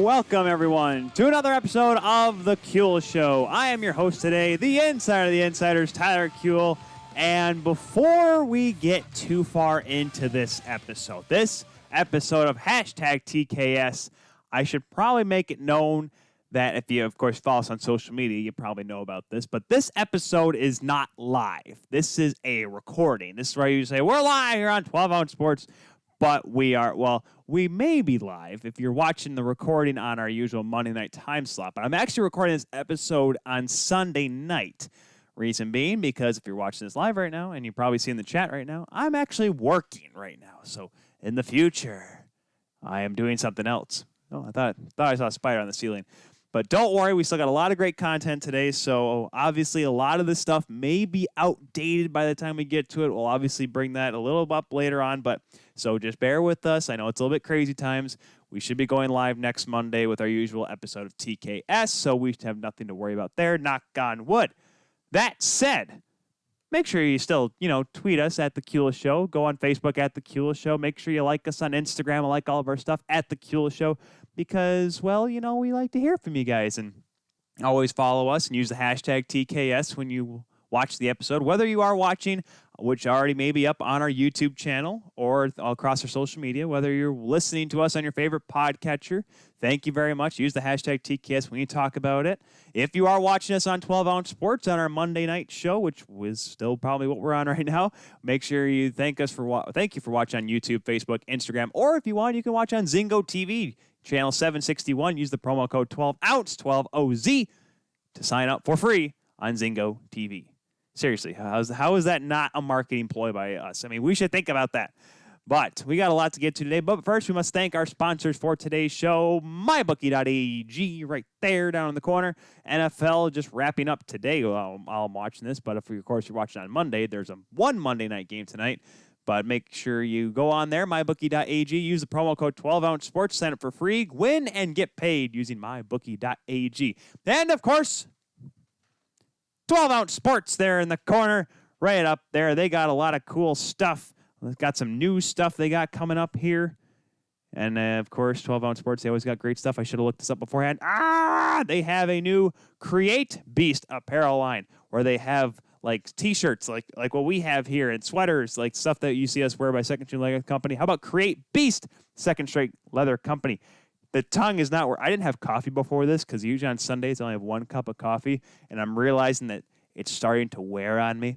Welcome, everyone, to another episode of The Kuehl Show. I am your host today, the insider of the insiders, Tyler Kuehl. And before we get too far into this episode of hashtag TKS, I should probably make it known that if you, of course, follow us on social media, you probably know about this. But this episode is not live. This is a recording. This is where you say, we're live here on 12 Ounce Sports. But we may be live if you're watching the recording on our usual Monday night time slot. But I'm actually recording this episode on Sunday night. Reason being, because if you're watching this live right now, and you probably see in the chat right now, I'm actually working right now. So in the future, I am doing something else. Oh, I thought I saw a spider on the ceiling. But don't worry, we still got a lot of great content today. So obviously a lot of this stuff may be outdated by the time we get to it. We'll obviously bring that a little up later on. But so just bear with us. I know it's a little bit crazy times. We should be going live next Monday with our usual episode of TKS. So we have nothing to worry about there. Knock on wood. That said, make sure you still, tweet us at The Kuehl Show. Go on Facebook at The Kuehl Show. Make sure you like us on Instagram and like all of our stuff at The Kuehl Show because, we like to hear from you guys. And always follow us and use the hashtag TKS when you watch the episode. Whether you are watching, which already may be up on our YouTube channel or across our social media, whether you're listening to us on your favorite podcatcher, thank you very much. Use the hashtag TKS when you talk about it. If you are watching us on 12 Ounce Sports on our Monday night show, which was still probably what we're on right now, make sure you thank you for watching on YouTube, Facebook, Instagram, or if you want, you can watch on Zingo TV, channel 761. Use the promo code 12OUNCE, 12OZ, to sign up for free on Zingo TV. Seriously, how is that not a marketing ploy by us? I mean, we should think about that. But we got a lot to get to today. But first, we must thank our sponsors for today's show, MyBookie.ag, right there down in the corner. NFL just wrapping up today while I'm watching this. But if, of course, you're watching on Monday, there's one Monday night game tonight. But make sure you go on there, MyBookie.ag, use the promo code 12Ounce Sports, sign up for free, win and get paid using MyBookie.ag. And, of course, 12 Ounce Sports there in the corner, right up there. They got a lot of cool stuff. They've got some new stuff they got coming up here. And, of course, 12 Ounce Sports, they always got great stuff. I should have looked this up beforehand. They have a new Create Beast apparel line where they have, T-shirts like what we have here and sweaters, like stuff that you see us wear by Second String Leather Company. How about Create Beast, Second String Leather Company? The tongue is not where I didn't have coffee before this because usually on Sundays I only have 1 cup of coffee, and I'm realizing that it's starting to wear on me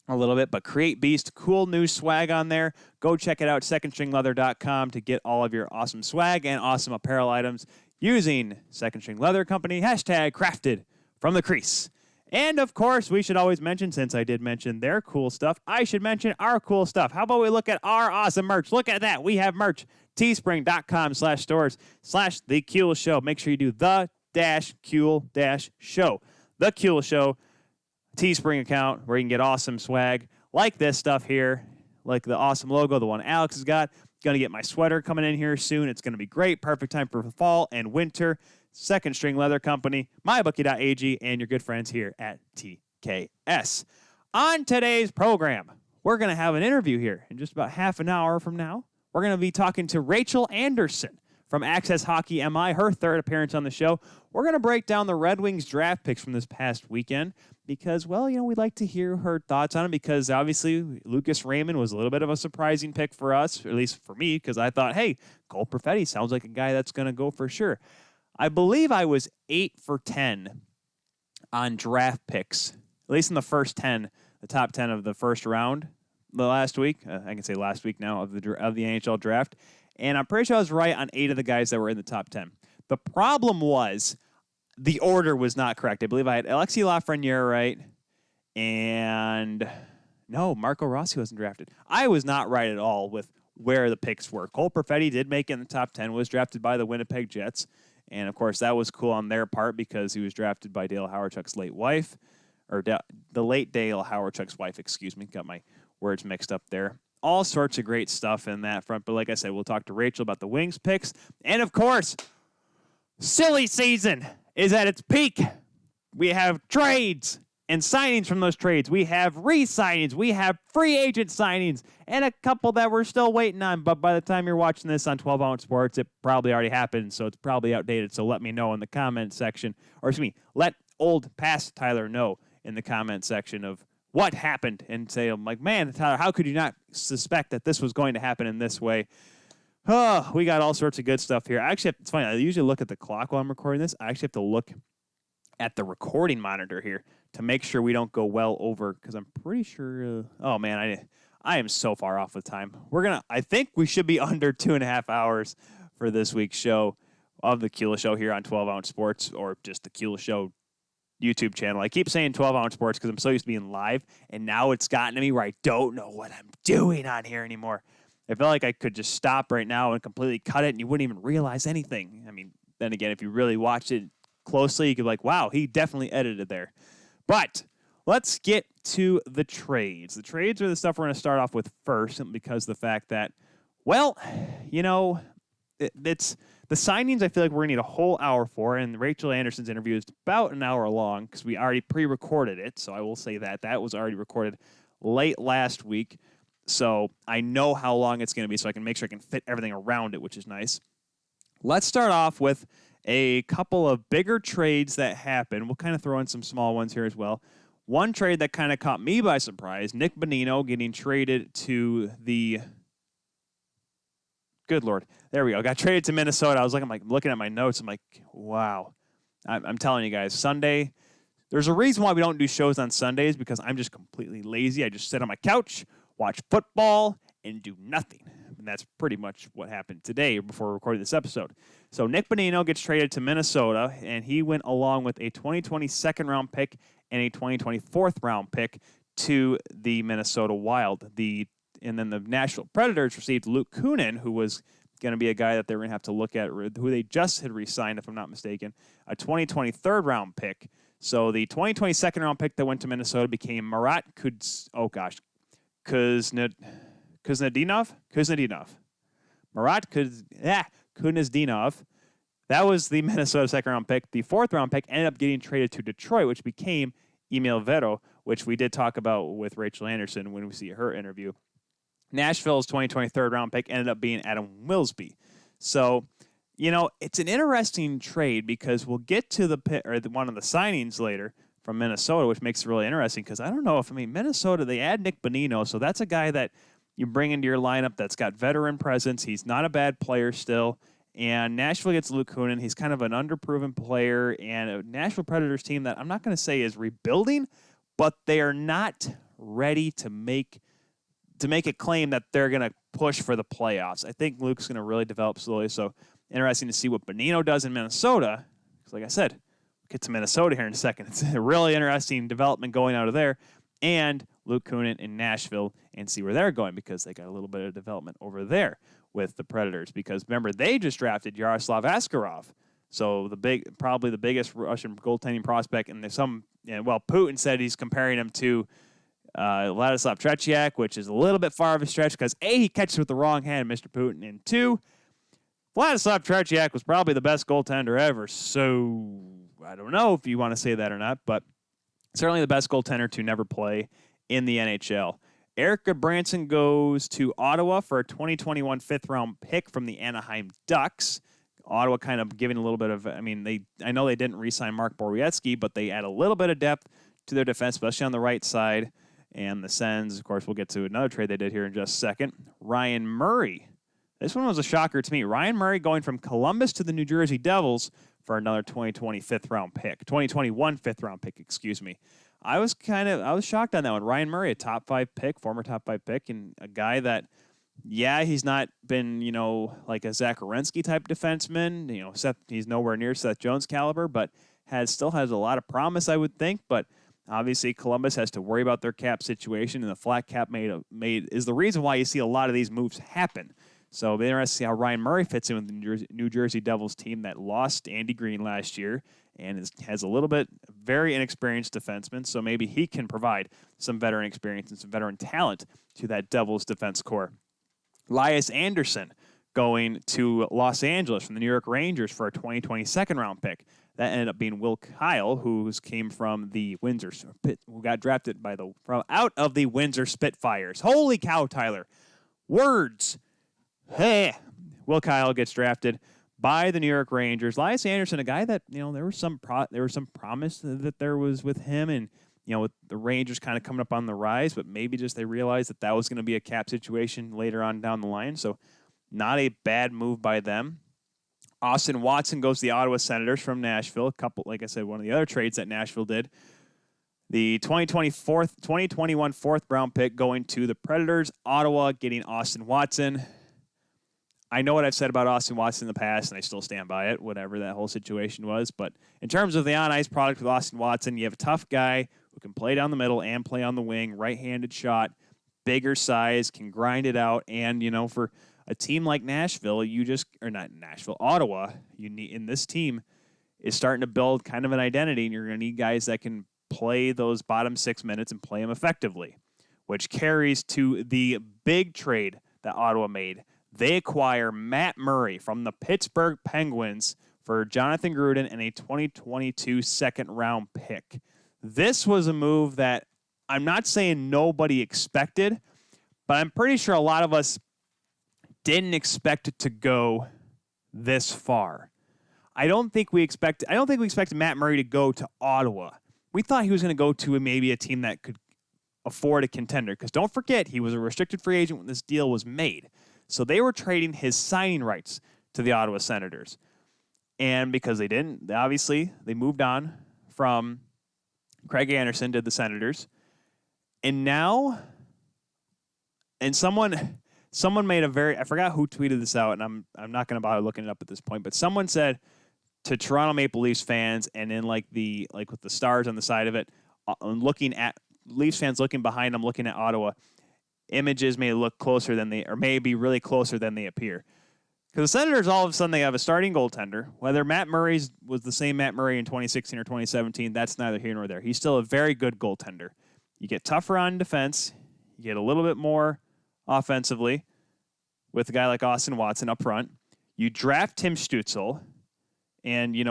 a little bit. But Create Beast, cool new swag on there. Go check it out, secondstringleather.com, to get all of your awesome swag and awesome apparel items using Second String Leather Company, hashtag crafted from the crease. And, of course, we should always mention, since I did mention their cool stuff, I should mention our cool stuff. How about we look at our awesome merch? Look at that. We have merch. Teespring.com/stores/The Kuehl Show. Make sure you do the-Kuehl-Show. The Kuehl Show Teespring account where you can get awesome swag like this stuff here, like the awesome logo, the one Alex has got. Going to get my sweater coming in here soon. It's going to be great. Perfect time for fall and winter. Second String Leather Company, MyBookie.ag, and your good friends here at TKS. On today's program, we're going to have an interview here in just about half an hour from now. We're going to be talking to Rachel Anderson from Access HockeyMI, her third appearance on the show. We're going to break down the Red Wings draft picks from this past weekend because, we'd like to hear her thoughts on it because, obviously, Lucas Raymond was a little bit of a surprising pick for us, or at least for me, because I thought, hey, Cole Perfetti sounds like a guy that's going to go for sure. I believe I was 8 for 10 on draft picks, at least in the first 10, the top 10 of the first round the last week. I can say last week now of the NHL draft. And I'm pretty sure I was right on 8 of the guys that were in the top 10. The problem was the order was not correct. I believe I had Alexis Lafreniere right, and no, Marco Rossi wasn't drafted. I was not right at all with where the picks were. Cole Perfetti did make it in the top 10, was drafted by the Winnipeg Jets. And, of course, that was cool on their part because he was drafted by Dale Hawerchuk's late wife, or the late Dale Hawerchuk's wife, excuse me. Got my words mixed up there. All sorts of great stuff in that front. But like I said, we'll talk to Rachel about the Wings picks. And, of course, silly season is at its peak. We have trades. And signings from those trades. We have re-signings. We have free agent signings. And a couple that we're still waiting on. But by the time you're watching this on 12 Ounce Sports, it probably already happened. So it's probably outdated. So let me know in the comment section. Or excuse me, let old past Tyler know in the comment section of what happened. And say, I'm like, man, Tyler, how could you not suspect that this was going to happen in this way? Oh, we got all sorts of good stuff here. Actually, it's funny. I usually look at the clock while I'm recording this. I actually have to look at the recording monitor here to make sure we don't go well over, because I'm pretty sure, oh man, I am so far off with time. I think we should be under 2.5 hours for this week's show of the Keula Show here on 12 Ounce Sports, or just the Keula Show YouTube channel. I keep saying 12 Ounce Sports because I'm so used to being live, and now it's gotten to me where I don't know what I'm doing on here anymore. I feel like I could just stop right now and completely cut it, and you wouldn't even realize anything. I mean, then again, if you really watched it closely, you could be like, wow, he definitely edited there. But let's get to the trades. The trades are the stuff we're going to start off with first, because the fact that, well, you know, it's the signings I feel like we're going to need a whole hour for, and Rachel Anderson's interview is about an hour long because we already pre-recorded it, so I will say that. That was already recorded late last week, so I know how long it's going to be, so I can make sure I can fit everything around it, which is nice. Let's start off with a couple of bigger trades that happened. We'll kind of throw in some small ones here as well. One trade that kind of caught me by surprise, Nick Bonino getting traded to the... Good Lord. There we go. Got traded to Minnesota. I was looking at my notes. I'm like, wow. I'm telling you guys, Sunday, there's a reason why we don't do shows on Sundays, because I'm just completely lazy. I just sit on my couch, watch football, and do nothing. And that's pretty much what happened today before recording this episode. So Nick Bonino gets traded to Minnesota, and he went along with a 2020 second-round pick and a 2020 fourth-round pick to the Minnesota Wild. And then the Nashville Predators received Luke Kunin, who was going to be a guy that they were going to have to look at, who they just had re-signed, if I'm not mistaken, a 2020 third-round pick. So the 2020 second-round pick that went to Minnesota became Marat Kuznetsov. Marat Kuznetsov. That was the Minnesota second-round pick. The fourth-round pick ended up getting traded to Detroit, which became Emil Vero, which we did talk about with Rachel Anderson when we see her interview. Nashville's 2020 third-round pick ended up being Adam Wilsby. So, you know, it's an interesting trade because we'll get to one of the signings later from Minnesota, which makes it really interesting because I don't know if, Minnesota, they add Nick Bonino, so that's a guy that you bring into your lineup that's got veteran presence. He's not a bad player still. And Nashville gets Luke Kunin. He's kind of an underproven player, and a Nashville Predators team that I'm not going to say is rebuilding, but they are not ready to make a claim that they're going to push for the playoffs. I think Luke's going to really develop slowly, so interesting to see what Bonino does in Minnesota. Because like I said, we'll get to Minnesota here in a second. It's a really interesting development going out of there. And Luke Kunin in Nashville, and see where they're going, because they got a little bit of development over there with the Predators. Because remember, they just drafted Yaroslav Askarov. So probably the biggest Russian goaltending prospect. And Putin said he's comparing him to Vladislav Tretiak, which is a little bit far of a stretch because A, he catches with the wrong hand, Mr. Putin, and 2, Vladislav Tretiak was probably the best goaltender ever. So I don't know if you want to say that or not, but certainly the best goaltender to never play in the NHL. Eric Goodbranson goes to Ottawa for a 2021 fifth-round pick from the Anaheim Ducks. Ottawa kind of giving a little bit of, I know they didn't re-sign Mark Borowiecki, but they add a little bit of depth to their defense, especially on the right side. And the Sens, of course, we'll get to another trade they did here in just a second. Ryan Murray. This one was a shocker to me. Ryan Murray going from Columbus to the New Jersey Devils for another 2021 fifth-round pick, excuse me. I was shocked on that one. Ryan Murray, a former top 5 pick, and a guy that, he's not been, like a Zach Werenski type defenseman. He's nowhere near Seth Jones caliber, but still has a lot of promise, I would think. But obviously, Columbus has to worry about their cap situation, and the flat cap is the reason why you see a lot of these moves happen. So it'll be interesting to see how Ryan Murray fits in with the New Jersey Devils team that lost Andy Green last year and has a little bit very inexperienced defenseman. So maybe he can provide some veteran experience and some veteran talent to that Devils defense core. Elias Anderson going to Los Angeles from the New York Rangers for a 2020 second-round pick. That ended up being Will Kyle, who came from the Windsor, who got drafted out of the Windsor Spitfires. Holy cow, Tyler. Words. Hey. Will Kyle gets drafted by the New York Rangers. Elias Anderson, a guy that, there was some promise that there was with him, and with the Rangers kind of coming up on the rise, but maybe just they realized that was going to be a cap situation later on down the line. So not a bad move by them. Austin Watson goes to the Ottawa Senators from Nashville. A couple, like I said, one of the other trades that Nashville did. The 2021 fourth-round pick going to the Predators. Ottawa getting Austin Watson. I know what I've said about Austin Watson in the past, and I still stand by it, whatever that whole situation was. But in terms of the on-ice product with Austin Watson, you have a tough guy who can play down the middle and play on the wing, right-handed shot, bigger size, can grind it out, and, for a team like Nashville, Ottawa, in this team is starting to build kind of an identity, and you're going to need guys that can play those bottom 6 minutes and play them effectively, which carries to the big trade that Ottawa made. They acquire Matt Murray from the Pittsburgh Penguins for Jonathan Gruden and a 2022 second-round pick. This was a move that I'm not saying nobody expected, but I'm pretty sure a lot of us didn't expect it to go this far. I don't think we expected Matt Murray to go to Ottawa. We thought he was going to go to maybe a team that could afford a contender, because don't forget, he was a restricted free agent when this deal was made. So they were trading his signing rights to the Ottawa Senators. And because they didn't, obviously, they moved on from Craig Anderson to the Senators. And now, someone made I forgot who tweeted this out, and I'm not going to bother looking it up at this point, but someone said to Toronto Maple Leafs fans, and in with the stars on the side of it, looking at Leafs fans looking behind them, looking at Ottawa, images may look closer than may be really closer than they appear. Because the Senators, all of a sudden, they have a starting goaltender. Whether Matt Murray was the same Matt Murray in 2016 or 2017, that's neither here nor there. He's still a very good goaltender. You get tougher on defense. You get a little bit more offensively with a guy like Austin Watson up front. You draft Tim Stützle, and, you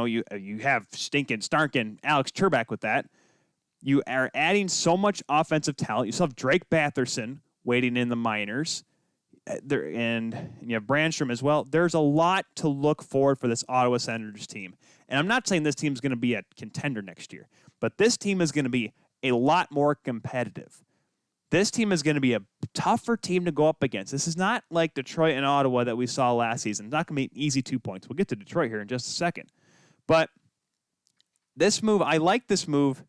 have Starkin, Alex Trebek with that. You are adding so much offensive talent. You still have Drake Batherson waiting in the minors, and you have Brandstrom as well. There's a lot to look forward for this Ottawa Senators team. And I'm not saying this team is going to be a contender next year, but this team is going to be a lot more competitive. This team is going to be a tougher team to go up against. This is not like Detroit and Ottawa that we saw last season. It's not going to be an easy 2 points. We'll get to Detroit here in just a second. But this move, I like this move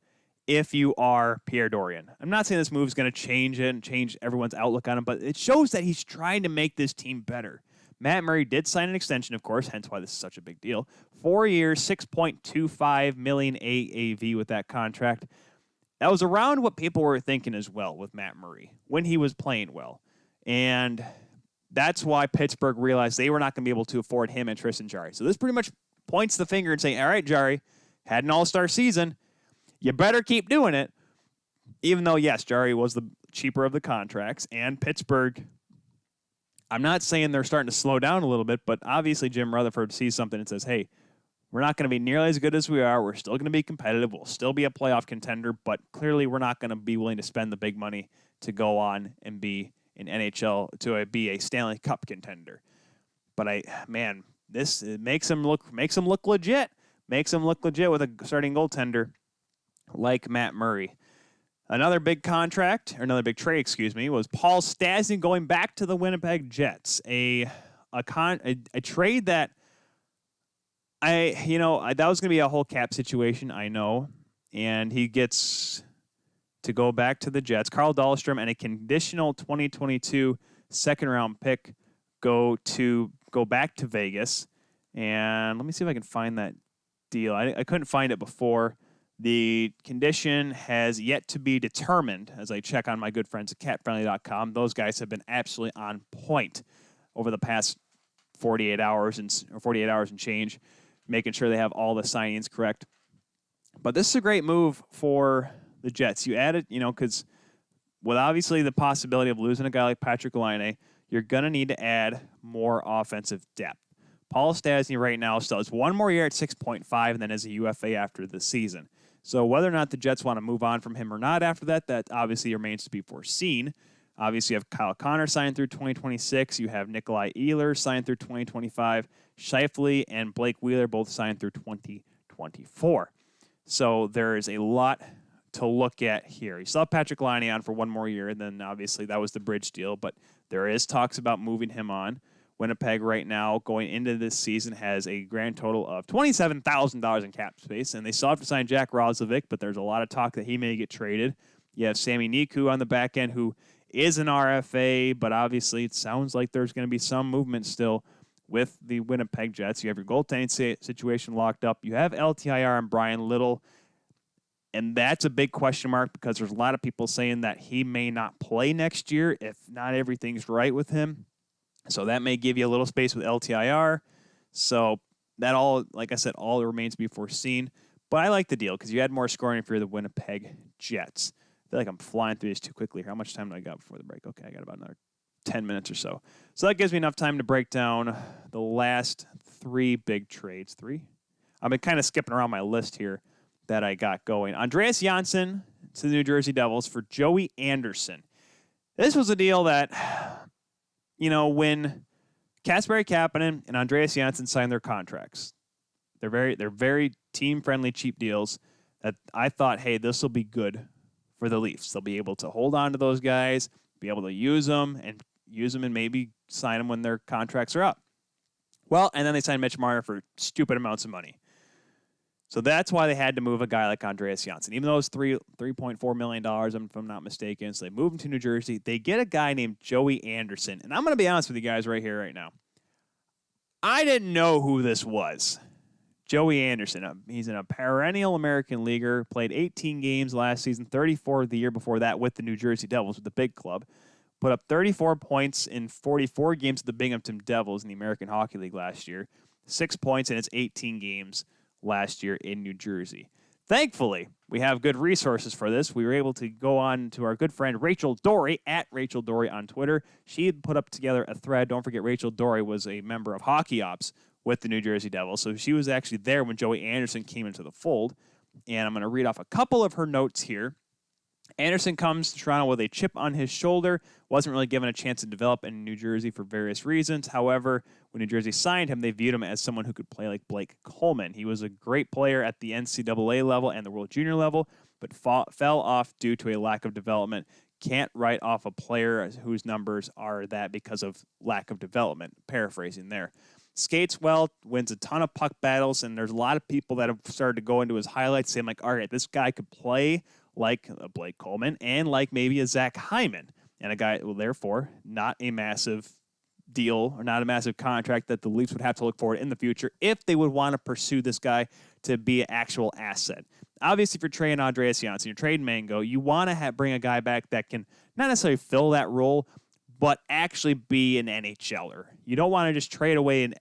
if you are Pierre Dorion. I'm not saying this move is going to change it and change everyone's outlook on him, but it shows that he's trying to make this team better. Matt Murray did sign an extension, of course, hence why this is such a big deal. 4 years, $6.25 million AAV with that contract. That was around what people were thinking as well with Matt Murray when he was playing well. And that's why Pittsburgh realized they were not going to be able to afford him and Tristan Jarry. So this pretty much points the finger and saying, all right, Jarry, had an all-star season. You better keep doing it. Even though, yes, Jarry was the cheaper of the contracts. And Pittsburgh, I'm not saying they're starting to slow down a little bit, but obviously Jim Rutherford sees something and says, hey, we're not going to be nearly as good as we are. We're still going to be competitive. We'll still be a playoff contender, but clearly we're not going to be willing to spend the big money to go on and be in NHL, to be a Stanley Cup contender. But this makes them look legit. Makes them look legit with a starting goaltender like Matt Murray. Another big contract, or another big trade, was Paul Stastny going back to the Winnipeg Jets. A trade that that was going to be a whole cap situation, I know. And he gets to go back to the Jets. Carl Dahlstrom and a conditional 2022 second-round pick go back to Vegas. And let me see if I can find that deal. I couldn't find it before. The condition has yet to be determined as I check on my good friends at catfriendly.com. Those guys have been absolutely on point over the past 48 hours and change, making sure they have all the signings correct. But this is a great move for the Jets. You added, because with obviously the possibility of losing a guy like Patrick Laine, you're going to need to add more offensive depth. Paul Stastny right now still has one more year at 6.5 and then as a UFA after the season. So whether or not the Jets want to move on from him or not after that, that obviously remains to be foreseen. Obviously, you have Kyle Connor signed through 2026. You have Nikolai Ehlers signed through 2025. Scheifele and Blake Wheeler both signed through 2024. So there is a lot to look at here. You still have Patrick Laine on for one more year, and then obviously that was the bridge deal, but there is talks about moving him on. Winnipeg right now, going into this season, has a grand total of $27,000 in cap space, and they still have to sign Jack Roslovic, but there's a lot of talk that he may get traded. You have Sami Niku on the back end, who is an RFA, but obviously it sounds like there's going to be some movement still with the Winnipeg Jets. You have your goaltending situation locked up. You have LTIR and Brian Little, and that's a big question mark because there's a lot of people saying that he may not play next year if not everything's right with him. So that may give you a little space with LTIR. So that all, like I said, all remains to be foreseen. But I like the deal because you had more scoring if you're the Winnipeg Jets. I feel like I'm flying through this too quickly. How much time do I got before the break? Okay, I got about another 10 minutes or so. So that gives me enough time to break down the last three big trades. Three? I've been kind of skipping around my list here that I got going. Andreas Janssen to the New Jersey Devils for Joey Anderson. This was a deal that, you know, when Kasperi Kapanen and Andreas Janssen signed their contracts, they're very team-friendly, cheap deals that I thought, hey, this will be good for the Leafs. They'll be able to hold on to those guys, be able to use them and maybe sign them when their contracts are up. Well, and then they signed Mitch Marner for stupid amounts of money. So that's why they had to move a guy like Andreas Janssen. Even though it's $3.4 million, if I'm not mistaken, so they move him to New Jersey. They get a guy named Joey Anderson. And I'm going to be honest with you guys right here, right now. I didn't know who this was. Joey Anderson. He's a perennial American leaguer, played 18 games last season, 34 the year before that with the New Jersey Devils, with the big club. Put up 34 points in 44 games with the Binghamton Devils in the American Hockey League last year. 6 points in its 18 games last year in New Jersey. Thankfully, we have good resources for this. We were able to go on to our good friend Rachel Dory, at Rachel Dory on Twitter. She had put up together a thread. Don't forget, Rachel Dory was a member of Hockey Ops with the New Jersey Devils, so she was actually there when Joey Anderson came into the fold. And I'm going to read off a couple of her notes here. Anderson comes to Toronto with a chip on his shoulder, wasn't really given a chance to develop in New Jersey for various reasons. However, when New Jersey signed him, they viewed him as someone who could play like Blake Coleman. He was a great player at the NCAA level and the World Junior level, but fell off due to a lack of development. Can't write off a player whose numbers are that because of lack of development. Paraphrasing there. Skates well, wins a ton of puck battles, and there's a lot of people that have started to go into his highlights saying, like, all right, this guy could play like a Blake Coleman and like maybe a Zach Hyman, and a guy, well, therefore, not a massive deal or not a massive contract that the Leafs would have to look forward in the future if they would want to pursue this guy to be an actual asset. Obviously, if you're trading Andreas Janssen, you're trading Mango, you want to bring a guy back that can not necessarily fill that role, but actually be an NHLer. You don't want to just trade away an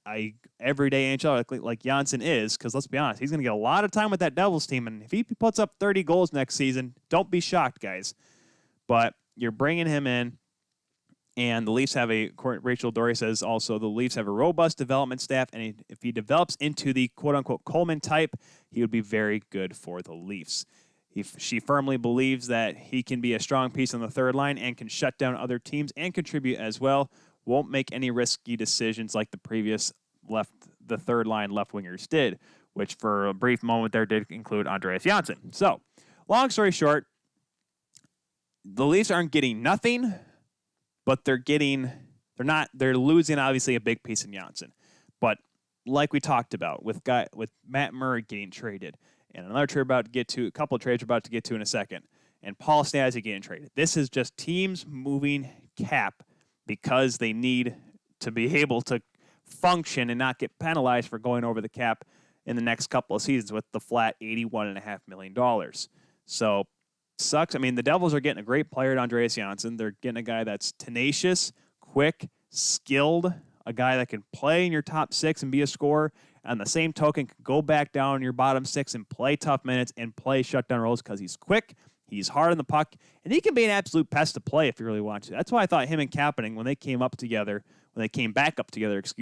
everyday NHLer like Janssen is, because let's be honest, he's going to get a lot of time with that Devils team, and if he puts up 30 goals next season, don't be shocked, guys. But you're bringing him in, and the Leafs have Rachel Dory says also, the Leafs have a robust development staff, and if he develops into the quote-unquote Coleman type, he would be very good for the Leafs. She firmly believes that he can be a strong piece on the third line and can shut down other teams and contribute as well. Won't make any risky decisions like the previous third line left wingers did, which for a brief moment there did include Andreas Janssen. So, long story short, the Leafs aren't getting nothing, but they're losing obviously a big piece in Janssen. But like we talked about with Matt Murray getting traded, and another trade a couple of trades we're about to get to in a second, and Paul Stastny getting traded. This is just teams moving cap because they need to be able to function and not get penalized for going over the cap in the next couple of seasons with the flat $81.5 million. So, sucks. I mean, the Devils are getting a great player at Andreas Janssen. They're getting a guy that's tenacious, quick, skilled, a guy that can play in your top six and be a scorer. On the same token, can go back down in your bottom six and play tough minutes and play shutdown roles because he's quick He's hard on the puck, and he can be an absolute pest to play if you really want to. That's why I thought him and Kapanen, when they came back up together,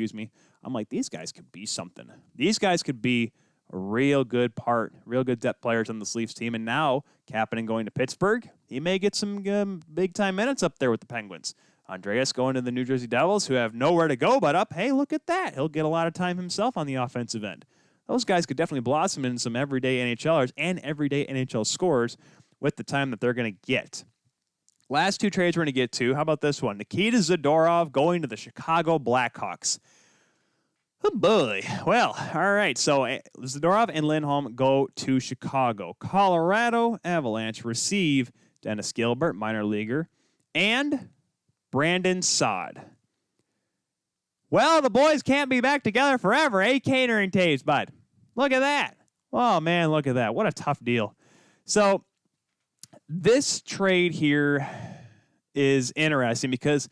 I'm like, these guys could be something. These guys could be a real good depth players on the Leafs team. And now Kapanen going to Pittsburgh, he may get some big-time minutes up there with the Penguins. Andreas going to the New Jersey Devils, who have nowhere to go but up. Hey, look at that. He'll get a lot of time himself on the offensive end. Those guys could definitely blossom into some everyday NHLers and everyday NHL scorers with the time that they're going to get. Last two trades we're going to get to. How about this one? Nikita Zadorov going to the Chicago Blackhawks. Oh, boy. Well, all right. So Zadorov and Lindholm go to Chicago. Colorado Avalanche receive Dennis Gilbert, minor leaguer, and Brandon Saad. Well, the boys can't be back together forever, eh, Kaner and Taves, bud? Look at that. Oh, man, look at that. What a tough deal. So this trade here is interesting because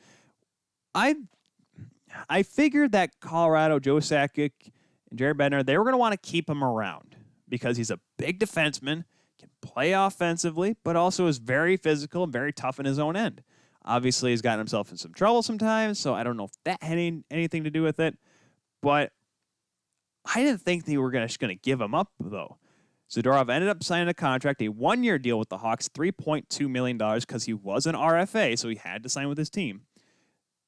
I figured that Colorado, Joe Sakic, and Jared Bednar, they were going to want to keep him around because he's a big defenseman, can play offensively, but also is very physical and very tough in his own end. Obviously, he's gotten himself in some trouble sometimes, so I don't know if that had anything to do with it. But I didn't think they were just going to give him up, though. Zadorov ended up signing a contract, a one-year deal with the Hawks, $3.2 million, because he was an RFA, so he had to sign with his team.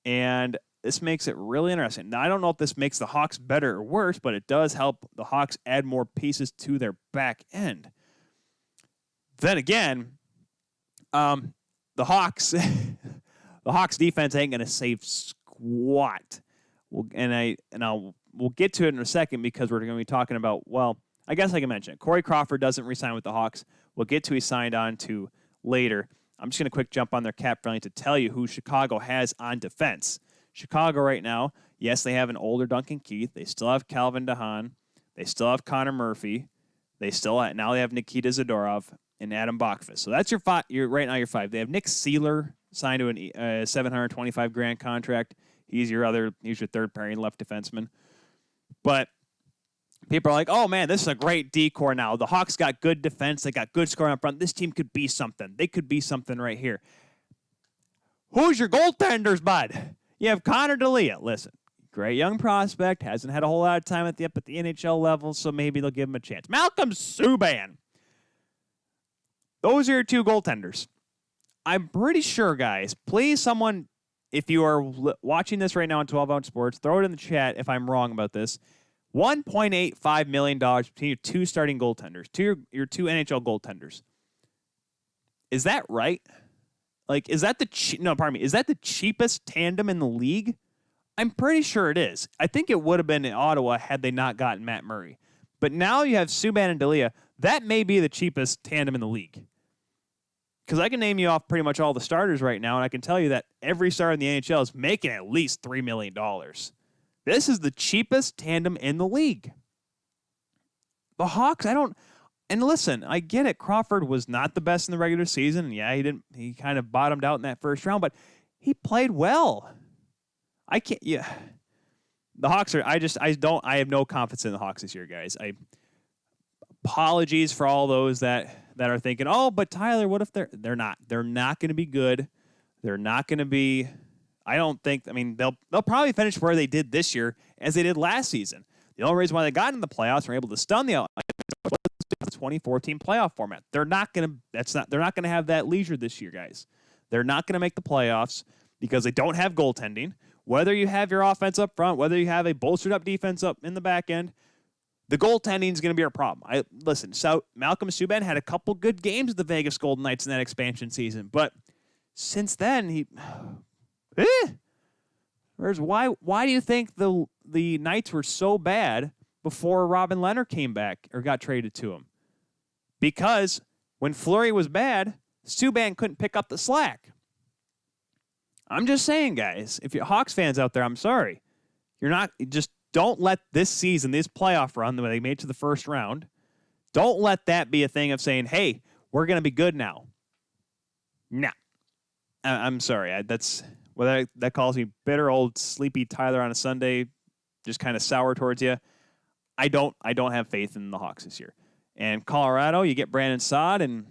And this makes it really interesting. Now, I don't know if this makes the Hawks better or worse, but it does help the Hawks add more pieces to their back end. Then again, the Hawks defense ain't going to save squat. We'll get to it in a second because we're going to be talking about, well, I guess I can mention it. Corey Crawford doesn't re-sign with the Hawks. We'll get to he signed on to later. I'm just going to quick jump on their cap friendly to tell you who Chicago has on defense. Chicago right now, yes, they have an older Duncan Keith. They still have Calvin DeHaan. They still have Connor Murphy. Now they have Nikita Zadorov and Adam Bachfus. So that's your five. Right now your five. They have Nick Seeler signed to a $725,000 contract. He's your third pairing left defenseman. But people are like, oh man, this is a great decor now. The Hawks got good defense. They got good scoring up front. This team could be something. They could be something right here. Who's your goaltenders, bud? You have Connor D'Elia. Listen, great young prospect. Hasn't had a whole lot of time at the NHL level, so maybe they'll give him a chance. Malcolm Subban. Those are your two goaltenders. I'm pretty sure, guys, please someone, if you are watching this right now on 12 Ounce Sports, throw it in the chat if I'm wrong about this. $1.85 million between your two starting goaltenders, your two NHL goaltenders. Is that right? Like, is that the cheapest tandem in the league? I'm pretty sure it is. I think it would have been in Ottawa had they not gotten Matt Murray. But now you have Subban and D'Elia. That may be the cheapest tandem in the league. Because I can name you off pretty much all the starters right now, and I can tell you that every star in the NHL is making at least $3 million. This is the cheapest tandem in the league. The Hawks, and listen, I get it. Crawford was not the best in the regular season. And yeah, he kind of bottomed out in that first round, but he played well. The Hawks I have no confidence in the Hawks this year, guys. Apologies for all those that are thinking, oh, but Tyler, what if they're not going to be good. They're not going to be, they'll probably finish where they did this year as they did last season. The only reason why they got in the playoffs and were able to stun the 2014 playoff format. They're not going to have that leisure this year, guys. They're not going to make the playoffs because they don't have goaltending. Whether you have your offense up front, whether you have a bolstered up defense up in the back end, the goaltending is going to be our problem. So Malcolm Subban had a couple good games with the Vegas Golden Knights in that expansion season, but since then why do you think the Knights were so bad before Robin Leonard came back or got traded to him? Because when Fleury was bad, Subban couldn't pick up the slack. I'm just saying, guys, if you're Hawks fans out there, I'm sorry. Don't let this season, this playoff run that they made to the first round, don't let that be a thing of saying, hey, we're going to be good now. Nah. I'm sorry. That's whether that calls me bitter old sleepy Tyler on a Sunday, just kind of sour towards you. I don't have faith in the Hawks this year. And Colorado, you get Brandon Saad, and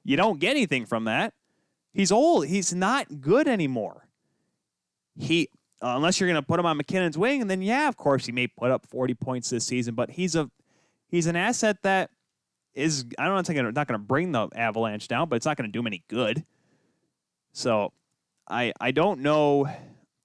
You don't get anything from that. He's old. He's not good anymore. Unless you're going to put him on McKinnon's wing, and then, yeah, of course, he may put up 40 points this season, but he's an asset that is, I don't know, not going to bring the Avalanche down, but it's not going to do him any good. So I don't know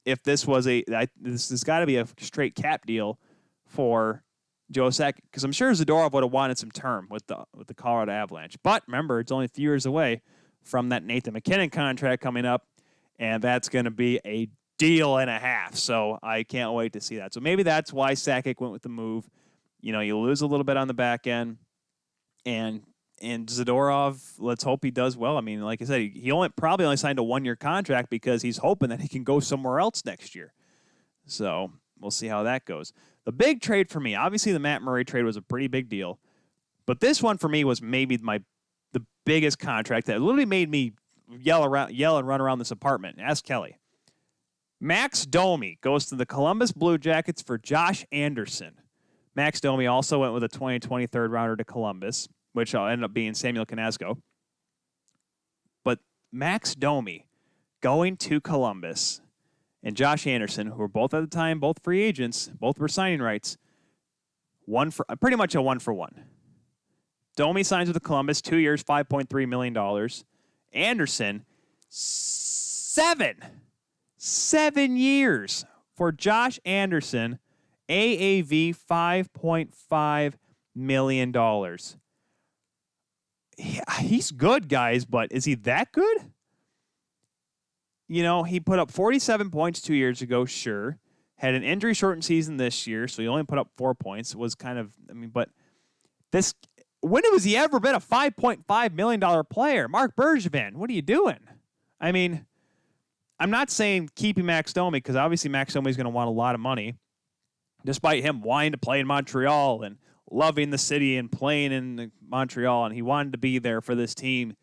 if this was this has got to be a straight cap deal for Joe Sakic, because I'm sure Zadorov would have wanted some term with the Colorado Avalanche. But remember, it's only a few years away from that Nathan McKinnon contract coming up, and that's going to be a deal and a half. So I can't wait to see that. So maybe that's why Sakic went with the move. You lose a little bit on the back end, and Zadorov, let's hope he does well. I mean, like I said, he probably only signed a 1-year contract because he's hoping that he can go somewhere else next year. So we'll see how that goes. The big trade for me, obviously the Matt Murray trade was a pretty big deal, but this one for me was maybe the biggest contract that literally made me yell and run around this apartment. Ask Kelly. Max Domi goes to the Columbus Blue Jackets for Josh Anderson. Max Domi also went with a 2020 third rounder to Columbus, which ended up being Samuel Knazko. But Max Domi going to Columbus and Josh Anderson, who were both at the time, both free agents, both were signing rights, pretty much a 1-for-1. Domi signs with the Columbus, 2 years, $5.3 million. Anderson, 7 years for Josh Anderson, AAV $5.5 million. He's good, guys, but is he that good? He put up 47 points 2 years ago, sure. Had an injury-shortened season this year, so he only put up 4 points. It was but when has he ever been a $5.5 million player? Mark Bergevin, what are you doing? I mean, I'm not saying keeping Max Domi, because obviously Max Domi is going to want a lot of money, despite him wanting to play in Montreal and loving the city and playing in Montreal, and he wanted to be there for this team.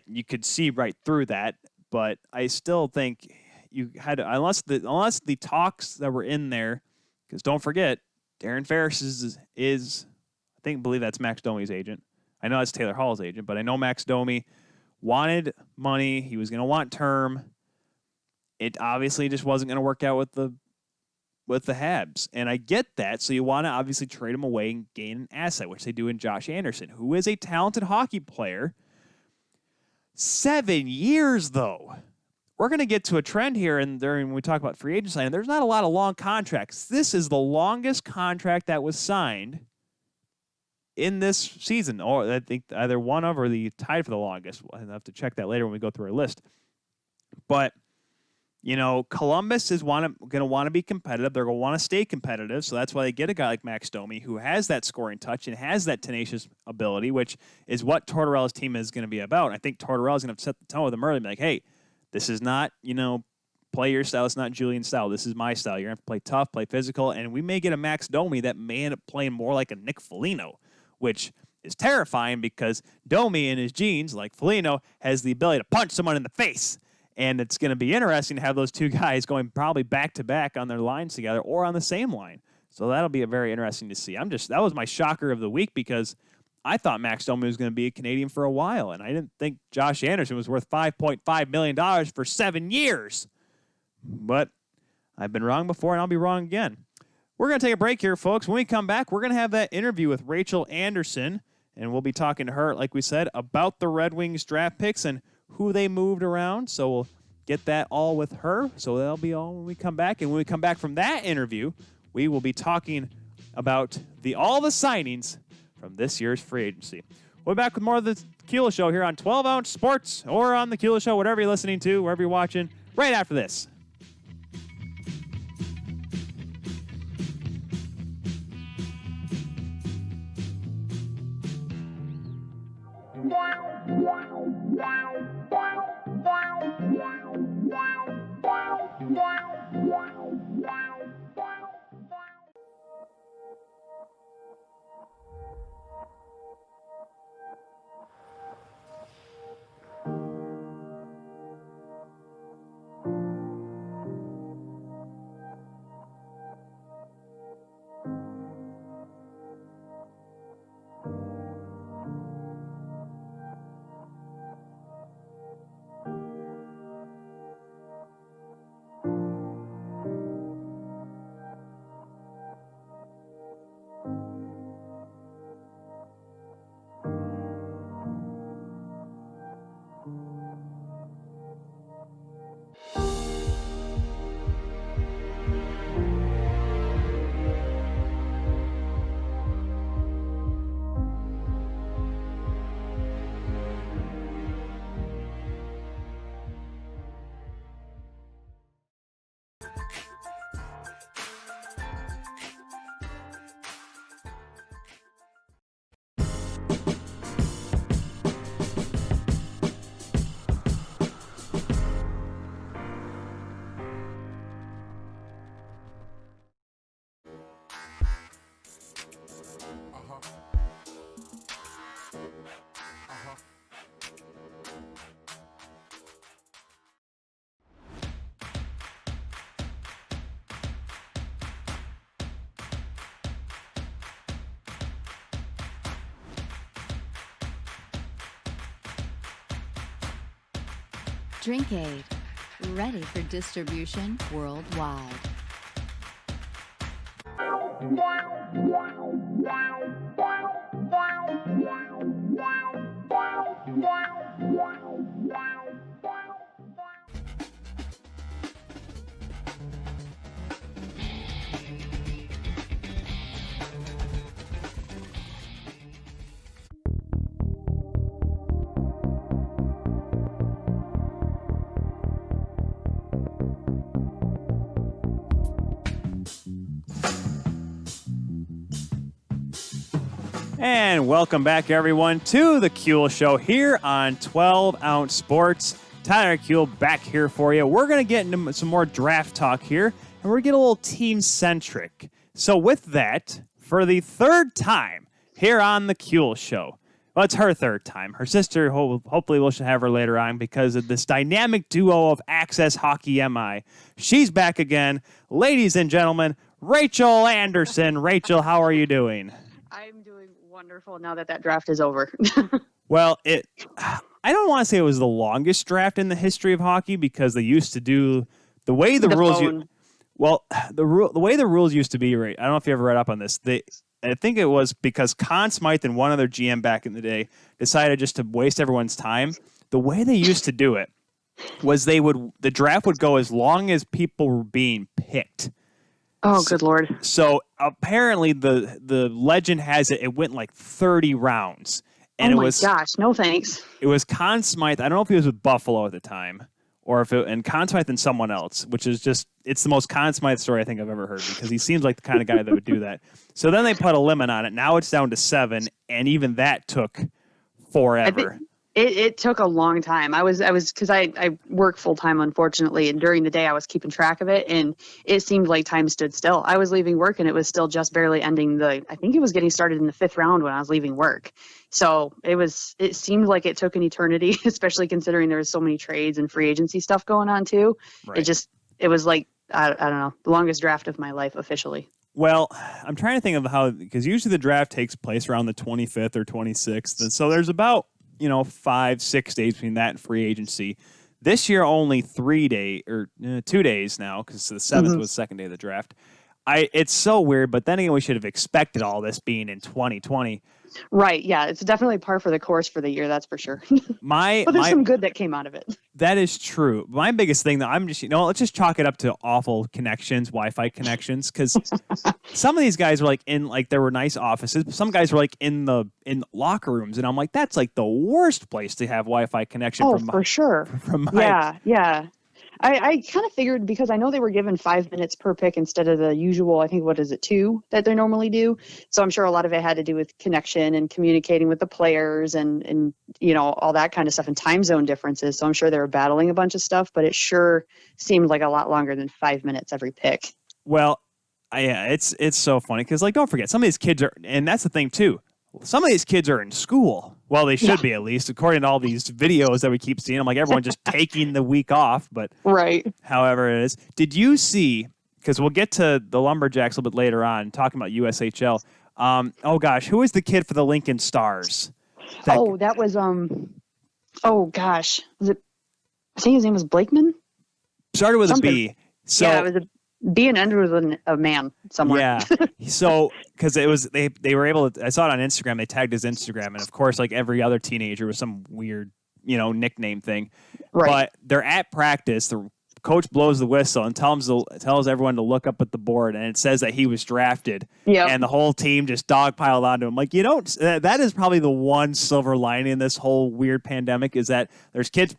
You could see right through that, but I still think you had to, unless the talks that were in there, because don't forget, Darren Ferris is I believe that's Max Domi's agent. I know that's Taylor Hall's agent, but I know Max Domi wanted money. He was going to want term. It obviously just wasn't going to work out with the Habs. And I get that. So you want to obviously trade him away and gain an asset, which they do in Josh Anderson, who is a talented hockey player. 7 years, though. We're going to get to a trend here, and when we talk about free agent signing, there's not a lot of long contracts. This is the longest contract that was signed in this season, or I think either one of or the tied for the longest. I'll have to check that later when we go through our list. But Columbus is going to want to be competitive. They're going to want to stay competitive, so that's why they get a guy like Max Domi, who has that scoring touch and has that tenacious ability, which is what Tortorella's team is going to be about. I think Tortorella is going to set the tone with them early and be like, hey, this is not, play your style. It's not Julian's style. This is my style. You're going to have to play tough, play physical, and we may get a Max Domi that may end up playing more like a Nick Foligno, which is terrifying because Domi in his genes, like Foligno, has the ability to punch someone in the face. And it's going to be interesting to have those two guys going probably back-to-back on their lines together or on the same line. So that'll be very interesting to see. That was my shocker of the week because I thought Max Domi was going to be a Canadian for a while, and I didn't think Josh Anderson was worth $5.5 million for 7 years. But I've been wrong before, and I'll be wrong again. We're going to take a break here, folks. When we come back, we're going to have that interview with Rachel Anderson, and we'll be talking to her, like we said, about the Red Wings draft picks and who they moved around. So we'll get that all with her. So that'll be all when we come back. And when we come back from that interview, we will be talking about all the signings from this year's free agency. We'll be back with more of the Keeler Show here on 12 Ounce Sports or on the Keeler Show, whatever you're listening to, wherever you're watching, right after this. Drink Aid, ready for distribution worldwide. And welcome back, everyone, to the Kuehl Show here on 12-Ounce Sports. Tyler Kuehl back here for you. We're going to get into some more draft talk here, and we're going to get a little team-centric. So with that, for the third time here on the Kuehl Show, well, it's her third time. Her sister, hopefully we'll have her later on because of this dynamic duo of Access HockeyMI. She's back again. Ladies and gentlemen, Rachel Anderson. Rachel, how are you doing? I'm doing wonderful now that draft is over. Well, I don't want to say it was the longest draft in the history of hockey because they used to do the way the rules. The way the rules used to be. Right, I don't know if you ever read up on this. I think it was because Conn Smythe and one other GM back in the day decided just to waste everyone's time. The way they used to do it was the draft would go as long as people were being picked. Oh, good Lord. So apparently the legend has it went like 30 rounds. And gosh, no thanks. It was Conn Smythe. I don't know if he was with Buffalo at the time or and Conn Smythe and someone else, which is just, it's the most Conn Smythe story I think I've ever heard because he seems like the kind of guy that would do that. So then they put a limit on it. Now it's down to 7, and even that took forever. It took a long time. I was because I work full time, unfortunately, and during the day I was keeping track of it, and it seemed like time stood still. I was leaving work, and it was still just barely ending I think it was getting started in the 5th round when I was leaving work. So it seemed like it took an eternity, especially considering there was so many trades and free agency stuff going on too. Right. It was like I don't know, the longest draft of my life officially. Well, I'm trying to think of how, because usually the draft takes place around the 25th or 26th, and so there's about 5-6 days between that and free agency. This year, only 2 days now, because the 7th was the second day of the draft. It's so weird, but then again, we should have expected all this being in 2020. Right, yeah, it's definitely par for the course for the year, that's for sure. But there's some good that came out of it. That is true. My biggest thing, though, I'm just, let's just chalk it up to awful connections, Wi-Fi connections, because some of these guys were there were nice offices, but some guys were in locker rooms, and I'm like, that's like the worst place to have Wi-Fi connection. Oh, for sure. Yeah. I kind of figured, because I know they were given 5 minutes per pick instead of the usual, I think, 2 that they normally do. So I'm sure a lot of it had to do with connection and communicating with the players and all that kind of stuff and time zone differences. So I'm sure they were battling a bunch of stuff, but it sure seemed like a lot longer than 5 minutes every pick. Well, yeah, it's so funny because, don't forget, some of these kids are, and that's the thing too, some of these kids are in school. Well, they should be, at least, according to all these videos that we keep seeing. I'm like, everyone just taking the week off, but right. However it is. Did you see, because we'll get to the Lumberjacks a little bit later on, talking about USHL. Oh, gosh, who is the kid for the Lincoln Stars? That was, oh, gosh. Was it, I think his name was Blakeman? Started with a B. So, yeah, it was B and ended with a man somewhere. Yeah. So, because it was, they were able to, I saw it on Instagram, they tagged his Instagram, and of course, like every other teenager with some weird, nickname thing. Right. But they're at practice, the coach blows the whistle and tells everyone to look up at the board, and it says that he was drafted. Yeah. And the whole team just dogpiled onto him. Like, that is probably the one silver lining in this whole weird pandemic, is that there's kids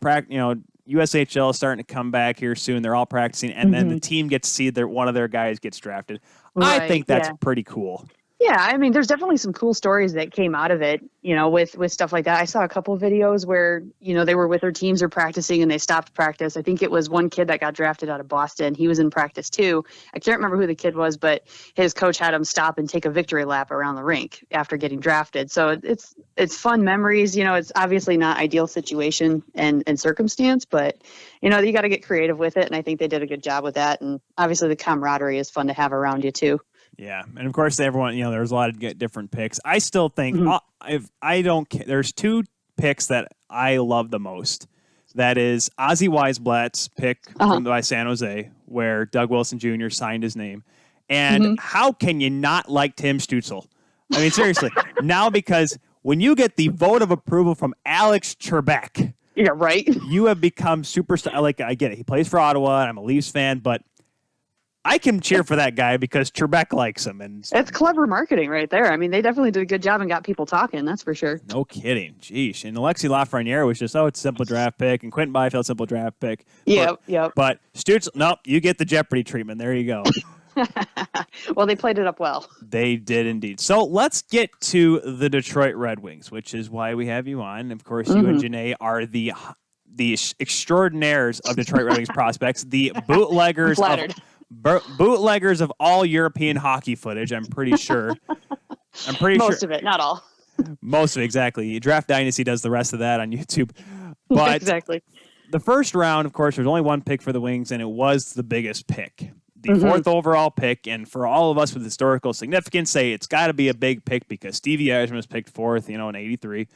USHL is starting to come back here soon. They're all practicing, and then the team gets to see that one of their guys gets drafted. Right, I think that's pretty cool. Yeah, I mean, there's definitely some cool stories that came out of it, with stuff like that. I saw a couple of videos where, they were with their teams or practicing and they stopped practice. I think it was one kid that got drafted out of Boston. He was in practice too. I can't remember who the kid was, but his coach had him stop and take a victory lap around the rink after getting drafted. So it's fun memories. It's obviously not ideal situation and circumstance, but, you got to get creative with it. And I think they did a good job with that. And obviously the camaraderie is fun to have around you too. Yeah, and of course, everyone, there's a lot of different picks. I still think, if I don't care, there's 2 picks that I love the most. That is Ozzie Weisblatt's pick by San Jose, where Doug Wilson Jr. signed his name. And how can you not like Tim Stützle? I mean, seriously. Now, because when you get the vote of approval from Alex Trebek, yeah, right. you have become superstar. Like, I get it. He plays for Ottawa, and I'm a Leafs fan, but I can cheer for that guy because Trebek likes him. And it's clever marketing right there. I mean, they definitely did a good job and got people talking. That's for sure. No kidding. Jeez. And Alexi Lafreniere was just, it's a simple draft pick. And Quentin Byfield, simple draft pick. Yep. But Stützle, nope, you get the Jeopardy treatment. There you go. Well, they played it up well. They did indeed. So let's get to the Detroit Red Wings, which is why we have you on. Of course, you and Janae are the extraordinaires of Detroit Red Wings prospects, the bootleggers of all European hockey footage. I'm pretty sure. Most of it, not all. Most of it, exactly. Draft Dynasty does the rest of that on YouTube. But exactly. The first round, of course, there's only one pick for the Wings, and it was the biggest pick. The fourth overall pick, and for all of us with historical significance, say it's got to be a big pick because Stevie Yzerman was picked fourth, in 83.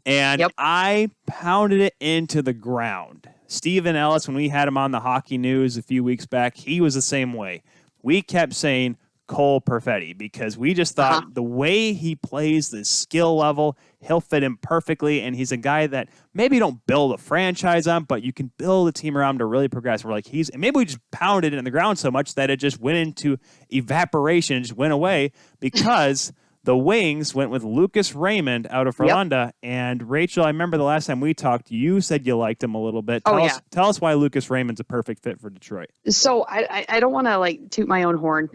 And I pounded it into the ground. Stephen Ellis, when we had him on the Hockey News a few weeks back, he was the same way. We kept saying Cole Perfetti because we just thought the way he plays, the skill level, he'll fit in perfectly. And he's a guy that maybe you don't build a franchise on, but you can build a team around him to really progress. We're like, and maybe we just pounded it in the ground so much that it just went into evaporation, just went away because the Wings went with Lucas Raymond out of Frölunda. And Rachel, I remember the last time we talked, you said you liked him a little bit. Tell us why Lucas Raymond's a perfect fit for Detroit. So I don't want to toot my own horn,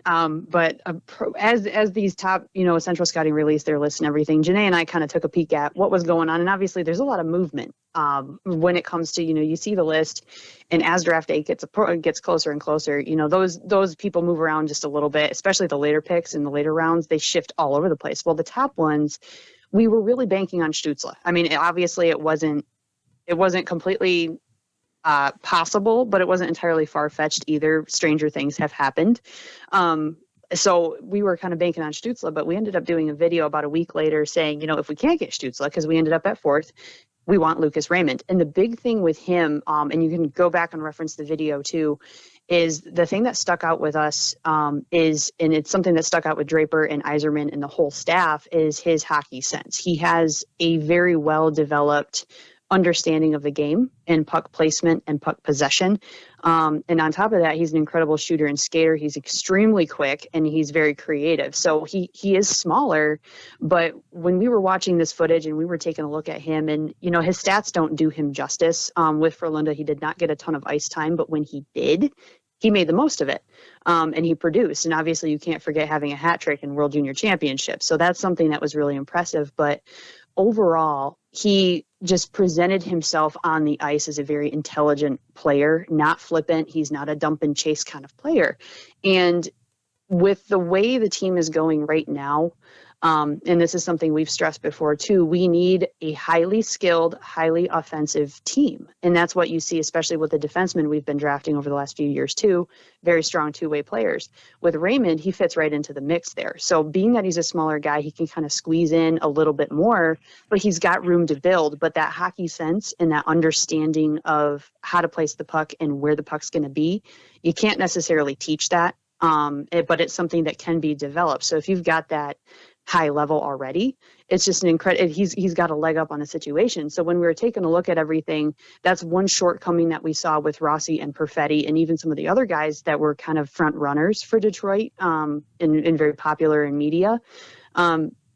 but as these top, Central Scouting released their list and everything, Janae and I kind of took a peek at what was going on. And obviously there's a lot of movement when it comes to, you see the list, and as draft day gets closer and closer, those people move around just a little bit, especially the later picks in the later rounds. They shift all over the place. Well, the top ones, we were really banking on Stützle. I mean, obviously it wasn't completely possible, but it wasn't entirely far-fetched either. Stranger things have happened. So we were kind of banking on Stützle, but we ended up doing a video about a week later saying, if we can't get Stützle, because we ended up at fourth, we want Lucas Raymond. And the big thing with him, and you can go back and reference the video too, is the thing that stuck out with us and it's something that stuck out with Draper and Yzerman and the whole staff, is his hockey sense. He has a very well-developed understanding of the game and puck placement and puck possession. And on top of that, he's an incredible shooter and skater. He's extremely quick and he's very creative. So he is smaller, but when we were watching this footage and we were taking a look at him, and his stats don't do him justice. With Frölunda, he did not get a ton of ice time, but when he did, he made the most of it, and he produced. And obviously you can't forget having a hat trick in World Junior Championship. So that's something that was really impressive. But overall, he just presented himself on the ice as a very intelligent player, not flippant. He's not a dump and chase kind of player. And with the way the team is going right now, and this is something we've stressed before too, we need a highly skilled, highly offensive team. And that's what you see, especially with the defensemen we've been drafting over the last few years too, very strong two-way players. With Raymond, he fits right into the mix there. So being that he's a smaller guy, he can kind of squeeze in a little bit more, but he's got room to build. But that hockey sense and that understanding of how to place the puck and where the puck's going to be, you can't necessarily teach that, but it's something that can be developed. So if you've got that high level already, it's just an incredible, he's got a leg up on a situation. So when we were taking a look at everything, that's one shortcoming that we saw with Rossi and Perfetti and even some of the other guys that were kind of front runners for Detroit, and very popular in media.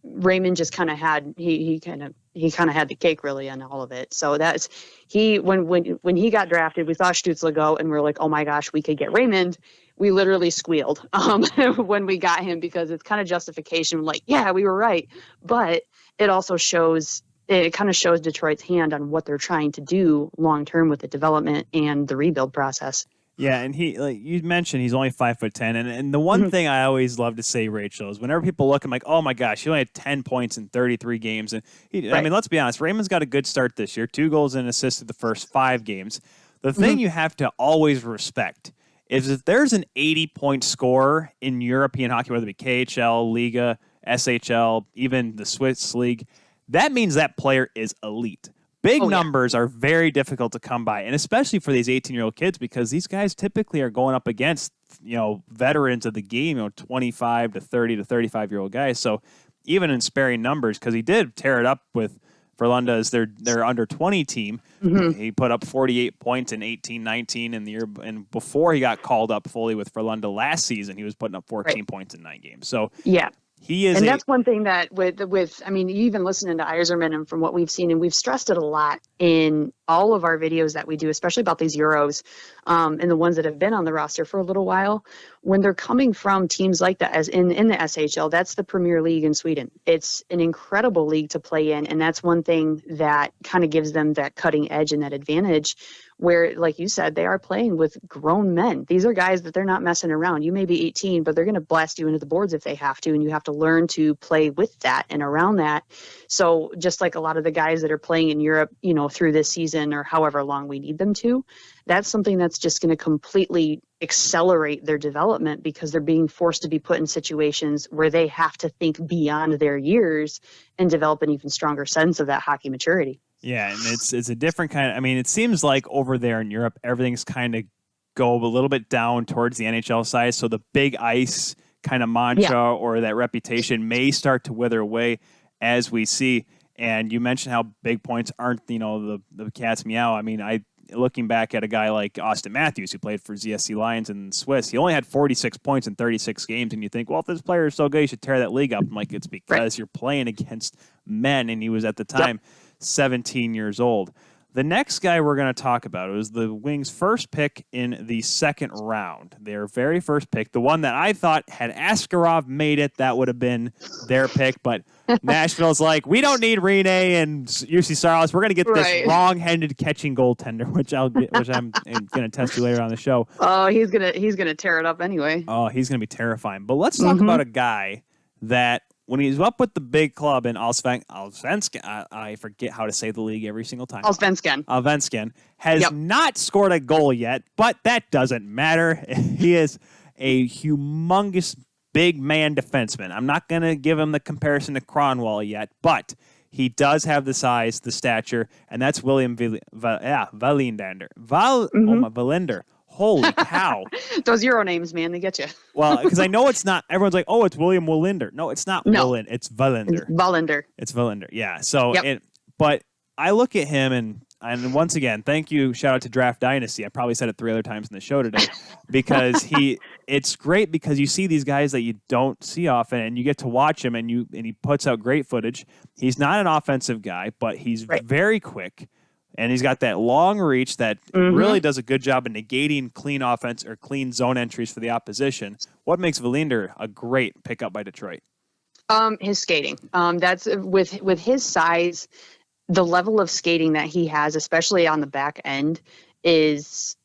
Raymond just kind of had, he kind of had the cake really on all of it. So that's, when he got drafted, we saw Stützle go and we were like, oh my gosh, we could get Raymond. We literally squealed when we got him, because it's kind of justification, like, yeah, we were right. But it also kind of shows Detroit's hand on what they're trying to do long-term with the development and the rebuild process. Yeah, and he, like you mentioned, he's only 5'10", and the one thing I always love to say, Rachel, is whenever people look, I'm like, oh my gosh, he only had 10 points in 33 games, and I mean, let's be honest, Raymond's got a good start this year, 2 goals and assists in the first 5 games. The thing you have to always respect is if there's an 80-point scorer in European hockey, whether it be KHL, Liga, SHL, even the Swiss League, that means that player is elite. Big numbers are very difficult to come by, and especially for these 18-year-old kids, because these guys typically are going up against, veterans of the game, 25 to 30 to 35-year-old guys. So even in sparing numbers, because he did tear it up with Frölunda as their under 20 team. Mm-hmm. He put up 48 points in 18-19 in the year, and before he got called up fully with Frölunda last season, he was putting up 14 points in 9 games. So yeah. He is, and that's one thing that even listening to Yzerman and from what we've seen, and we've stressed it a lot in all of our videos that we do, especially about these Euros, and the ones that have been on the roster for a little while, when they're coming from teams like that, as in the SHL, that's the Premier League in Sweden. It's an incredible league to play in, and that's one thing that kind of gives them that cutting edge and that advantage, where, like you said, they are playing with grown men. These are guys that they're not messing around. You may be 18, but they're going to blast you into the boards if they have to, and you have to learn to play with that and around that. So just like a lot of the guys that are playing in Europe, through this season or however long we need them to, that's something that's just going to completely accelerate their development, because they're being forced to be put in situations where they have to think beyond their years and develop an even stronger sense of that hockey maturity. Yeah, and it's a different kind of, it seems like over there in Europe, everything's kind of go a little bit down towards the NHL side. So the big ice kind of mantra or that reputation may start to wither away as we see. And you mentioned how big points aren't, the cat's meow. Looking back at a guy like Austin Matthews, who played for ZSC Lions in Swiss, he only had 46 points in 36 games. And you think, well, if this player is so good, you should tear that league up. I'm like, it's because you're playing against men. And he was at the time 17 years old. The next guy we're going to talk about was the Wings' first pick in the second round. Their very first pick, the one that I thought had Askarov made it, that would have been their pick. But Nashville's like, we don't need Rene and UC Saros. We're going to get this wrong-handed catching goaltender, which I'm going to test you later on the show. Oh, he's gonna tear it up anyway. Oh, he's going to be terrifying. But let's talk about a guy that, when he's up with the big club in Allsvenskan, I forget how to say the league every single time. Allsvenskan has not scored a goal yet, but that doesn't matter. He is a humongous big man defenseman. I'm not going to give him the comparison to Cronwall yet, but he does have the size, the stature, and that's William Wallinder. Wallinder. Holy cow. Those Euro names, man, they get you. Well, because I know it's not, everyone's like, oh, it's William Wallinder. No, it's not Wallinder. It's Wallinder. It's Wallinder. Yeah. So, but I look at him and once again, thank you. Shout out to Draft Dynasty. I probably said it 3 other times in the show today, because it's great because you see these guys that you don't see often, and you get to watch him, and he puts out great footage. He's not an offensive guy, but he's very quick. And he's got that long reach that really does a good job of negating clean offense or clean zone entries for the opposition. What makes Wallinder a great pickup by Detroit? His skating. That's with his size, the level of skating that he has, especially on the back end, is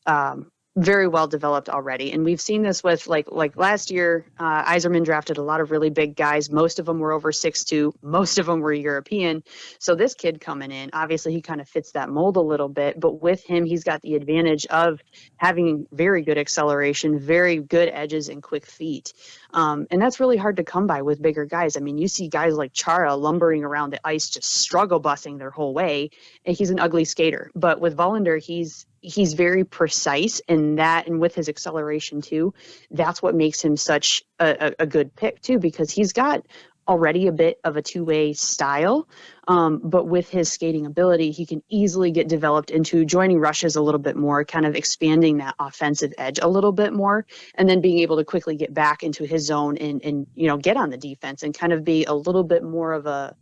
very well developed already. And we've seen this with like last year, Yzerman drafted a lot of really big guys. Most of them were over 6'2". Most of them were European. So this kid coming in, obviously he kind of fits that mold a little bit, but with him, he's got the advantage of having very good acceleration, very good edges and quick feet. And that's really hard to come by with bigger guys. You see guys like Chara lumbering around the ice, just struggle busing their whole way. And he's an ugly skater. But with Wallinder, he's very precise in that, and with his acceleration too, that's what makes him such a good pick too, because he's got already a bit of a two-way style, but with his skating ability, he can easily get developed into joining rushes a little bit more, kind of expanding that offensive edge a little bit more, and then being able to quickly get back into his zone and get on the defense and kind of be a little bit more of a,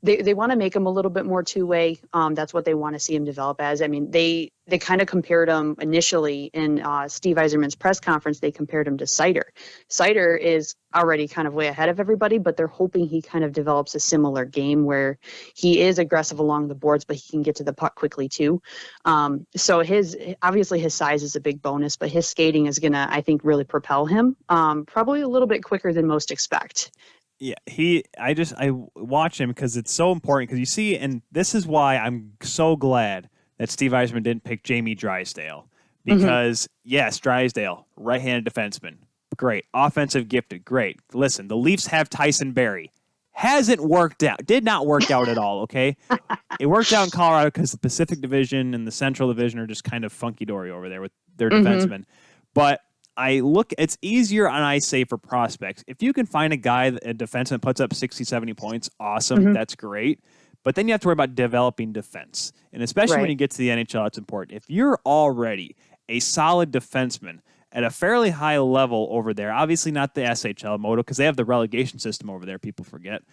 they want to make him a little bit more two-way. That's what they want to see him develop as. They kind of compared him initially in Steve Yzerman's press conference. They compared him to Seider. Seider is already kind of way ahead of everybody, but they're hoping he kind of develops a similar game where he is aggressive along the boards, but he can get to the puck quickly too. So obviously his size is a big bonus, but his skating is going to, I think, really propel him probably a little bit quicker than most expect. Yeah, I watch him because it's so important, because you see, and this is why I'm so glad that Steve Yzerman didn't pick Jamie Drysdale, because yes, Drysdale, right-handed defenseman, great, offensive gifted, great. Listen, the Leafs have Tyson Barrie, hasn't worked out. Did not work out at all, okay? It worked out in Colorado because the Pacific Division and the Central Division are just kind of funky-dory over there with their defensemen. But it's easier on ice, say, for prospects. If you can find a defenseman that puts up 60, 70 points, awesome. That's great. But then you have to worry about developing defense. And especially when you get to the NHL, it's important. If you're already a solid defenseman at a fairly high level over there, obviously not the SHL Moto because they have the relegation system over there, people forget.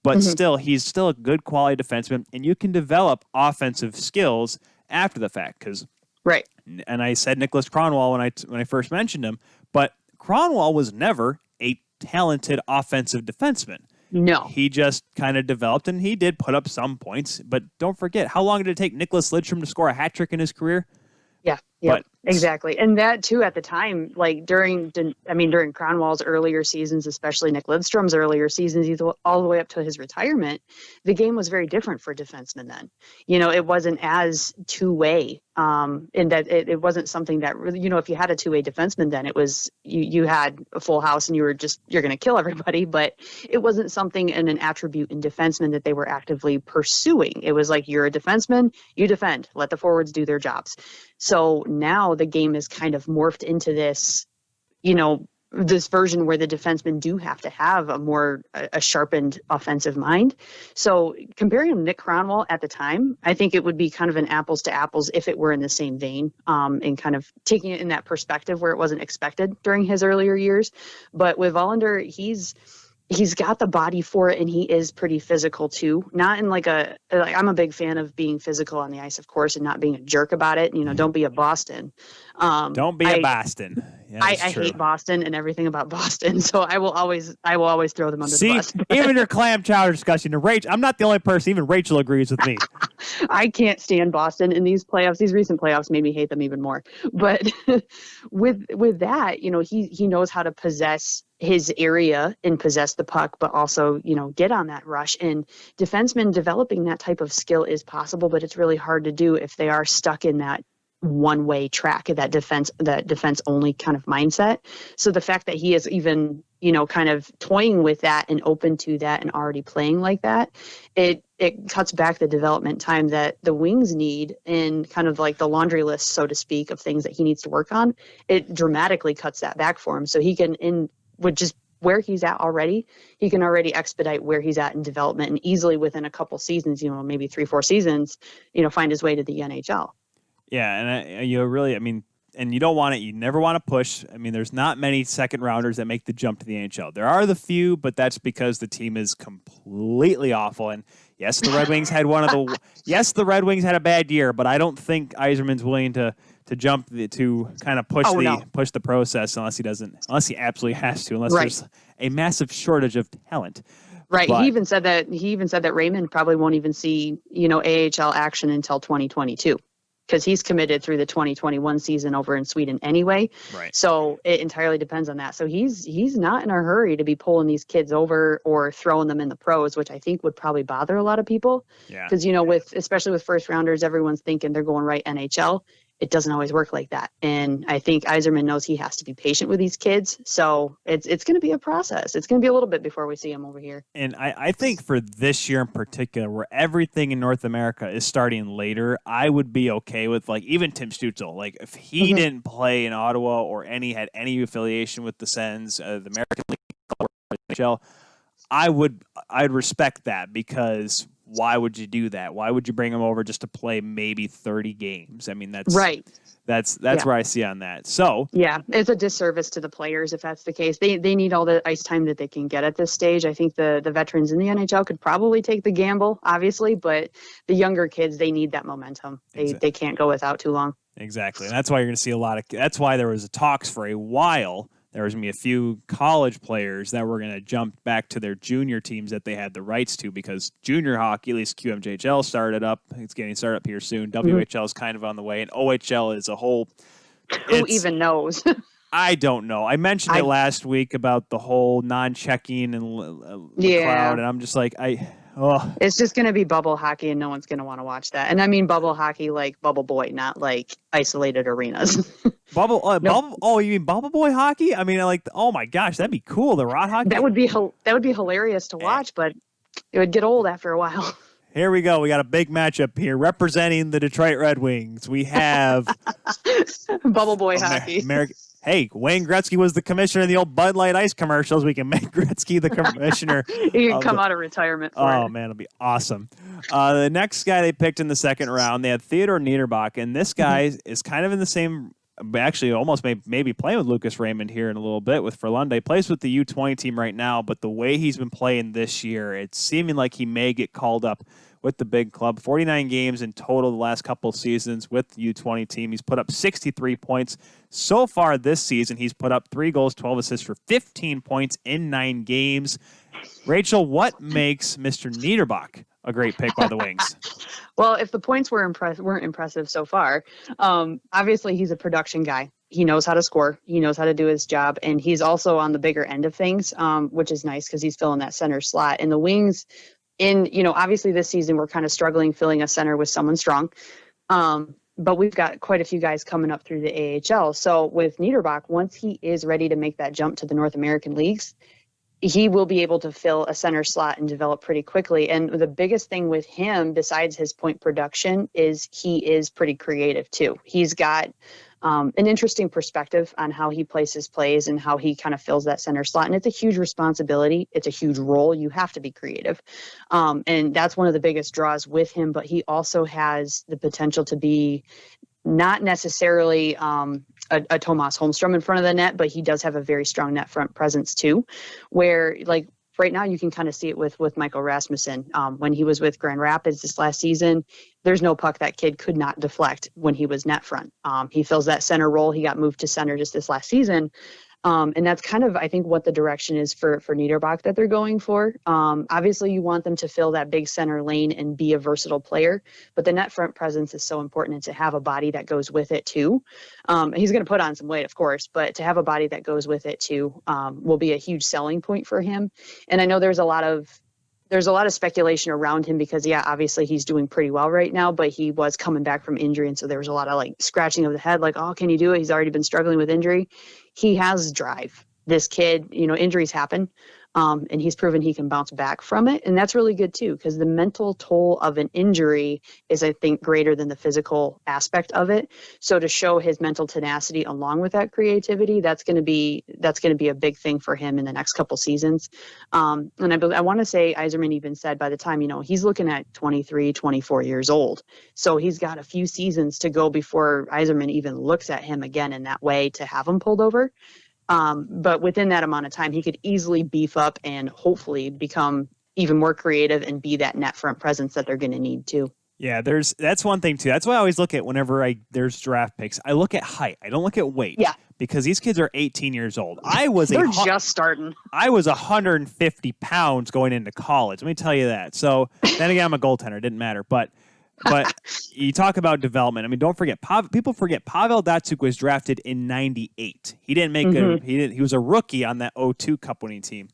But still, he's still a good quality defenseman, and you can develop offensive skills after the fact. Because, and I said Nicholas Kronwall when I first mentioned him, but Kronwall was never a talented offensive defenseman. No. He just kind of developed, and he did put up some points. But don't forget, how long did it take Nicholas Lidstrom to score a hat trick in his career? Yeah, exactly. And that too, at the time, like during Cronwall's earlier seasons, especially Nick Lidstrom's earlier seasons, all the way up to his retirement, the game was very different for defensemen then. It wasn't as two-way, in that it wasn't something that really, if you had a two-way defenseman, then it was, you had a full house and you're going to kill everybody, but it wasn't something and an attribute in defensemen that they were actively pursuing. It was like, you're a defenseman, you defend, let the forwards do their jobs. So now the game is kind of morphed into this, this version where the defensemen do have to have a sharpened offensive mind. So comparing him to Nick Kronwall at the time, I think it would be kind of an apples to apples if it were in the same vein, and kind of taking it in that perspective where it wasn't expected during his earlier years. But with Wallinder, he's got the body for it, and he is pretty physical too. Not in I'm a big fan of being physical on the ice, of course, and not being a jerk about it. Don't be a Boston. Don't be a Boston. Yeah, I hate Boston and everything about Boston, so I will always throw them under the bus. Even your clam chowder discussion, Rachel, I'm not the only person. Even Rachel agrees with me. I can't stand Boston in these playoffs. These recent playoffs made me hate them even more. But with that, he knows how to possess his area and possess the puck, but also, get on that rush. And defensemen developing that type of skill is possible, but it's really hard to do if they are stuck in that one-way track, that defense only kind of mindset. So the fact that he is even, kind of toying with that and open to that and already playing like that, it cuts back the development time that the Wings need in kind of like the laundry list, so to speak, of things that he needs to work on. It dramatically cuts that back for him. So he can, with just where he's at already, he can already expedite where he's at in development and easily within a couple seasons, maybe 3-4 seasons, find his way to the NHL. Yeah, and and you don't want it. You never want to push. There's not many second rounders that make the jump to the NHL. There are the few, but that's because the team is completely awful. And yes, the Red Wings had the Red Wings had a bad year, but I don't think Yzerman's willing to jump to kind of push the process unless he absolutely has to, unless there's a massive shortage of talent. Right. But he even said that Raymond probably won't even see, AHL action until 2022. Because he's committed through the 2021 season over in Sweden anyway. Right. So it entirely depends on that. So he's not in a hurry to be pulling these kids over or throwing them in the pros, which I think would probably bother a lot of people. Yeah. Because, especially with first rounders, everyone's thinking they're going right NHL. It doesn't always work like that. And I think Yzerman knows he has to be patient with these kids. So it's going to be a process. It's going to be a little bit before we see him over here. And I think for this year in particular, where everything in North America is starting later, I would be okay with even Tim Stützle. Like if he didn't play in Ottawa or had any affiliation with the Sens, the American League or NHL, I'd respect that, because why would you do that? Why would you bring him over just to play maybe 30 games? That's right. That's where I see on that. So yeah, it's a disservice to the players if that's the case. They need all the ice time that they can get at this stage. I think the veterans in the NHL could probably take the gamble, obviously, but the younger kids, they need that momentum. They can't go without too long. Exactly. And that's why you're going to see that's why there was talks for a while. There was going to be a few college players that were going to jump back to their junior teams that they had the rights to, because junior hockey, at least QMJHL, started up. It's getting started up here soon. WHL is kind of on the way, and OHL is a whole. Who even knows? I don't know. I mentioned it last week about the whole non-checking and crowd, and I'm just like, Oh, It's just going to be bubble hockey, and no one's going to want to watch that. And I mean bubble hockey like Bubble Boy, not like isolated arenas. bubble. No. Bubble. Oh, you mean bubble boy hockey? I mean, oh my gosh, that'd be cool. The rod hockey. That would be hilarious to watch, but it would get old after a while. Here we go. We got a big matchup here representing the Detroit Red Wings. We have Bubble Boy hockey. Hey, Wayne Gretzky was the commissioner in the old Bud Light Ice commercials. We can make Gretzky the commissioner. He can come out of retirement for it. Man, it'll be awesome. The next guy they picked in the second round, they had Theodore Niederbach, and this guy is kind of in the same, actually almost maybe playing with Lucas Raymond here in a little bit with Frölunda. He plays with the U20 team right now, but the way he's been playing this year, it's seeming like he may get called up with the big club. 49 games in total the last couple seasons with the U20 team. He's put up 63 points so far this season. He's put up 3 goals, 12 assists for 15 points in 9 games. Rachel, what makes Mr. Niederbach a great pick by the Wings? Well, if the points weren't impressive so far, obviously he's a production guy. He knows how to score. He knows how to do his job. And he's also on the bigger end of things, which is nice because he's filling that center slot. And the Wings, obviously this season we're kind of struggling filling a center with someone strong. But we've got quite a few guys coming up through the AHL. So with Niederbach, once he is ready to make that jump to the North American leagues, he will be able to fill a center slot and develop pretty quickly. And the biggest thing with him, besides his point production, is he is pretty creative too. He's got an interesting perspective on how he places plays and how he kind of fills that center slot. And it's a huge responsibility. It's a huge role. You have to be creative. And that's one of the biggest draws with him. But he also has the potential to be not necessarily a Tomas Holmstrom in front of the net, but he does have a very strong net front presence too, where like right now you can kind of see it with Michael Rasmussen. When he was with Grand Rapids this last season, there's no puck that kid could not deflect when he was net front. He fills that center role. He got moved to center just this last season. And that's kind of, I think, what the direction is for Niederbach that they're going for. Obviously, you want them to fill that big center lane and be a versatile player, but the net front presence is so important, and to have a body that goes with it too. He's going to put on some weight, of course, but to have a body that goes with it too will be a huge selling point for him. And I know there's a lot of speculation around him because, yeah, obviously he's doing pretty well right now, but he was coming back from injury. And so there was a lot of like scratching of the head, like, oh, can you do it? He's already been struggling with injury. He has drive. This kid, injuries happen. And he's proven he can bounce back from it. And that's really good too, because the mental toll of an injury is, I think, greater than the physical aspect of it. So to show his mental tenacity along with that creativity, that's going to be a big thing for him in the next couple seasons. And I want to say Yzerman even said by the time, he's looking at 23, 24 years old. So he's got a few seasons to go before Yzerman even looks at him again in that way to have him pulled over. But within that amount of time, he could easily beef up and hopefully become even more creative and be that net front presence that they're going to need too. Yeah, that's one thing too. That's what I always look at whenever there's draft picks. I look at height. I don't look at weight. Yeah. Because these kids are 18 years old. They're just starting. I was 150 pounds going into college. Let me tell you that. So then again, I'm a goaltender. It didn't matter. But you talk about development. I mean, don't forget, people forget Pavel Datsyuk was drafted in 98. He didn't make he was a rookie on that 02 Cup winning team.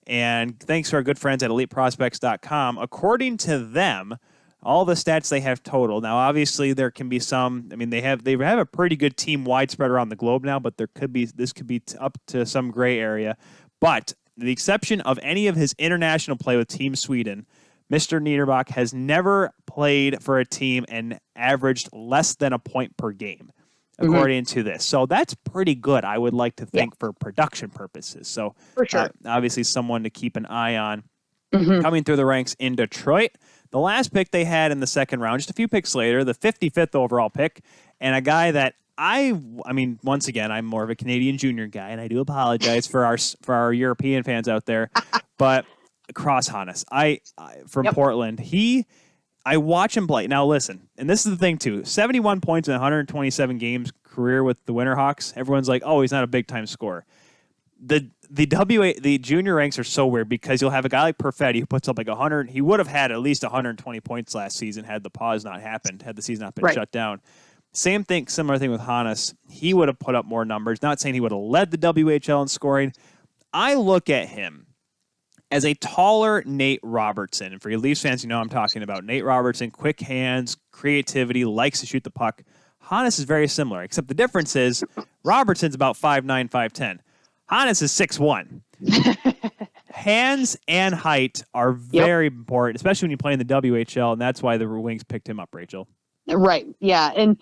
And thanks to our good friends at EliteProspects.com, according to them, all the stats they have total. Now, obviously, there can be some. I mean, they have a pretty good team widespread around the globe now, but this could be up to some gray area. But the exception of any of his international play with Team Sweden, Mr. Niederbach has never played for a team and averaged less than a point per game, according to this. So that's pretty good, I would like to think, for production purposes. So for sure. Obviously someone to keep an eye on coming through the ranks in Detroit. The last pick they had in the second round, just a few picks later, the 55th overall pick, and a guy that I mean, once again, I'm more of a Canadian junior guy, and I do apologize for our European fans out there, but Cross Hannes, from Portland, I watch him play. Now listen, and this is the thing too, 71 points in 127 games career with the Winterhawks. Everyone's like, oh, he's not a big time scorer. The junior ranks are so weird because you'll have a guy like Perfetti who puts up like 100. He would have had at least 120 points last season had the pause not happened, had the season not been shut down. Similar thing with Hannes. He would have put up more numbers. Not saying he would have led the WHL in scoring. I look at him as a taller Nate Robertson. And for your Leafs fans, you know I'm talking about Nate Robertson, quick hands, creativity, likes to shoot the puck. Hannes is very similar, except the difference is Robertson's about 5'9", 5'10". Hannes is 6'1". Hands and height are very important, especially when you play in the WHL, and that's why the Wings picked him up, Rachel. Right. Yeah. And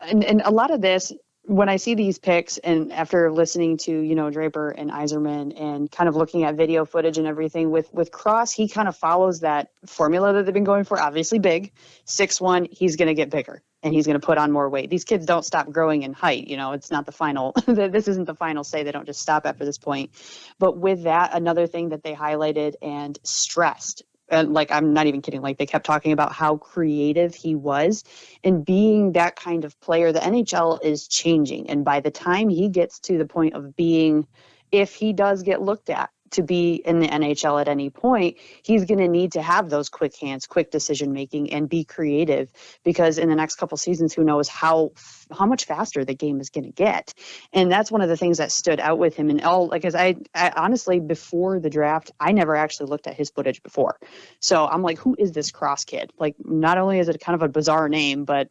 and a lot of this, when I see these picks and after listening to, you know, Draper and Yzerman and kind of looking at video footage and everything with Cross, he kind of follows that formula that they've been going for. Obviously big, 6'1", he's going to get bigger and he's going to put on more weight. These kids don't stop growing in height. You know, it's not the final, this isn't the final say. They don't just stop after this point. But with that, another thing that they highlighted and stressed, and like, I'm not even kidding, like they kept talking about how creative he was, and being that kind of player. The NHL is changing. And by the time he gets to the point of being, if he does get looked at to be in the NHL at any point, he's going to need to have those quick hands, quick decision making, and be creative, because in the next couple seasons, who knows how much faster the game is going to get. And that's one of the things that stood out with him. And all, like, as I honestly, before the draft, I never actually looked at his footage before. So I'm like, who is this Cross kid? Like, not only is it kind of a bizarre name, but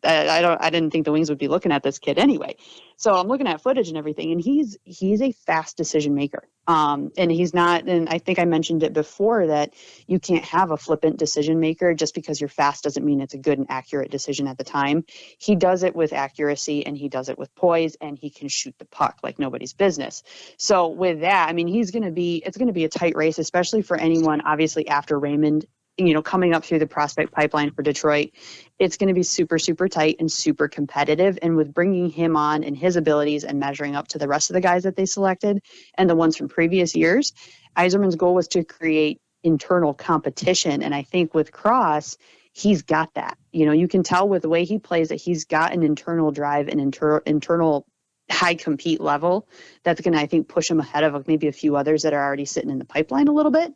I didn't think the Wings would be looking at this kid anyway. So I'm looking at footage and everything, and he's a fast decision maker. And he's not, and I think I mentioned it before, that you can't have a flippant decision maker. Just because you're fast doesn't mean it's a good and accurate decision at the time. He does it with accuracy, and he does it with poise, and he can shoot the puck like nobody's business. So with that, I mean, it's going to be a tight race, especially for anyone, obviously, after Raymond, you know, coming up through the prospect pipeline for Detroit. It's going to be super, super tight and super competitive. And with bringing him on and his abilities and measuring up to the rest of the guys that they selected and the ones from previous years, Yzerman's goal was to create internal competition. And I think with Cross, he's got that. You know, you can tell with the way he plays that he's got an internal drive and internal high compete level that's going to, I think, push him ahead of maybe a few others that are already sitting in the pipeline a little bit.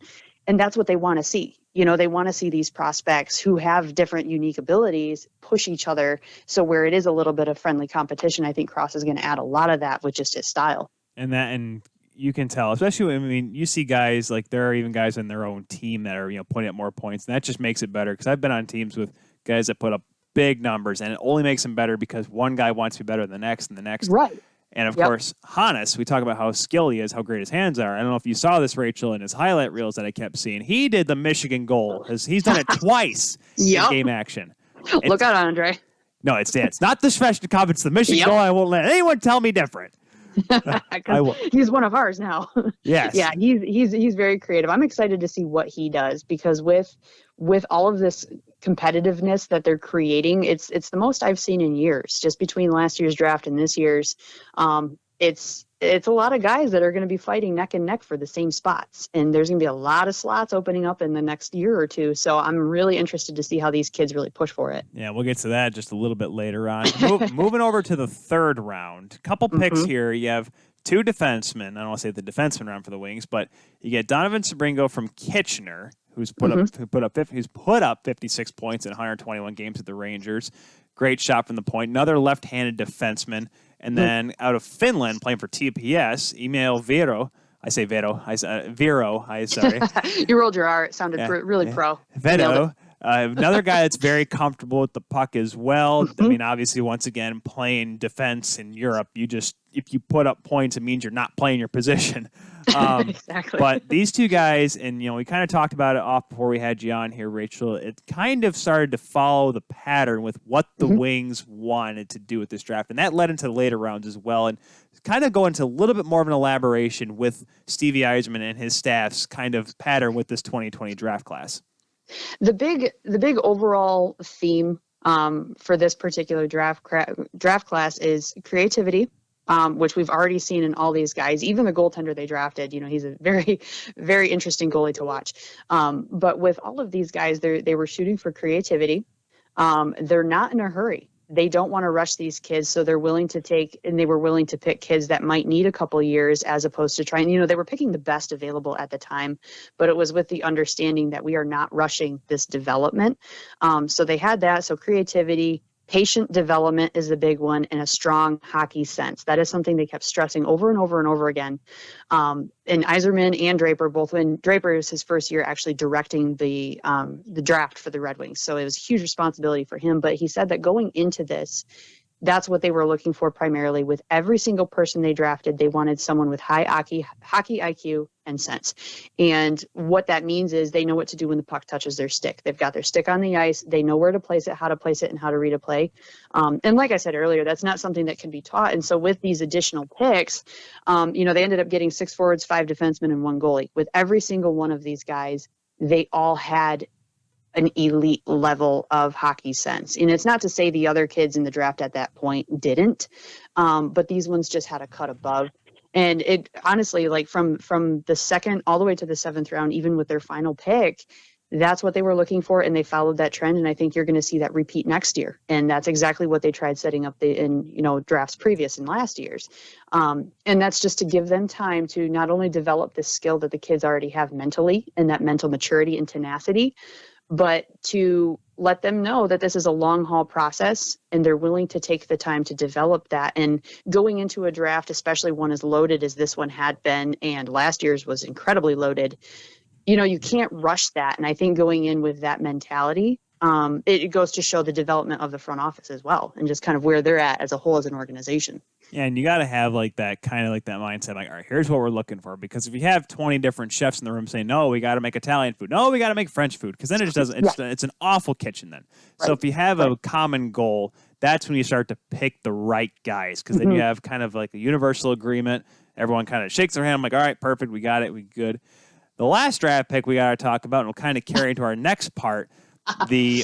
And that's what they want to see. You know, they want to see these prospects who have different unique abilities push each other. So where it is a little bit of friendly competition, I think Cross is going to add a lot of that with just his style. And you can tell, especially, I mean, you see guys, like there are even guys in their own team that are, you know, putting up more points, and that just makes it better. Because I've been on teams with guys that put up big numbers, and it only makes them better because one guy wants to be better than the next and the next. Right. And, of course, Hannes, we talk about how skilled he is, how great his hands are. I don't know if you saw this, Rachel, in his highlight reels that I kept seeing. He did the Michigan goal. He's done it twice in game action. Look out, Andre. No, it's not the Sveshnikov. It's the Michigan goal. I won't let anyone tell me different. He's one of ours now. Yes. Yeah, he's very creative. I'm excited to see what he does, because with all of this competitiveness that they're creating, it's the most I've seen in years. Just between last year's draft and this year's, it's a lot of guys that are going to be fighting neck and neck for the same spots, and there's going to be a lot of slots opening up in the next year or two. So I'm really interested to see how these kids really push for it. Yeah, we'll get to that just a little bit later on. Moving over to the third round, couple picks here. You have two defensemen. I don't want to say the defenseman round for the Wings, but you get Donovan Sabringo from Kitchener, who's put up 56 points in 121 games at the Rangers. Great shot from the point. Another left-handed defenseman. And then out of Finland, playing for TPS, Emil Viro. Viro. Sorry. You rolled your R. It sounded really pro. Viro. Another guy that's very comfortable with the puck as well. I mean, obviously, once again, playing defense in Europe, if you put up points, it means you're not playing your position. Exactly. But these two guys, and, you know, we kind of talked about it off before we had you on here, Rachel. It kind of started to follow the pattern with what the Wings wanted to do with this draft. And that led into the later rounds as well. And kind of go into a little bit more of an elaboration with Stevie Yzerman and his staff's kind of pattern with this 2020 draft class. The big overall theme for this particular draft class is creativity, which we've already seen in all these guys. Even the goaltender they drafted, you know, he's a very, very interesting goalie to watch. But with all of these guys, they were shooting for creativity. They're not in a hurry. They don't want to rush these kids, so they were willing to pick kids that might need a couple years, as opposed to trying, you know, they were picking the best available at the time, but it was with the understanding that we are not rushing this development. So they had that. So creativity, Patient development is the big one, and a strong hockey sense. That is something they kept stressing over and over and over again. And Yzerman and Draper, both when Draper was his first year actually directing the draft for the Red Wings. So it was a huge responsibility for him. But he said that going into this, that's what they were looking for primarily. With every single person they drafted, they wanted someone with high hockey IQ and sense. And what that means is they know what to do when the puck touches their stick. They've got their stick on the ice. They know where to place it, how to place it, and how to read a play. And like I said earlier, that's not something that can be taught. And so with these additional picks, they ended up getting 6 forwards, 5 defensemen, and 1 goalie. With every single one of these guys, they all had an elite level of hockey sense. And it's not to say the other kids in the draft at that point didn't, but these ones just had a cut above. And it honestly, like from the second all the way to the 7th round, even with their final pick, that's what they were looking for, and they followed that trend. And I think you're going to see that repeat next year. And that's exactly what they tried setting up in drafts previous in last year's. And that's just to give them time to not only develop the skill that the kids already have mentally and that mental maturity and tenacity, but to let them know that this is a long haul process and they're willing to take the time to develop that. And going into a draft, especially one as loaded as this one had been, and last year's was incredibly loaded, you can't rush that. And I think going in with that mentality, it goes to show the development of the front office as well, and just kind of where they're at as a whole as an organization. Yeah, and you got to have that mindset, all right, here's what we're looking for. Because if you have 20 different chefs in the room saying, no, we got to make Italian food, no, we got to make French food, because then it just doesn't, it's an awful kitchen then. Right. So if you have a common goal, that's when you start to pick the right guys, because then you have kind of like a universal agreement. Everyone kind of shakes their hand, all right, perfect, we got it, we good. The last draft pick we got to talk about, and we'll kind of carry into our next part,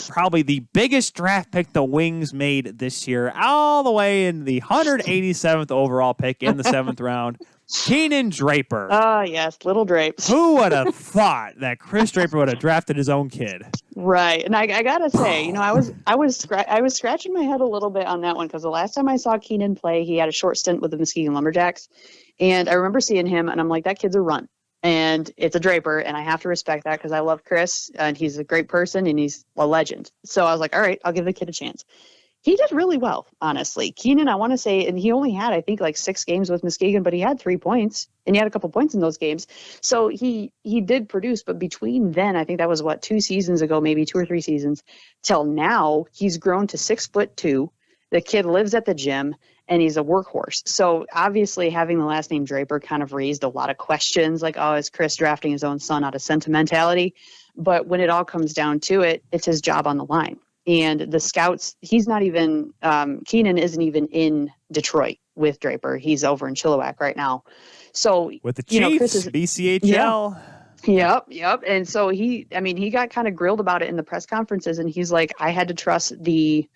probably the biggest draft pick the Wings made this year, all the way in the 187th overall pick in the 7th round, Keenan Draper. Oh, yes, little Drapes. Who would have thought that Chris Draper would have drafted his own kid? Right, and I gotta say, I was scratching my head a little bit on that one, because the last time I saw Keenan play, he had a short stint with the Muskegon Lumberjacks, and I remember seeing him, and I'm like, that kid's a run. And it's a Draper, and I have to respect that because I love Chris, and he's a great person, and he's a legend. So I was like, all right, I'll give the kid a chance. He did really well, honestly. Keenan, I want to say, and he only had, I think, 6 games with Muskegon, but he had 3 points, and he had a couple points in those games. So he did produce, but between then, I think that was, 2 seasons ago, maybe 2 or 3 seasons, till now, he's grown to 6'2". The kid lives at the gym, and he's a workhorse. So obviously having the last name Draper kind of raised a lot of questions, like, oh, is Chris drafting his own son out of sentimentality? But when it all comes down to it, it's his job on the line. And the scouts, he's not even, Keenan isn't even in Detroit with Draper. He's over in Chilliwack right now. So with the Chiefs, BCHL. Yeah. Yep. And so he got kind of grilled about it in the press conferences, and he's like, I had to trust the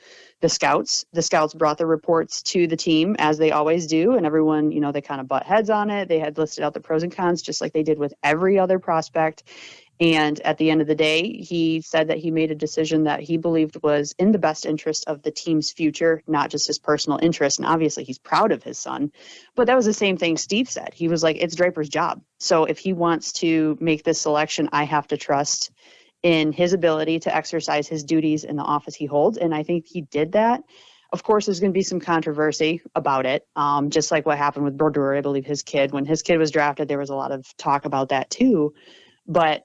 scouts. The scouts brought the reports to the team, as they always do, and everyone, they kind of butt heads on it. They had listed out the pros and cons, just like they did with every other prospect. And at the end of the day, he said that he made a decision that he believed was in the best interest of the team's future, not just his personal interest. And obviously he's proud of his son, but that was the same thing Steve said. He was like, it's Draper's job. So if he wants to make this selection, I have to trust in his ability to exercise his duties in the office he holds. And I think he did that. Of course, there's going to be some controversy about it, just like what happened with Brodeur. I believe his kid, when his kid was drafted, there was a lot of talk about that too. But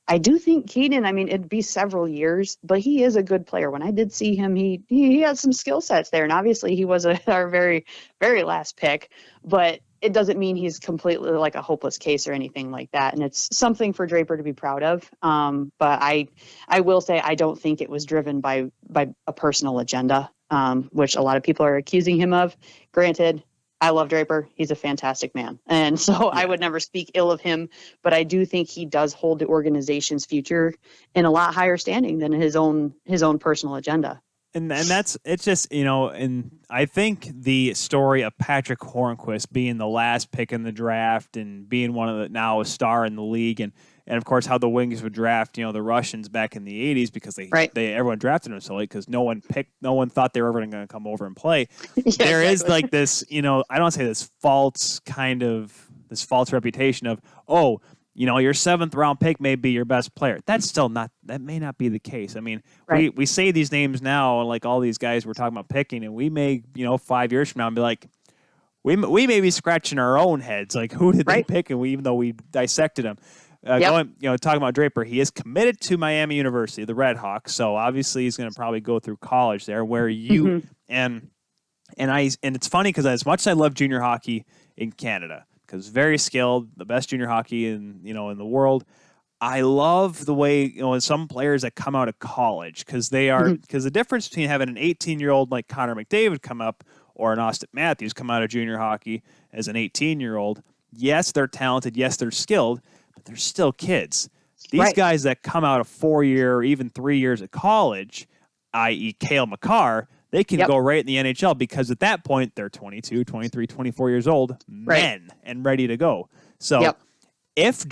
I do think Keenan, it'd be several years, but he is a good player. When I did see him, he had some skill sets there. And obviously he was our very, very last pick, but it doesn't mean he's completely like a hopeless case or anything like that. And it's something for Draper to be proud of. But I will say, I don't think it was driven by a personal agenda, which a lot of people are accusing him of. Granted, I love Draper. He's a fantastic man. And so I would never speak ill of him, but I do think he does hold the organization's future in a lot higher standing than his own personal agenda. And it's just, and I think the story of Patrick Hornquist being the last pick in the draft and being now a star in the league, and of course how the Wings would draft, the Russians back in the 80s, because everyone drafted them so late because no one thought they were ever going to come over and play. Yeah, there is like this, I don't say this false reputation of, your 7th round pick may be your best player. That may not be the case. I mean, Right. we say these names now, like all these guys we're talking about picking, and we may, 5 years from now be like, we may be scratching our own heads, like who did they pick, and even though we dissected them. Talking about Draper, he is committed to Miami University, the Red Hawks. So obviously he's going to probably go through college there, where you and it's funny because as much as I love junior hockey in Canada, because very skilled, the best junior hockey in the world. I love the way some players that come out of college because the difference between having an 18-year-old like Connor McDavid come up or an Austin Matthews come out of junior hockey as an 18-year-old. Yes, they're talented. Yes, they're skilled, but they're still kids. These guys that come out of 4-year or even 3 years of college, i.e. Cale Makar, they can go right in the NHL because at that point they're 22, 23, 24 years old, men and ready to go. So if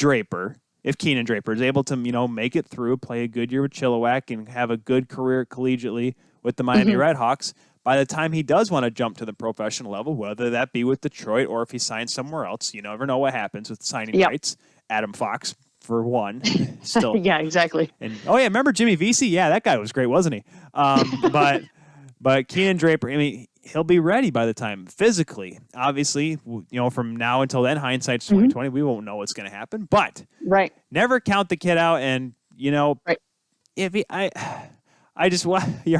Keenan Draper is able to, make it through, play a good year with Chilliwack and have a good career collegiately with the Miami Redhawks, by the time he does want to jump to the professional level, whether that be with Detroit or if he signs somewhere else, you never know what happens with signing rights. Adam Fox, for one, still. Yeah, exactly. And remember Jimmy Vesey? Yeah, that guy was great, wasn't he? But Keenan Draper, I mean, he'll be ready by the time physically. Obviously, from now until then, hindsight's 2020. We won't know what's going to happen. But never count the kid out. And if you're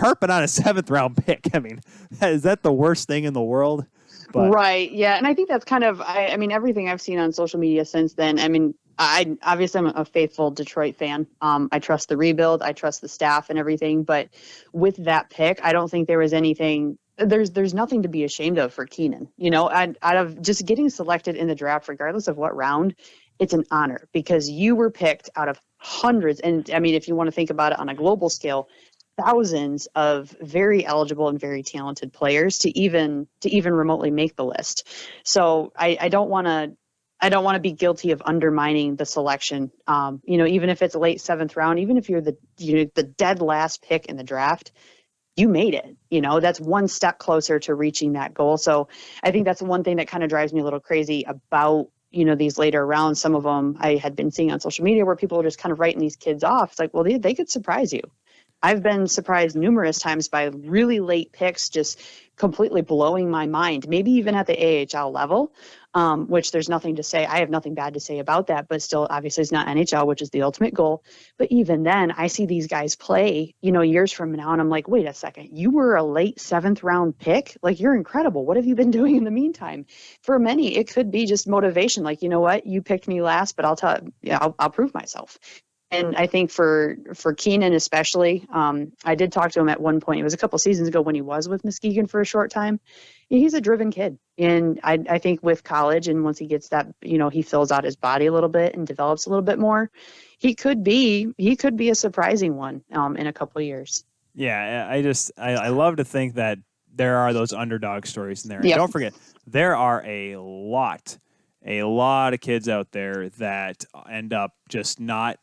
harping on a 7th round pick. I mean, is that the worst thing in the world? But, right. Yeah, and I think that's kind of I mean everything I've seen on social media since then. I mean, I'm a faithful Detroit fan. I trust the rebuild. I trust the staff and everything. But with that pick, I don't think there was anything. There's nothing to be ashamed of for Keenan. Out of just getting selected in the draft, regardless of what round, it's an honor because you were picked out of hundreds. And I mean, if you want to think about it on a global scale, thousands of very eligible and very talented players to even remotely make the list. So I don't want to be guilty of undermining the selection. Even if it's a late 7th round, even if you're the dead last pick in the draft, you made it. That's one step closer to reaching that goal. So I think that's one thing that kind of drives me a little crazy about these later rounds. Some of them I had been seeing on social media where people are just kind of writing these kids off. It's like, well, they could surprise you. I've been surprised numerous times by really late picks just completely blowing my mind, maybe even at the AHL level, which there's nothing to say. I have nothing bad to say about that, but still, obviously, it's not NHL, which is the ultimate goal. But even then, I see these guys play, years from now, and I'm like, wait a second, you were a late 7th round pick? Like, you're incredible. What have you been doing in the meantime? For many, it could be just motivation. Like, you know what, you picked me last, but I'll prove myself. And I think for Keenan especially, I did talk to him at one point. It was a couple seasons ago when he was with Muskegon for a short time. He's a driven kid. And I think with college and once he gets that, he fills out his body a little bit and develops a little bit more, he could be a surprising one in a couple of years. Yeah, I love to think that there are those underdog stories in there. And don't forget, there are a lot of kids out there that end up not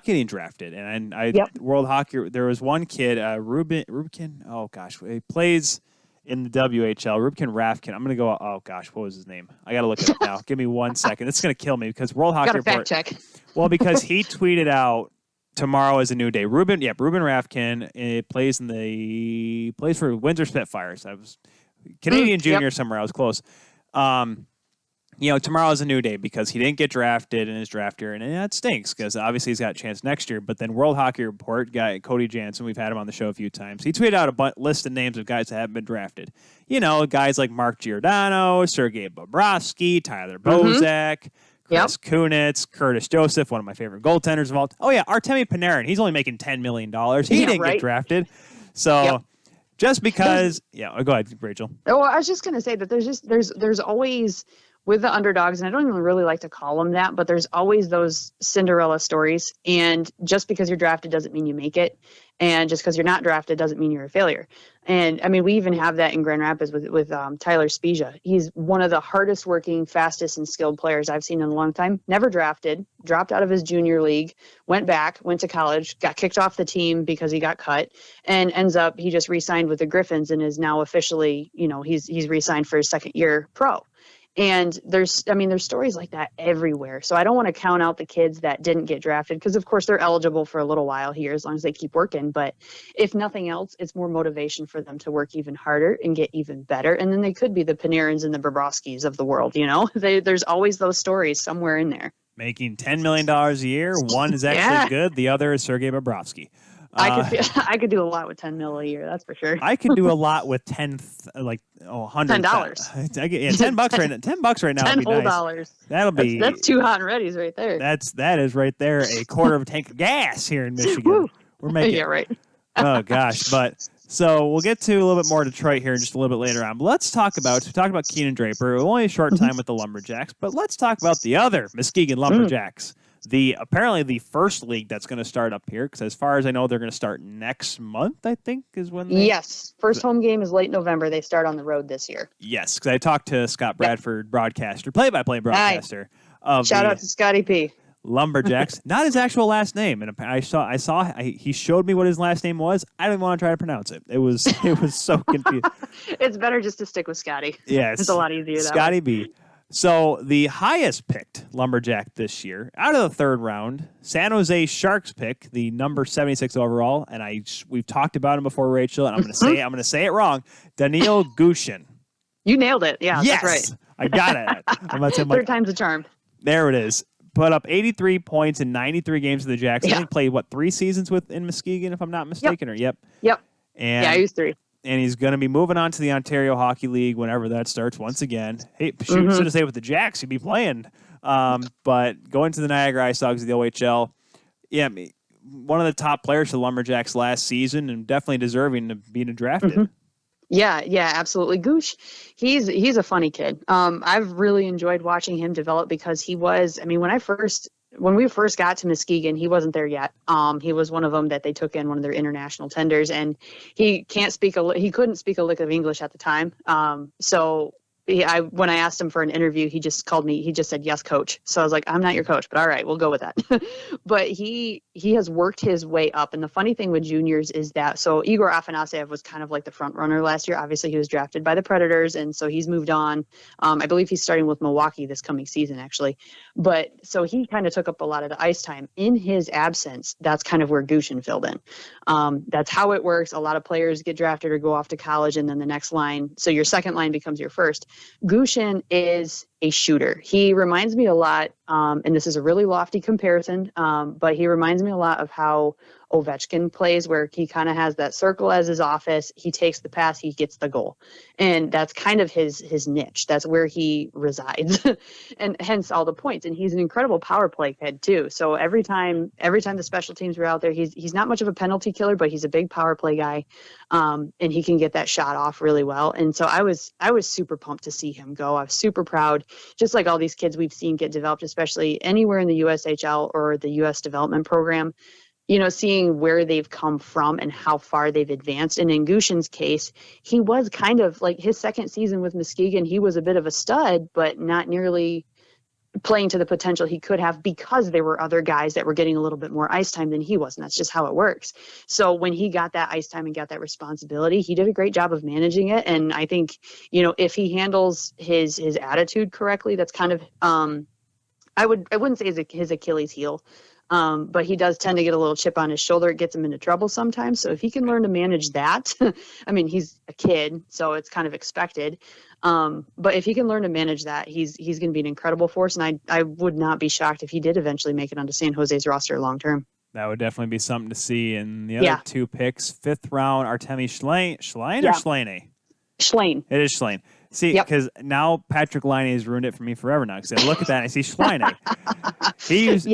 getting drafted. And World Hockey, there was one kid, Rubkin. Oh gosh, he plays in the WHL. Rubkin Rafkin. I'm gonna go. Oh gosh, what was his name? I gotta look it up now. Give me 1 second. It's gonna kill me because World Hockey Report. Fact check. Well, because he tweeted out tomorrow is a new day. Rubin Rafkin plays for Windsor Spitfires. I was Canadian junior somewhere. I was close. Tomorrow is a new day because he didn't get drafted in his draft year, and that stinks because obviously he's got a chance next year. But then World Hockey Report guy Cody Jansen, we've had him on the show a few times. He tweeted out a list of names of guys that haven't been drafted. Guys like Mark Giordano, Sergei Bobrovsky, Tyler Bozak, Chris Kunitz, Curtis Joseph, one of my favorite goaltenders of all time. Oh yeah, Artemi Panarin. He's only making $10 million. He didn't get drafted, so. Just because, go ahead, Rachel. Oh, I was just going to say that there's always with the underdogs, and I don't even really like to call them that, but there's always those Cinderella stories. And just because you're drafted doesn't mean you make it. And just because you're not drafted doesn't mean you're a failure. And I mean, we even have that in Grand Rapids with Tyler Spezia. He's one of the hardest working, fastest and skilled players I've seen in a long time. Never drafted, dropped out of his junior league, went to college, got kicked off the team because he got cut, and ends up, he just re-signed with the Griffins and is now officially, he's re-signed for his second year pro. And there's stories like that everywhere. So I don't want to count out the kids that didn't get drafted, because of course they're eligible for a little while here as long as they keep working. But if nothing else, it's more motivation for them to work even harder and get even better. And then they could be the Panarins and the Bobrovskis of the world. There's always those stories somewhere in there. Making $10 million a year. One is actually good. The other is Sergei Bobrovsky. I could do a lot with $10 million a year. That's for sure. I could do a lot with $100. $10. $10 right now. $10 right now. $10 would be nice. dollars. That'll be. That's 2 hot and ready's right there. That is right there. A quarter of a tank of gas here in Michigan. We're making. Yeah, right. Oh gosh, but so we'll get to a little bit more Detroit here in just a little bit later on. But let's talk about Keenan Draper. Only a short time with the Lumberjacks, but let's talk about the other Muskegon Lumberjacks. Apparently the first league that's going to start up here, because as far as I know, they're going to start next month, I think, is when Yes. First home game is late November. They start on the road this year. Yes, because I talked to Scott Bradford, broadcaster, play-by-play broadcaster. Shout out to Scotty P. Lumberjacks, not his actual last name, and he showed me what his last name was. I didn't want to try to pronounce it. It was so confusing. It's better just to stick with Scotty. Yes, it's a lot easier. Scotty B. So the highest picked Lumberjack this year, out of the third round, San Jose Sharks pick, the number 76 overall, and we've talked about him before, Rachel, and I'm going to say it wrong. Daniil Gushin. You nailed it. Yeah, yes, that's right. I got it. Third time's a charm. There it is. Put up 83 points in 93 games for the Jacks. I think played 3 seasons in Muskegon, if I'm not mistaken. Yep. And I used 3. And he's going to be moving on to the Ontario Hockey League whenever that starts once again. Hey, shoot, should have stayed with the Jacks. He'd be playing. But going to the Niagara Ice Dogs of the OHL, one of the top players for the Lumberjacks last season, and definitely deserving of being drafted. Yeah, absolutely. Goosh, he's a funny kid. I've really enjoyed watching him develop, because he was, when we first got to Muskegon, he wasn't there yet. He was one of them that they took in one of their international tenders, and he couldn't speak a lick of English at the time. So when I asked him for an interview, he just said, "Yes, coach." So I was like, "I'm not your coach, but all right, we'll go with that." But he has worked his way up. And the funny thing with juniors is that, so Igor Afanasyev was kind of like the front runner last year. Obviously, he was drafted by the Predators, and so he's moved on. I believe he's starting with Milwaukee this coming season, actually. But so he kind of took up a lot of the ice time. In his absence, that's kind of where Gushin filled in. That's how it works. A lot of players get drafted or go off to college, and then the next line, so your second line becomes your first. Gushin is a shooter. He reminds me a lot, and this is a really lofty comparison, but he reminds me a lot of how Ovechkin plays, where he kind of has that circle as his office. He takes the pass, he gets the goal. And that's kind of his niche. That's where he resides, and hence all the points. And he's an incredible power play kid too. So every time the special teams were out there, he's not much of a penalty killer, but he's a big power play guy. And he can get that shot off really well. And so I was super pumped to see him go. I was super proud, just like all these kids we've seen get developed, especially anywhere in the USHL or the US development program. Seeing where they've come from and how far they've advanced. And in Gushin's case, he was kind of like, his second season with Muskegon, he was a bit of a stud, but not nearly playing to the potential he could have, because there were other guys that were getting a little bit more ice time than he was. And that's just how it works. So when he got that ice time and got that responsibility, he did a great job of managing it. And I think, if he handles his attitude correctly, that's kind of, I wouldn't say his Achilles heel. But he does tend to get a little chip on his shoulder. It gets him into trouble sometimes. So if he can learn to manage that, he's a kid, so it's kind of expected. But if he can learn to manage that, he's going to be an incredible force. And I would not be shocked if he did eventually make it onto San Jose's roster long term. That would definitely be something to see. And the other 2 picks, 5th round, Artemi Schlein or Schleine? Schlein. It is Schlein. See, because now Patrick Laine has ruined it for me forever now. Because I look at that and I see Schleine. It's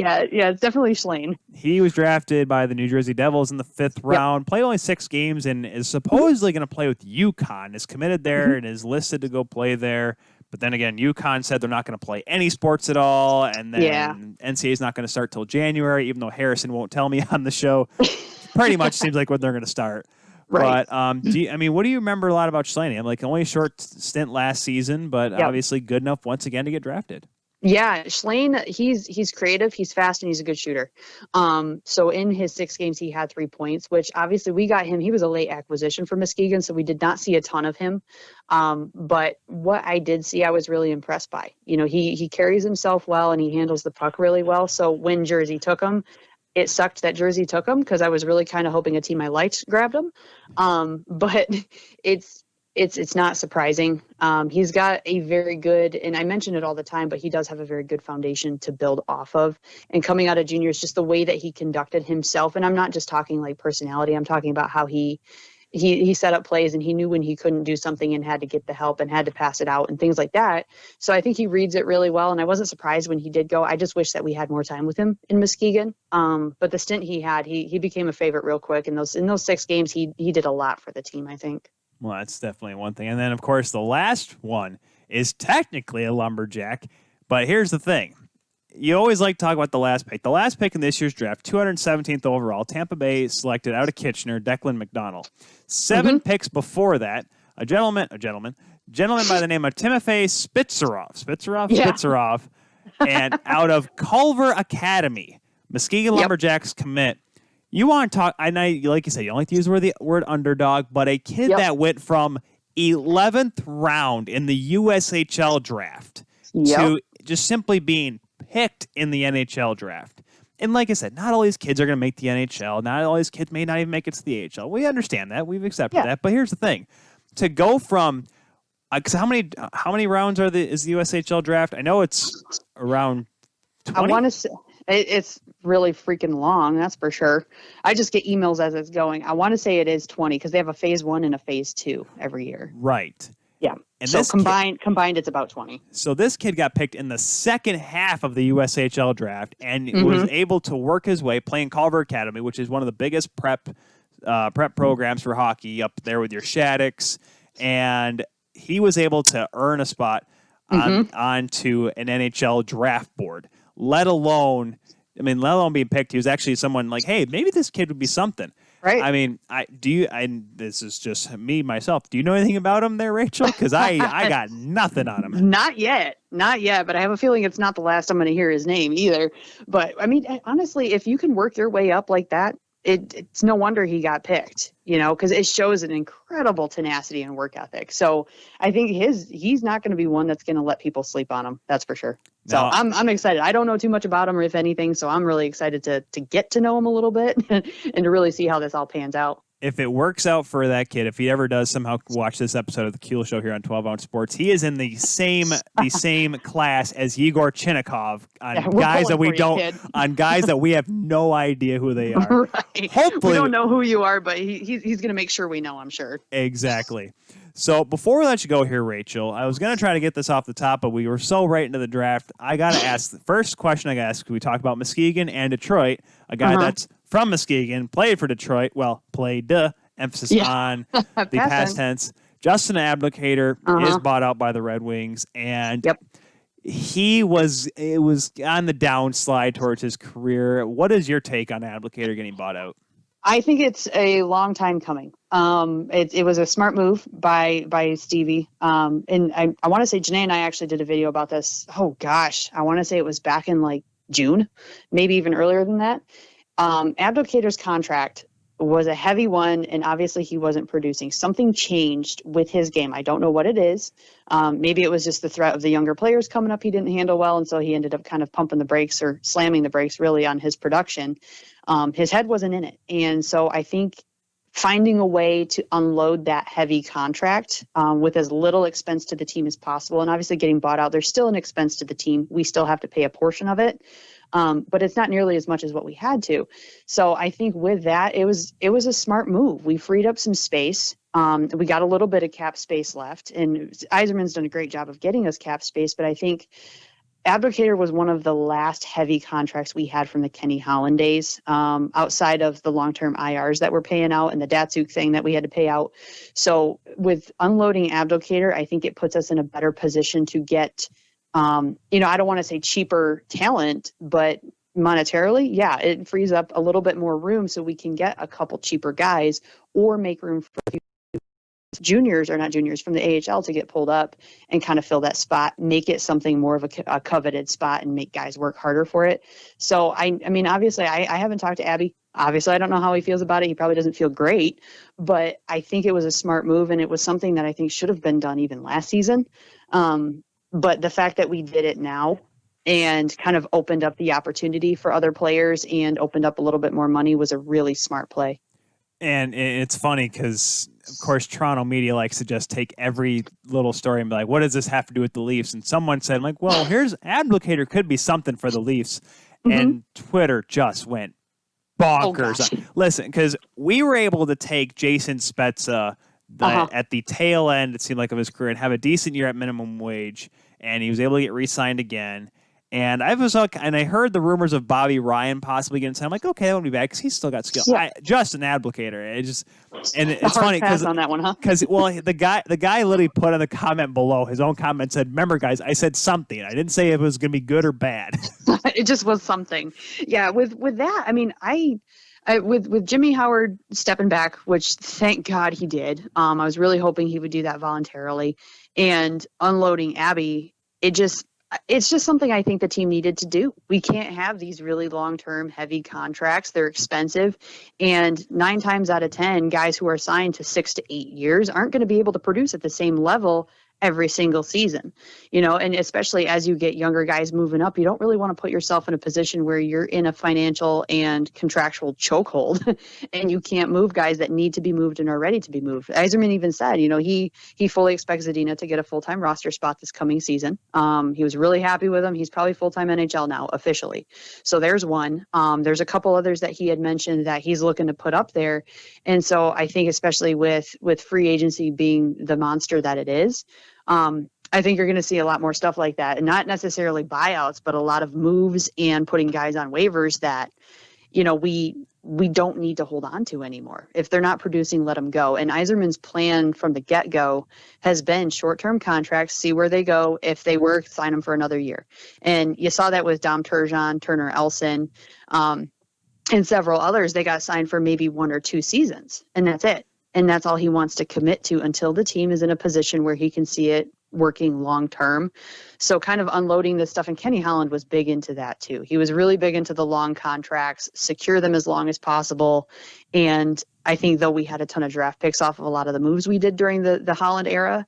definitely Schlein. He was drafted by the New Jersey Devils in the 5th round, played only 6 games, and is supposedly going to play with UConn, is committed there and is listed to go play there. But then again, UConn said they're not going to play any sports at all, and then NCAA is not going to start till January, even though Harrison won't tell me on the show. Pretty much seems like when they're going to start. Right. But what do you remember a lot about Schleine? Only a short stint last season, but obviously good enough once again to get drafted. Yeah, Schlane, he's creative, he's fast, and he's a good shooter. So in his 6 games, he had 3 points, which obviously we got him. He was a late acquisition for Muskegon, so we did not see a ton of him. But what I did see, I was really impressed by. He carries himself well and he handles the puck really well. So when Jersey took him, it sucked that Jersey took him because I was really kind of hoping a team I liked grabbed him. But it's not surprising. He's got a very good, and I mention it all the time, but he does have a very good foundation to build off of. And coming out of juniors, just the way that he conducted himself, and I'm not just talking like personality, I'm talking about how he set up plays and he knew when he couldn't do something and had to get the help and had to pass it out and things like that. So I think he reads it really well. And I wasn't surprised when he did go. I just wish that we had more time with him in Muskegon. But the stint he had, he became a favorite real quick. In those 6 games, he did a lot for the team, I think. Well, that's definitely one thing. And then, of course, the last one is technically a Lumberjack. But here's the thing. You always like to talk about the last pick. The last pick in this year's draft, 217th overall, Tampa Bay selected out of Kitchener, Declan McDonald. 7 picks before that, a gentleman by the name of Timofey Spitzerov, and out of Culver Academy, Muskegon Lumberjacks commit. You want to talk, I know, like you said, you don't like to use the word underdog, but a kid that went from 11th round in the USHL draft to just simply being picked in the NHL draft. And like I said, not all these kids are going to make the NHL. Not all these kids may not even make it to the AHL. We understand that. We've accepted that. But here's the thing. To go from, because how many rounds is the USHL draft? I know it's around 20. I want to say it's really freaking long, that's for sure. I just get emails as it's going. I want to say it is 20 because they have a phase 1 and a phase 2 every year. Right. Yeah. And so combined, it's about 20. So this kid got picked in the second half of the USHL draft and was able to work his way playing Culver Academy, which is one of the biggest prep programs for hockey up there with your Shaddix. And he was able to earn a spot onto an NHL draft board, let alone being picked. He was actually someone like, hey, maybe this kid would be something. Right. I mean, this is just me, myself. Do you know anything about him there, Rachel? Because I got nothing on him. Not yet. But I have a feeling it's not the last I'm going to hear his name either. But, I mean, honestly, if you can work your way up like that, it's no wonder he got picked, because it shows an incredible tenacity and work ethic. So I think he's not going to be one that's going to let people sleep on him. That's for sure. So I'm excited. I don't know too much about him, or if anything, so I'm really excited to get to know him a little bit and to really see how this all pans out. If it works out for that kid, if he ever does somehow watch this episode of the Kuehl Show here on 12 Ounce Sports, he is in the same class as Yegor Chinnikov on guys that we have no idea who they are. Right. Hopefully, we don't know who you are, but he's going to make sure we know, I'm sure. Exactly. So before we let you go here, Rachel, I was going to try to get this off the top, but we were so right into the draft. I got to ask the first question I got to ask. We talked about Muskegon and Detroit, a guy that's from Muskegon, played for Detroit. Well, played, emphasis on the past tense. Justin Abdelkader is bought out by the Red Wings, and it was on the downslide towards his career. What is your take on Abdelkader getting bought out? I think it's a long time coming. It was a smart move by Stevie. And I want to say Janae and I actually did a video about this. Oh gosh, I want to say it was back in like June, maybe even earlier than that. Abdelkader's contract was a heavy one, and obviously he wasn't producing. Something changed with his game. I don't know what it is. Maybe it was just the threat of the younger players coming up he didn't handle well, and so he ended up kind of pumping the brakes or slamming the brakes really on his production. His head wasn't in it. And so I think finding a way to unload that heavy contract with as little expense to the team as possible, and obviously getting bought out, there's still an expense to the team. We still have to pay a portion of it. But it's not nearly as much as what we had to. So I think with that, it was a smart move. We freed up some space. We got a little bit of cap space left, and Yzerman's done a great job of getting us cap space. But I think Abdelkader was one of the last heavy contracts we had from the Kenny Holland days, outside of the long-term IRs that we're paying out and the Datsuk thing that we had to pay out. So with unloading Abdelkader, I think it puts us in a better position to get I don't want to say cheaper talent, but monetarily, it frees up a little bit more room so we can get a couple cheaper guys or make room for a few juniors, or not juniors, from the AHL to get pulled up and kind of fill that spot, make it something more of a coveted spot and make guys work harder for it. So, I mean, obviously, I haven't talked to Abby. Obviously, I don't know how he feels about it. He probably doesn't feel great, but I think it was a smart move, and it was something that I think should have been done even last season. But the fact that we did it now and kind of opened up the opportunity for other players and opened up a little bit more money was a really smart play. And it's funny because, of course, Toronto media likes to just take every little story and be like, what does this have to do with the Leafs? And someone said, like, well, here's Abdelkader could be something for the Leafs. And Twitter just went bonkers. Listen, because we were able to take Jason Spezza at the tail end, it seemed like, of his career and have a decent year at minimum wage. And he was able to get re-signed again. And I heard the rumors of Bobby Ryan possibly getting signed. I'm like, okay, that won't be bad because he's still got skill. Yeah. Just an Abdelkader. It's funny because on that one, huh? The guy literally put in the comment below, his own comment said, "Remember, guys, I said something. I didn't say if it was going to be good or bad." It just was something. Yeah. With that, I mean, with Jimmy Howard stepping back, which thank God he did. I was really hoping he would do that voluntarily, and unloading Abby. It's just something I think the team needed to do. We can't have these really long-term, heavy contracts. They're expensive. And 9 times out of 10, guys who are signed to 6 to 8 years aren't going to be able to produce at the same level every single season, and especially as you get younger guys moving up, you don't really want to put yourself in a position where you're in a financial and contractual chokehold and you can't move guys that need to be moved and are ready to be moved. Yzerman even said, he fully expects Zadina to get a full-time roster spot this coming season. He was really happy with him. He's probably full-time NHL now officially. So there's one. There's a couple others that he had mentioned that he's looking to put up there. And so I think especially with free agency being the monster that it is, I think you're going to see a lot more stuff like that, and not necessarily buyouts, but a lot of moves and putting guys on waivers that, we don't need to hold on to anymore. If they're not producing, let them go. And Yzerman's plan from the get-go has been short-term contracts, see where they go. If they work, sign them for another year. And you saw that with Dom Turgeon, Turner Elson, and several others. They got signed for maybe 1 or 2 seasons, and that's it. And that's all he wants to commit to until the team is in a position where he can see it working long term. So kind of unloading this stuff. And Kenny Holland was big into that too. He was really big into the long contracts, secure them as long as possible. And I think though we had a ton of draft picks off of a lot of the moves we did during the Holland era,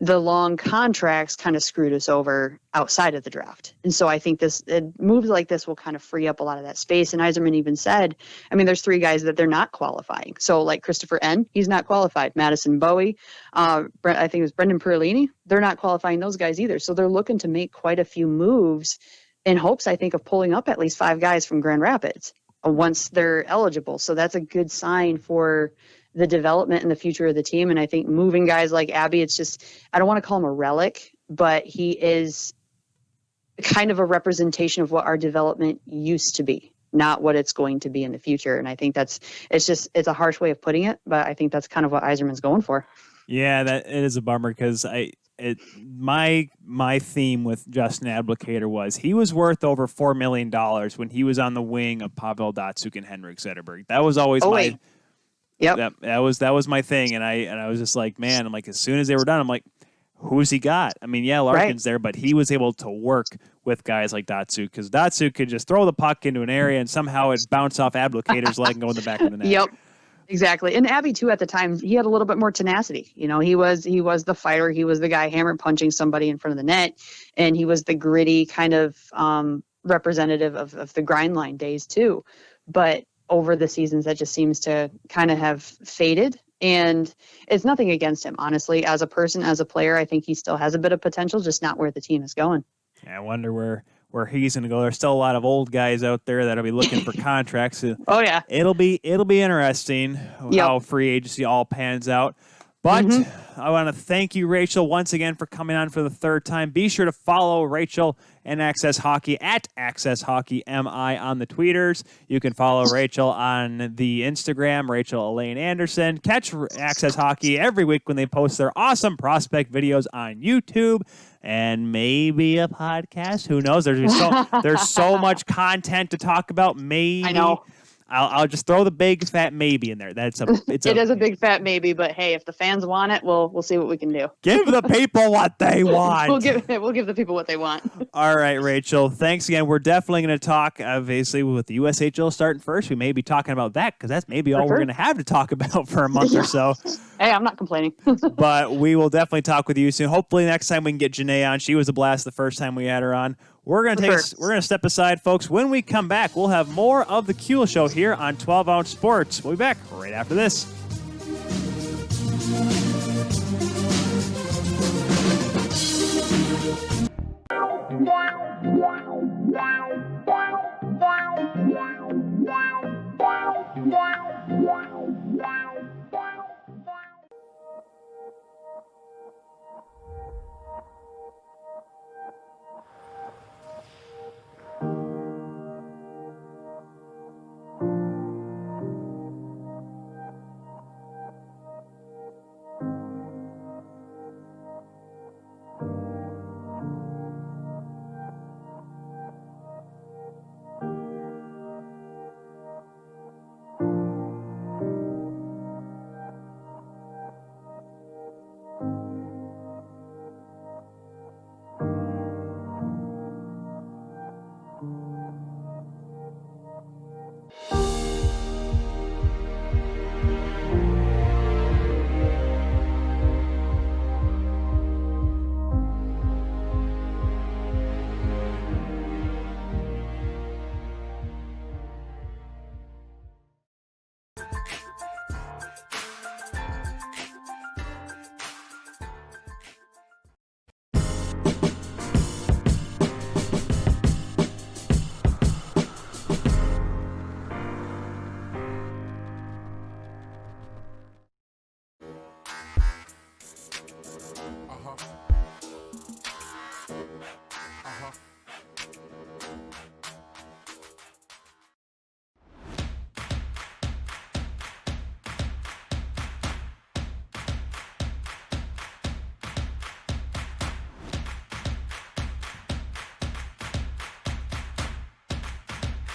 the long contracts kind of screwed us over outside of the draft. And so I think moves like this will kind of free up a lot of that space. And Yzerman even said, there's 3 guys that they're not qualifying. So like Christopher N., he's not qualified. Madison Bowie, I think it was Brendan Perlini, they're not qualifying those guys either. So they're looking to make quite a few moves in hopes, I think, of pulling up at least 5 guys from Grand Rapids once they're eligible. So that's a good sign for the development and the future of the team. And I think moving guys like Abby, it's just, I don't want to call him a relic, but he is kind of a representation of what our development used to be, not what it's going to be in the future. And I think it's a harsh way of putting it, but I think that's kind of what Yzerman's going for. Yeah, that it is a bummer because my theme with Justin Abdelkader was he was worth over $4 million when he was on the wing of Pavel Datsyuk and Henrik Zetterberg. That was always Yep. That was my thing, and I was just like, man, I'm like, as soon as they were done, I'm like, who's he got? Larkin's there, but he was able to work with guys like Datsyuk because Datsyuk could just throw the puck into an area and somehow it bounced off Abdelkader's leg and go in the back of the net. Yep, exactly. And Abby too, at the time, he had a little bit more tenacity. He was the fighter. He was the guy hammer punching somebody in front of the net, and he was the gritty kind of representative of the grind line days too. But over the seasons, that just seems to kind of have faded. And it's nothing against him, honestly. As a person, as a player, I think he still has a bit of potential, just not where the team is going. Yeah, I wonder where he's going to go. There's still a lot of old guys out there that'll be looking for contracts. Oh, yeah. It'll be interesting how free agency all pans out. But I want to thank you, Rachel, once again for coming on for the 3rd time. Be sure to follow Rachel and Access Hockey at Access HockeyMI on the tweeters. You can follow Rachel on the Instagram, Rachel Elaine Anderson. Catch Access Hockey every week when they post their awesome prospect videos on YouTube and maybe a podcast. Who knows? There's so much content to talk about. Maybe. I know. I'll just throw the big fat maybe in there. It is a big fat maybe, but hey, if the fans want it, we'll see what we can do. Give the people what they want. We'll give the people what they want. All right, Rachel. Thanks again. We're definitely going to talk, obviously, with the USHL starting first. We may be talking about that because that's maybe all we're going to have to talk about for a month or so. Hey, I'm not complaining. But we will definitely talk with you soon. Hopefully next time we can get Janae on. She was a blast the first time we had her on. We're going to step aside, folks. When we come back, we'll have more of the Kuehl Show here on 12 Ounce Sports. We'll be back right after this.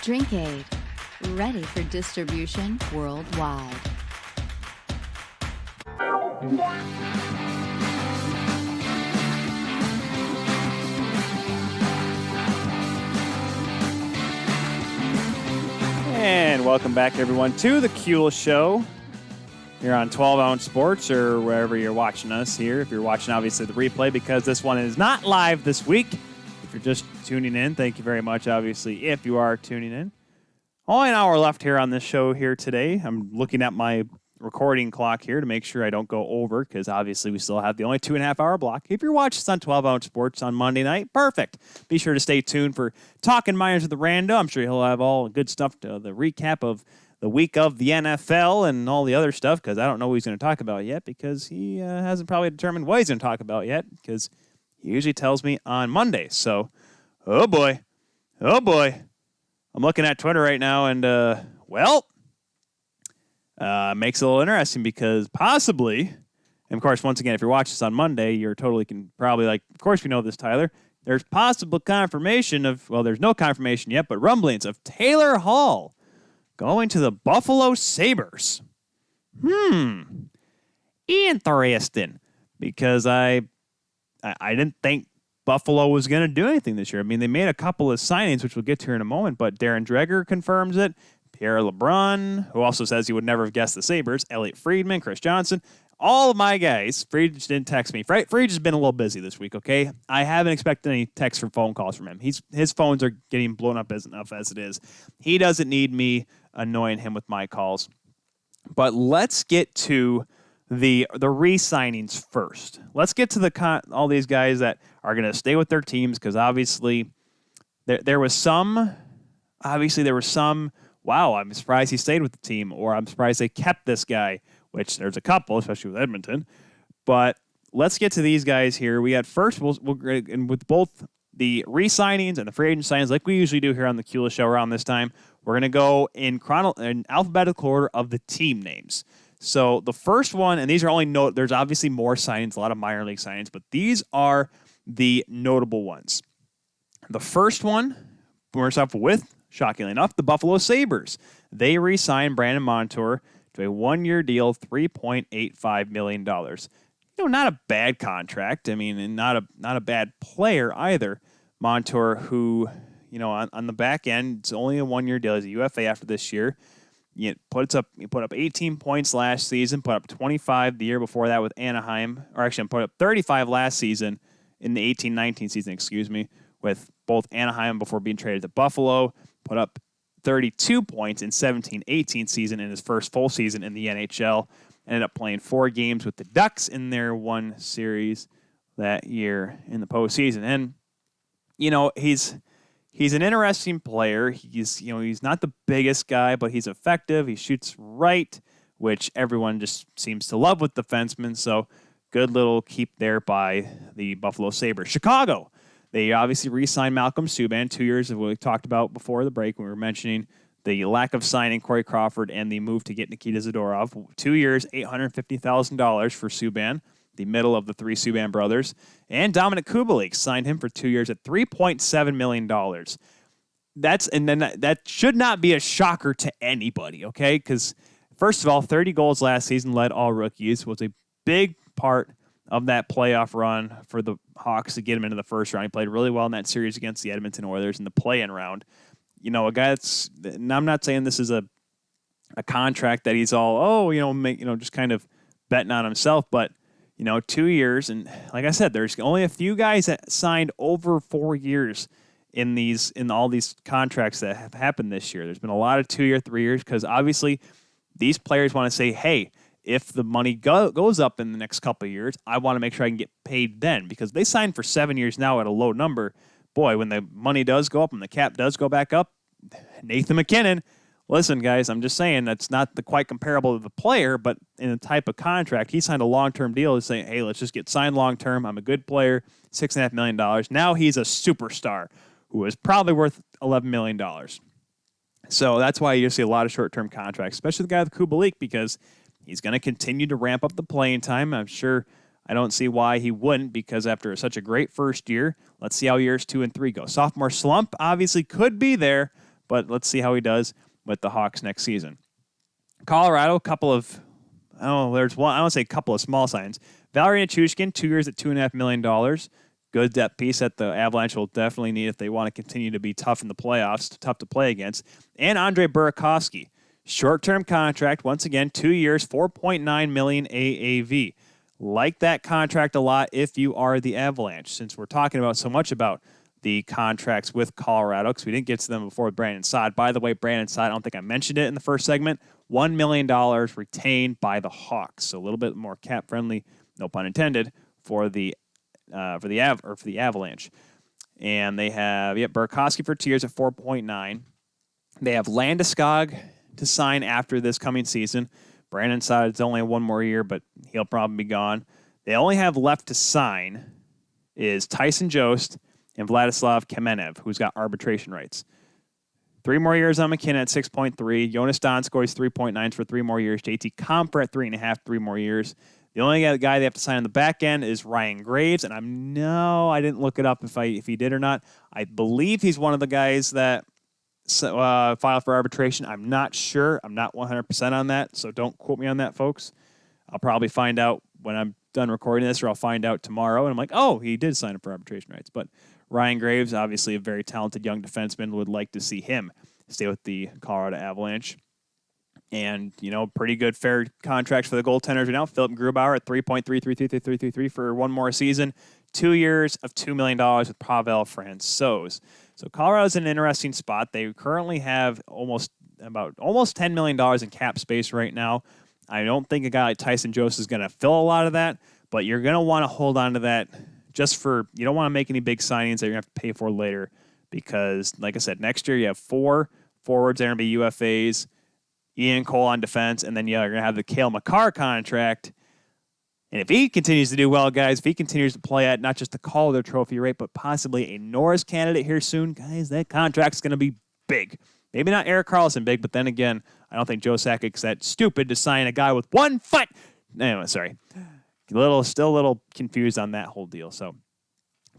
Drink Aid, ready for distribution worldwide. And welcome back, everyone, to the Kuehl Show here on 12 Ounce Sports or wherever you're watching us here. If you're watching, obviously, the replay, because this one is not live this week. If you're just tuning in, thank you very much, obviously, if you are tuning in. Only an hour left here on this show here today. I'm looking at my recording clock here to make sure I don't go over, because obviously we still have the only 2.5 hour block. If you're watching us on 12 Ounce Sports on Monday night, perfect. Be sure to stay tuned for Talking Miners with the Rando. I'm sure he'll have all good stuff, the recap of the week of the NFL and all the other stuff, because I don't know what he's going to talk about yet, because he hasn't probably determined what he's going to talk about yet, because he usually tells me on Monday. So, oh boy. I'm looking at Twitter right now, and, makes it a little interesting, because possibly, and of course, once again, if you're watching this on Monday, you're totally probably like, of course we know this, Tyler. There's possible confirmation of, well, there's no confirmation yet, but rumblings of Taylor Hall going to the Buffalo Sabres. Interesting, because I didn't think Buffalo was going to do anything this year. I mean, they made a couple of signings, which we'll get to in a moment, but Darren Dreger confirms it. Pierre LeBrun, who also says he would never have guessed the Sabres. Elliot Friedman, Chris Johnson, all of my guys. Fried didn't text me. Fried has been a little busy this week, okay? I haven't expected any texts or phone calls from him. His phones are getting blown up enough as it is. He doesn't need me annoying him with my calls. But let's get to the re-signings first. Let's get to all these guys that are going to stay with their teams, because obviously there was some, wow, I'm surprised he stayed with the team, or I'm surprised they kept this guy, which there's a couple, especially with Edmonton. But let's get to these guys here. We had first, and with both the re-signings and the free agent signings, like we usually do here on the Kuehl Show around this time, we're going to go in alphabetical order of the team names. So the first one, and these are only there's obviously more signings, a lot of minor league signings, but these are the notable ones. The first one, we're starting with shockingly enough, the Buffalo Sabres. They re-signed Brandon Montour to a 1-year deal, $3.85 million. Not a bad contract. I mean, and not a bad player either. Montour, who, on the back end, it's only a 1-year deal. He's a UFA after this year. He put up 18 points last season, put up 25 the year before that with Anaheim, or actually put up 35 last season in the 18-19 season, with both Anaheim before being traded to Buffalo, put up 32 points in 17-18 season in his first full season in the NHL. Ended up playing 4 games with the Ducks in their one series that year in the postseason. And, he's an interesting player. He's not the biggest guy, but he's effective. He shoots right, which everyone just seems to love with defensemen. So good little keep there by the Buffalo Sabres. Chicago, they obviously re-signed Malcolm Subban, 2 years of what we talked about before the break when we were mentioning the lack of signing Corey Crawford and the move to get Nikita Zadorov. 2 years, $850,000 for Subban, the middle of the 3 Subban brothers. And Dominic Kubalik signed him for 2 years at $3.7 million. That should not be a shocker to anybody, okay? Because, first of all, 30 goals last season, led all rookies, was a big part of that playoff run for the Hawks to get him into the first round. He played really well in that series against the Edmonton Oilers in the play-in round. A guy that's, and I'm not saying this is a contract that he's all, just kind of betting on himself, but 2 years, and like I said, there's only a few guys that signed over 4 years in all these contracts that have happened this year. There's been a lot of 2 year, 3 years, because obviously these players want to say, hey, if the money goes up in the next couple of years, I want to make sure I can get paid then, because they signed for 7 years now at a low number. Boy, when the money does go up and the cap does go back up, Nathan McKinnon, listen, guys, I'm just saying that's not quite comparable to the player, but in the type of contract, he signed a long-term deal to say, hey, let's just get signed long-term. I'm a good player, $6.5 million. Now he's a superstar who is probably worth $11 million. So that's why you see a lot of short-term contracts, especially the guy with Kubalik, because he's going to continue to ramp up the playing time. I'm sure I don't see why he wouldn't, because after such a great first year, let's see how years 2 and 3 go. Sophomore slump obviously could be there, but let's see how he does with the Hawks next season. Colorado, there's one, I don't say a couple of small signs. Valery Nichushkin, 2 years at $2.5 million. Good depth piece that the Avalanche will definitely need if they want to continue to be tough in the playoffs, tough to play against. And Andrei Burakovsky, short-term contract, once again, 2 years, $4.9 million AAV. Like that contract a lot if you are the Avalanche, since we're talking about so much about the contracts with Colorado, because we didn't get to them before with Brandon Saad. By the way, Brandon Saad, I don't think I mentioned it in the first segment, $1 million retained by the Hawks. So a little bit more cap-friendly, no pun intended, for the Avalanche. And they have Burakovsky for 2 years at 4.9. They have Landeskog to sign after this coming season. Brandon Saad, it's only 1 more year, but he'll probably be gone. They only have left to sign is Tyson Jost and Vladislav Kamenev, who's got arbitration rights. 3 more years on McKinnon at 6.3. Jonas Donskoy's 3.9 for 3 more years. JT Compher at 3.5, 3 more years. The only guy they have to sign on the back end is Ryan Graves, and I didn't look it up if he did or not. I believe he's one of the guys that filed for arbitration. I'm not sure. I'm not 100% on that, so don't quote me on that, folks. I'll probably find out when I'm done recording this, or I'll find out tomorrow, and I'm like, oh, he did sign up for arbitration rights. But Ryan Graves, obviously a very talented young defenseman, would like to see him stay with the Colorado Avalanche. And, pretty good fair contracts for the goaltenders right now. Philip Grubauer at 3.33333 for 1 more season. 2 years of $2 million with Pavel Francouz. So Colorado's in an interesting spot. They currently have almost $10 million in cap space right now. I don't think a guy like Tyson Jost is going to fill a lot of that, but you're going to want to hold on to that you don't want to make any big signings that you're going to have to pay for later, because, like I said, next year you have 4 forwards that are going to be UFAs, Ian Cole on defense, and then you're going to have the Cale Makar contract. And if he continues to do well, guys, if he continues to play at not just the Calder Trophy rate, but possibly a Norris candidate here soon, guys, that contract's going to be big. Maybe not Erik Karlsson big, but then again, I don't think Joe Sakic's that stupid to sign a guy with 1 foot. Anyway, sorry. Still a little confused on that whole deal. So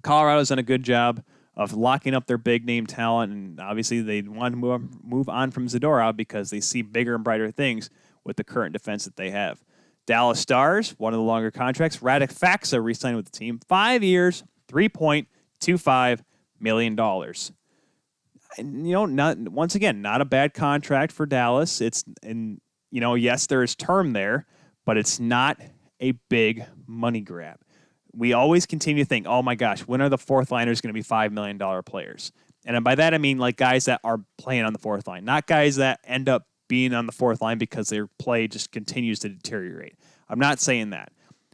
Colorado's done a good job of locking up their big name talent, and obviously they want to move on from Zadorov because they see bigger and brighter things with the current defense that they have. Dallas Stars, one of the longer contracts. Radek Faksa re-signed with the team, 5 years, $3.25 million. And, once again, not a bad contract for Dallas. Yes, there is term there, but it's not a big money grab. We always continue to think, oh my gosh, when are the fourth liners going to be $5 million players? And by that, I mean like guys that are playing on the fourth line, not guys that end up being on the fourth line because their play just continues to deteriorate. I'm not saying that.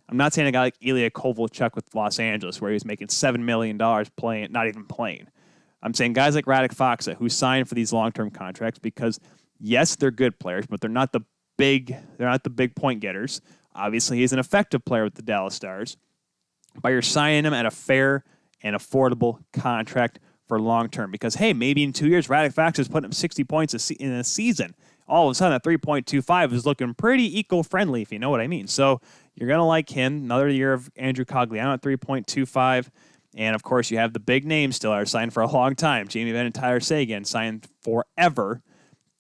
I'm not saying a guy like Ilya Kovalchuk with Los Angeles where he was making $7 million playing, not even playing. I'm saying guys like Radek Faksa who signed for these long-term contracts because, yes, they're good players, but they're not the big point getters. Obviously, he's an effective player with the Dallas Stars. But you're signing him at a fair and affordable contract for long-term because, hey, maybe in 2 years, Radek Faksa is putting up 60 points in a season. All of a sudden, that 3.25 is looking pretty eco-friendly, if you know what I mean. So you're going to like him. Another year of Andrew Cogliano at 3.25. And, of course, you have the big names still are signed for a long time. Jamie Benn and Tyler Seguin signed forever.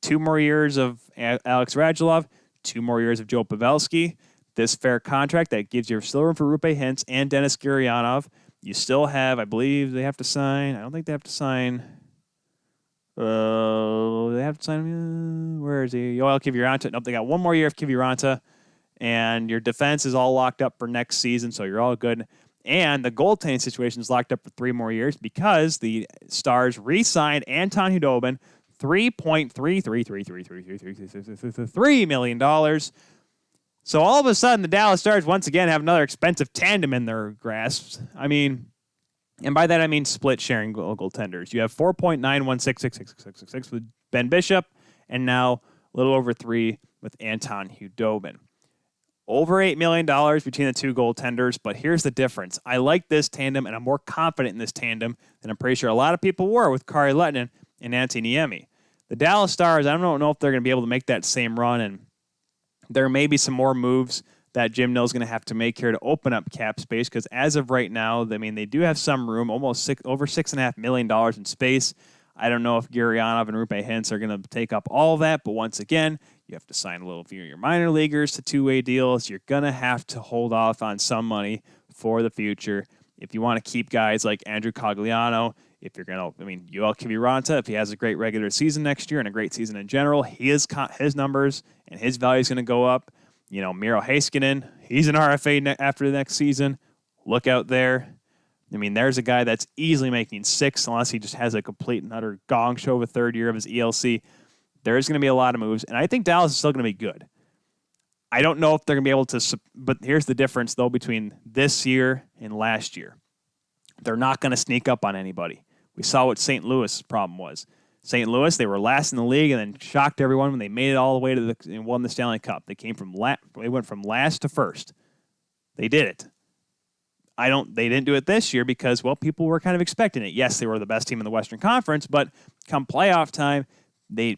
2 more years of Alex Radulov, 2 more years of Joe Pavelski. This fair contract that gives you still room for Rupe Hintz and Denis Gurianov. You still have, I believe they have to sign. I don't think they have to sign. They have to sign. Where is he? Yoel Kiviranta. Nope, they got 1 more year of Kiviranta. And your defense is all locked up for next season, so you're all good. And the goaltending situation is locked up for 3 more years because the Stars re-signed Anton Hudobin, $3.3 million. So all of a sudden, the Dallas Stars once again have another expensive tandem in their grasp. I mean, and by that I mean split sharing goaltenders. You have 4.91666666 with Ben Bishop, and now a little over 3 with Anton Hudobin. Over $8 million between the 2 goaltenders, but here's the difference. I like this tandem, and I'm more confident in this tandem than I'm pretty sure a lot of people were with Kari Lehtinen and Antti Niemi. The Dallas Stars, I don't know if they're going to be able to make that same run, and there may be some more moves that Jim Nill's going to have to make here to open up cap space because as of right now, I mean, they do have some room, over $6.5 million in space. I don't know if Gurianov and Rupe Hintz are going to take up all that, but once again, you have to sign a little few of your minor leaguers to 2-way deals. You're going to have to hold off on some money for the future if you want to keep guys like Andrew Cogliano. If you're going to, Yoel Kiviranta, if he has a great regular season next year and a great season in general, his numbers and his value is going to go up. Miro Heiskanen, he's an RFA after the next season. Look out there. There's a guy that's easily making 6 unless he just has a complete and utter gong show of a 3rd year of his ELC. There's going to be a lot of moves, and I think Dallas is still going to be good. I don't know if they're going to be able to, but here's the difference, though, between this year and last year. They're not going to sneak up on anybody. We saw what St. Louis' problem was. St. Louis, they were last in the league and then shocked everyone when they made it all the way to and won the Stanley Cup. They went from last to first. They did it. They didn't do it this year because, people were kind of expecting it. Yes, they were the best team in the Western Conference, but come playoff time,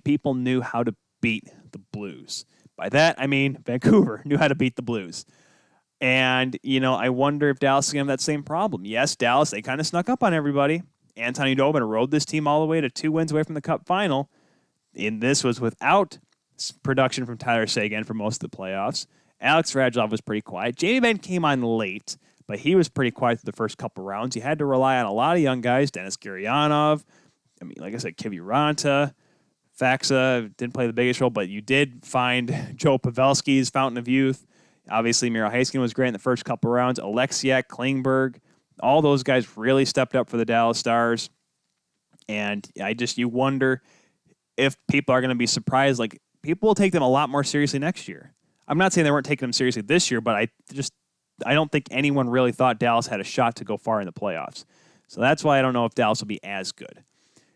people knew how to beat the Blues. By that, I mean Vancouver knew how to beat the Blues. And, I wonder if Dallas is going to have that same problem. Yes, Dallas, they kind of snuck up on everybody. Anton Hudobin rode this team all the way to 2 wins away from the Cup final. And this was without production from Tyler Seguin for most of the playoffs. Alex Radulov was pretty quiet. Jamie Benn came on late, but he was pretty quiet through the first couple rounds. You had to rely on a lot of young guys. Denis Gurianov, like I said, Kiviranta, Faksa didn't play the biggest role, but you did find Joe Pavelski's fountain of youth. Obviously, Miro Heiskanen was great in the first couple rounds. Alexiak, Klingberg, all those guys really stepped up for the Dallas Stars. And you wonder if people are going to be surprised. Like, people will take them a lot more seriously next year. I'm not saying they weren't taking them seriously this year, but I don't think anyone really thought Dallas had a shot to go far in the playoffs. So that's why I don't know if Dallas will be as good.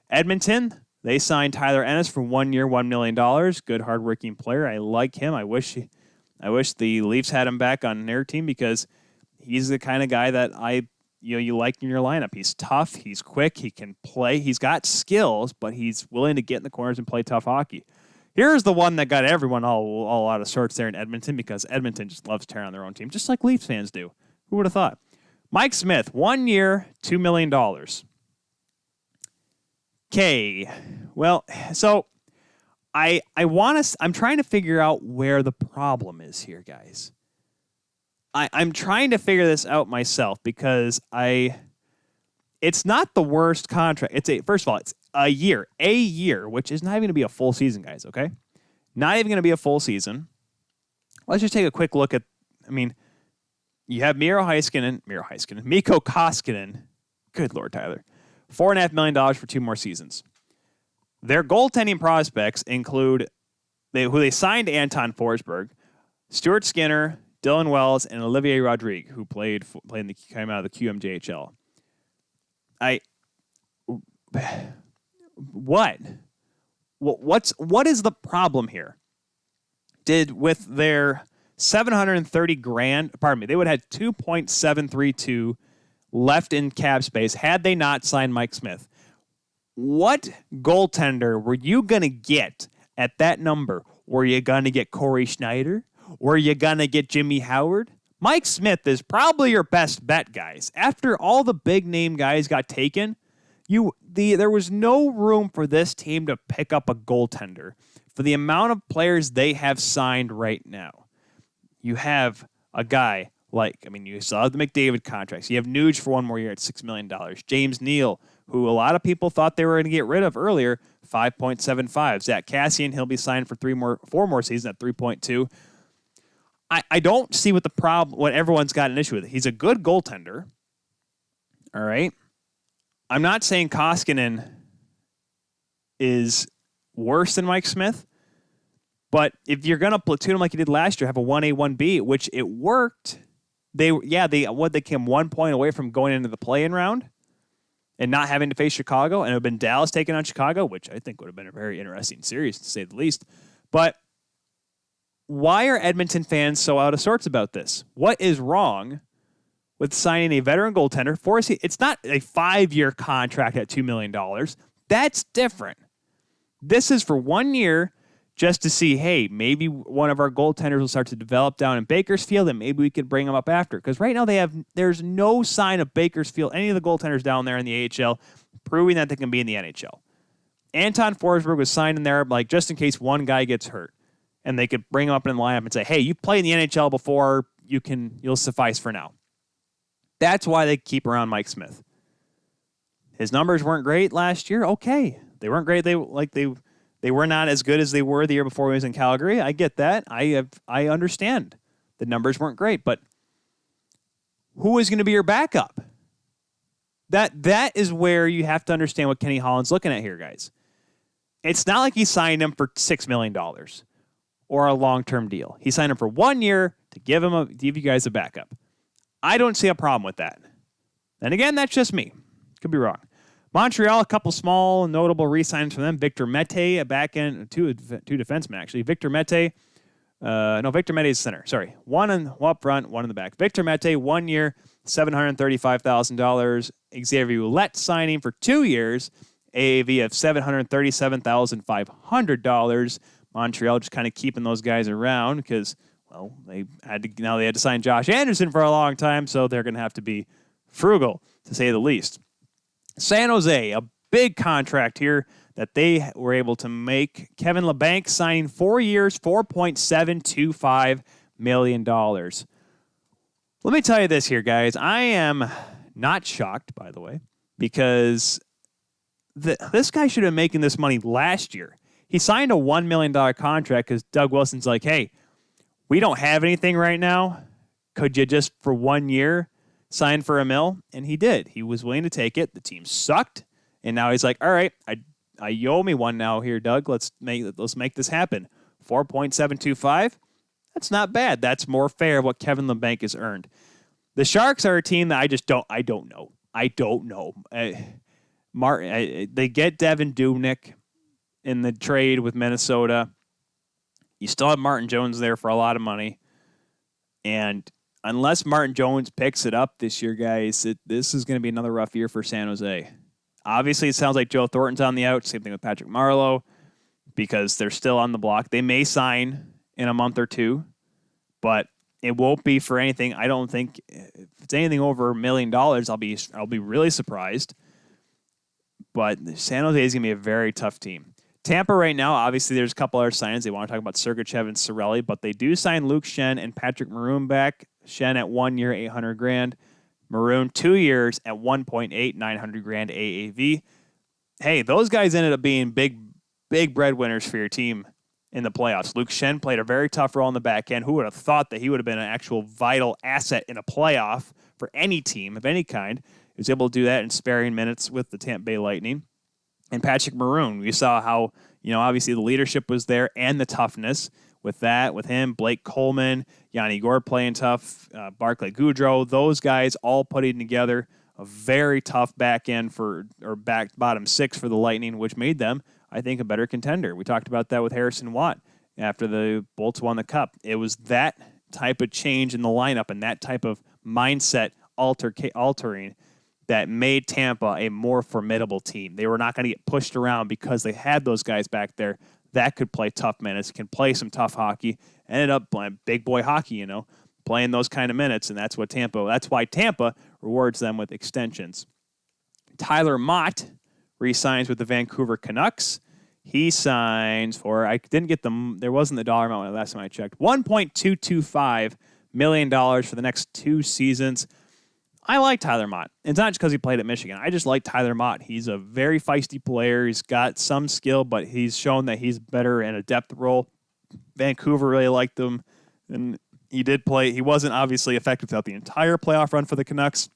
Edmonton, they signed Tyler Ennis for 1 year, $1 million. Good, hardworking player. I like him. I wish the Leafs had him back on their team because he's the kind of guy that you like in your lineup. He's tough. He's quick. He can play. He's got skills, but he's willing to get in the corners and play tough hockey. Here's the one that got everyone all out of sorts there in Edmonton because Edmonton just loves tearing on their own team, just like Leafs fans do. Who would have thought? Mike Smith, 1 year, $2 million. Okay. Well, so I'm trying to figure out where the problem is here, guys. I'm trying to figure this out myself because it's not the worst contract. First of all, it's a year, which is not even going to be a full season, guys, okay? Not even going to be a full season. Let's just take a quick look at, you have Mikko Koskinen. Good Lord, Tyler. $4.5 million for 2 more seasons. Their goaltending prospects include who they signed Anton Forsberg, Stuart Skinner, Dylan Wells, and Olivier Rodrigue, who came out of the QMJHL. What is the problem here? With their $730,000, they would have had 2.732 left in cap space had they not signed Mike Smith. What goaltender were you going to get at that number? Were you going to get Corey Schneider? Were you going to get Jimmy Howard? Mike Smith is probably your best bet, guys. After all the big name guys got taken, there was no room for this team to pick up a goaltender for the amount of players they have signed right now. You have a guy you saw the McDavid contracts. You have Nuge for 1 more year at $6 million. James Neal, who a lot of people thought they were going to get rid of earlier, 5.75. Zach Kassian, he'll be signed for 4 more seasons at 3.2. I don't see what everyone's got an issue with. He's a good goaltender. All right. I'm not saying Koskinen is worse than Mike Smith, but if you're going to platoon him like you did last year, have a 1A, 1B, which it worked. They came 1 point away from going into the play-in round and not having to face Chicago, and it would have been Dallas taking on Chicago, which I think would have been a very interesting series, to say the least. But why are Edmonton fans so out of sorts about this? What is wrong with signing a veteran goaltender for it's not a 5-year contract at $2 million. That's different. This is for 1 year just to see, hey, maybe one of our goaltenders will start to develop down in Bakersfield and maybe we could bring them up after. Because right now there's no sign of Bakersfield, any of the goaltenders down there in the AHL, proving that they can be in the NHL. Anton Forsberg was signed in there just in case one guy gets hurt. And they could bring him up in the lineup and say, hey, you played in the NHL before, you'll suffice for now. That's why they keep around Mike Smith. His numbers weren't great last year. Okay. They weren't great. They were not as good as they were the year before he was in Calgary. I get that. I understand. The numbers weren't great, but who is going to be your backup? That is where you have to understand what Kenny Holland's looking at here, guys. It's not like he signed him for $6 million or a long-term deal. He signed him for 1 year to give you guys a backup. I don't see a problem with that. And again, that's just me. Could be wrong. Montreal, a couple small notable re-signs from them. Victor Mete, a back end, two defensemen actually. Victor Mete is center. Sorry, one up front, one in the back. Victor Mete, 1 year, $735,000. Xavier Ouellet signing for 2 years, AAV of $737,500. Montreal just kind of keeping those guys around because, they had to sign Josh Anderson for a long time, so they're going to have to be frugal, to say the least. San Jose, a big contract here that they were able to make. Kevin LeBanc signing 4 years, $4.725 million. Let me tell you this here, guys. I am not shocked, by the way, because this guy should have been making this money last year. He signed a $1 million contract because Doug Wilson's like, hey, we don't have anything right now. Could you just, for 1 year, sign for $1 million? And he did. He was willing to take it. The team sucked. And now he's like, all right, you owe me one now here, Doug. Let's make this happen. 4.725. That's not bad. That's more fair of what Kevin LeBanc has earned. The Sharks are a team that I don't know. They get Devin Dubnyk in the trade with Minnesota. You still have Martin Jones there for a lot of money. And unless Martin Jones picks it up this year, guys, this is going to be another rough year for San Jose. Obviously, it sounds like Joe Thornton's on the out. Same thing with Patrick Marleau because they're still on the block. They may sign in a month or two, but it won't be for anything. I don't think if it's anything over $1 million, I'll be really surprised. But San Jose is going to be a very tough team. Tampa right now, obviously, there's a couple other signs. They want to talk about Sergachev and Cirelli, but they do sign Luke Shen and Patrick Maroon back. Shen at 1 year, $800,000. Maroon 2 years at 1.8, $900,000 AAV. Hey, those guys ended up being big breadwinners for your team in the playoffs. Luke Shen played a very tough role in the back end. Who would have thought that he would have been an actual vital asset in a playoff for any team of any kind? He was able to do that in sparing minutes with the Tampa Bay Lightning. And Patrick Maroon, we saw how, obviously the leadership was there and the toughness with that, with him, Blake Coleman, Yanni Gourde playing tough, Barclay Goudreau, those guys all putting together a very tough back end bottom six for the Lightning, which made them, I think, a better contender. We talked about that with Harrison Watt after the Bolts won the Cup. It was that type of change in the lineup and that type of mindset altering that made Tampa a more formidable team. They were not going to get pushed around because they had those guys back there that could play tough minutes, can play some tough hockey, ended up playing big boy hockey, playing those kind of minutes, and that's why Tampa rewards them with extensions. Tyler Mott re-signs with the Vancouver Canucks. He signs for, I didn't get there wasn't the dollar amount last time I checked, $1.225 million for the next 2 seasons. I like Tyler Mott. It's not just because he played at Michigan. I just like Tyler Mott. He's a very feisty player. He's got some skill, but he's shown that he's better in a depth role. Vancouver really liked him, and he did play. He wasn't obviously effective throughout the entire playoff run for the Canucks,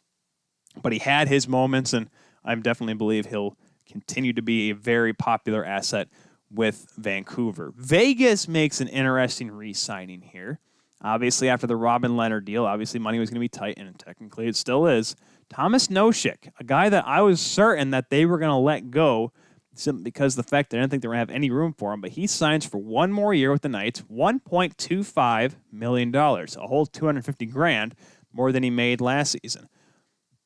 but he had his moments, and I definitely believe he'll continue to be a very popular asset with Vancouver. Vegas makes an interesting re-signing here. Obviously, after the Robin Leonard deal, obviously money was going to be tight, and technically it still is. Thomas Nosek, a guy that I was certain that they were going to let go simply because of the fact that I didn't think they were going to have any room for him, but he signs for 1 more year with the Knights, $1.25 million, a whole $250,000 more than he made last season.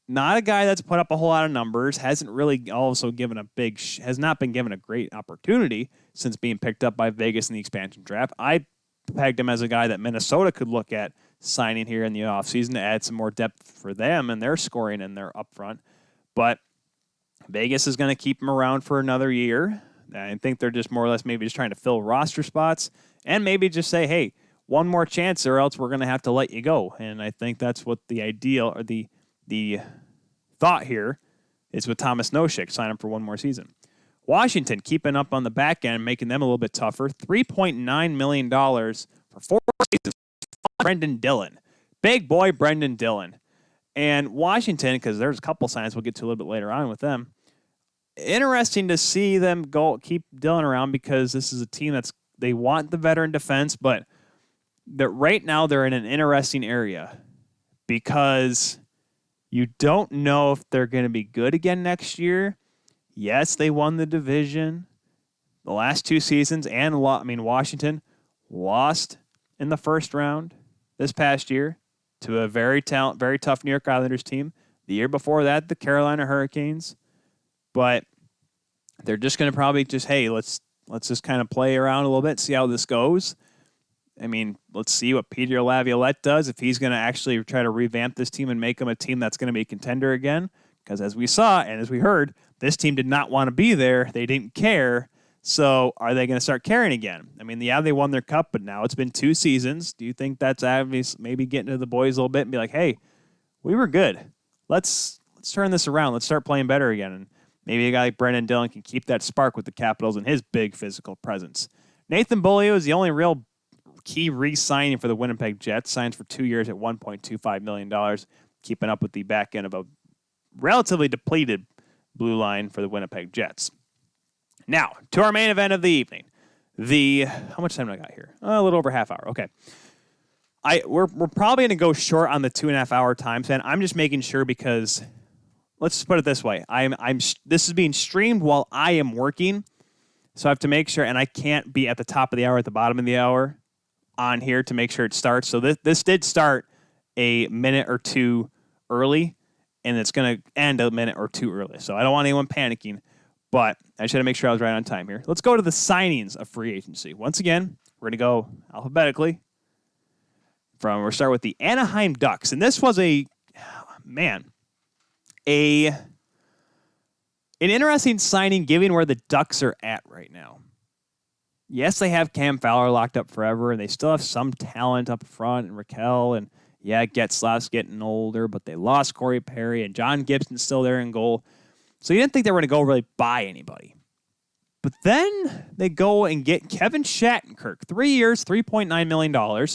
Not a guy that's put up a whole lot of numbers, hasn't really also has not been given a great opportunity since being picked up by Vegas in the expansion draft. I pegged him as a guy that Minnesota could look at signing here in the offseason to add some more depth for them and their scoring and their upfront. But Vegas is going to keep him around for another year. I think they're just more or less maybe just trying to fill roster spots and maybe just say, hey, one more chance or else we're going to have to let you go. And I think that's what the ideal or the thought here is with Thomas Nosek, sign him for 1 more season. Washington keeping up on the back end, making them a little bit tougher. $3.9 million for 4 seasons. Brendan Dillon. Big boy Brendan Dillon. And Washington, because there's a couple signs we'll get to a little bit later on with them. Interesting to see them keep Dillon around because this is a team they want the veteran defense, but that right now they're in an interesting area because you don't know if they're going to be good again next year. Yes, they won the division the last 2 seasons, and Washington lost in the first round this past year to a very tough New York Islanders team. The year before that, the Carolina Hurricanes. But they're just going to probably let's just kind of play around a little bit, see how this goes. Let's see what Peter Laviolette does, if he's going to actually try to revamp this team and make them a team that's going to be a contender again. Because as we saw and as we heard, this team did not want to be there. They didn't care. So are they going to start caring again? They won their cup, but now it's been 2 seasons. Do you think that's obvious, maybe getting to the boys a little bit and be like, hey, we were good. Let's turn this around. Let's start playing better again. And maybe a guy like Brendan Dillon can keep that spark with the Capitals and his big physical presence. Nathan Beaulieu is the only real key re-signing for the Winnipeg Jets. Signs for 2 years at $1.25 million, keeping up with the back end of a relatively depleted blue line for the Winnipeg Jets. Now, to our main event of the evening. How much time do I got here? A little over half hour. Okay. We're probably going to go short on the 2.5 hour time span. I'm just making sure because let's just put it this way. This is being streamed while I am working. So I have to make sure, and I can't be at the top of the hour, at the bottom of the hour on here to make sure it starts. So this did start a minute or 2 early. And it's going to end a minute or 2 early. So I don't want anyone panicking, but I should make sure I was right on time here. Let's go to the signings of free agency. Once again, we're going to go alphabetically. We'll start with the Anaheim Ducks. And this was a An interesting signing given where the Ducks are at right now. Yes, they have Cam Fowler locked up forever, and they still have some talent up front, and Raquel, and Getzlaf's getting older, but they lost Corey Perry, and John Gibson's still there in goal. So you didn't think they were going to go really buy anybody. But then they go and get Kevin Shattenkirk, 3 years, $3.9 million.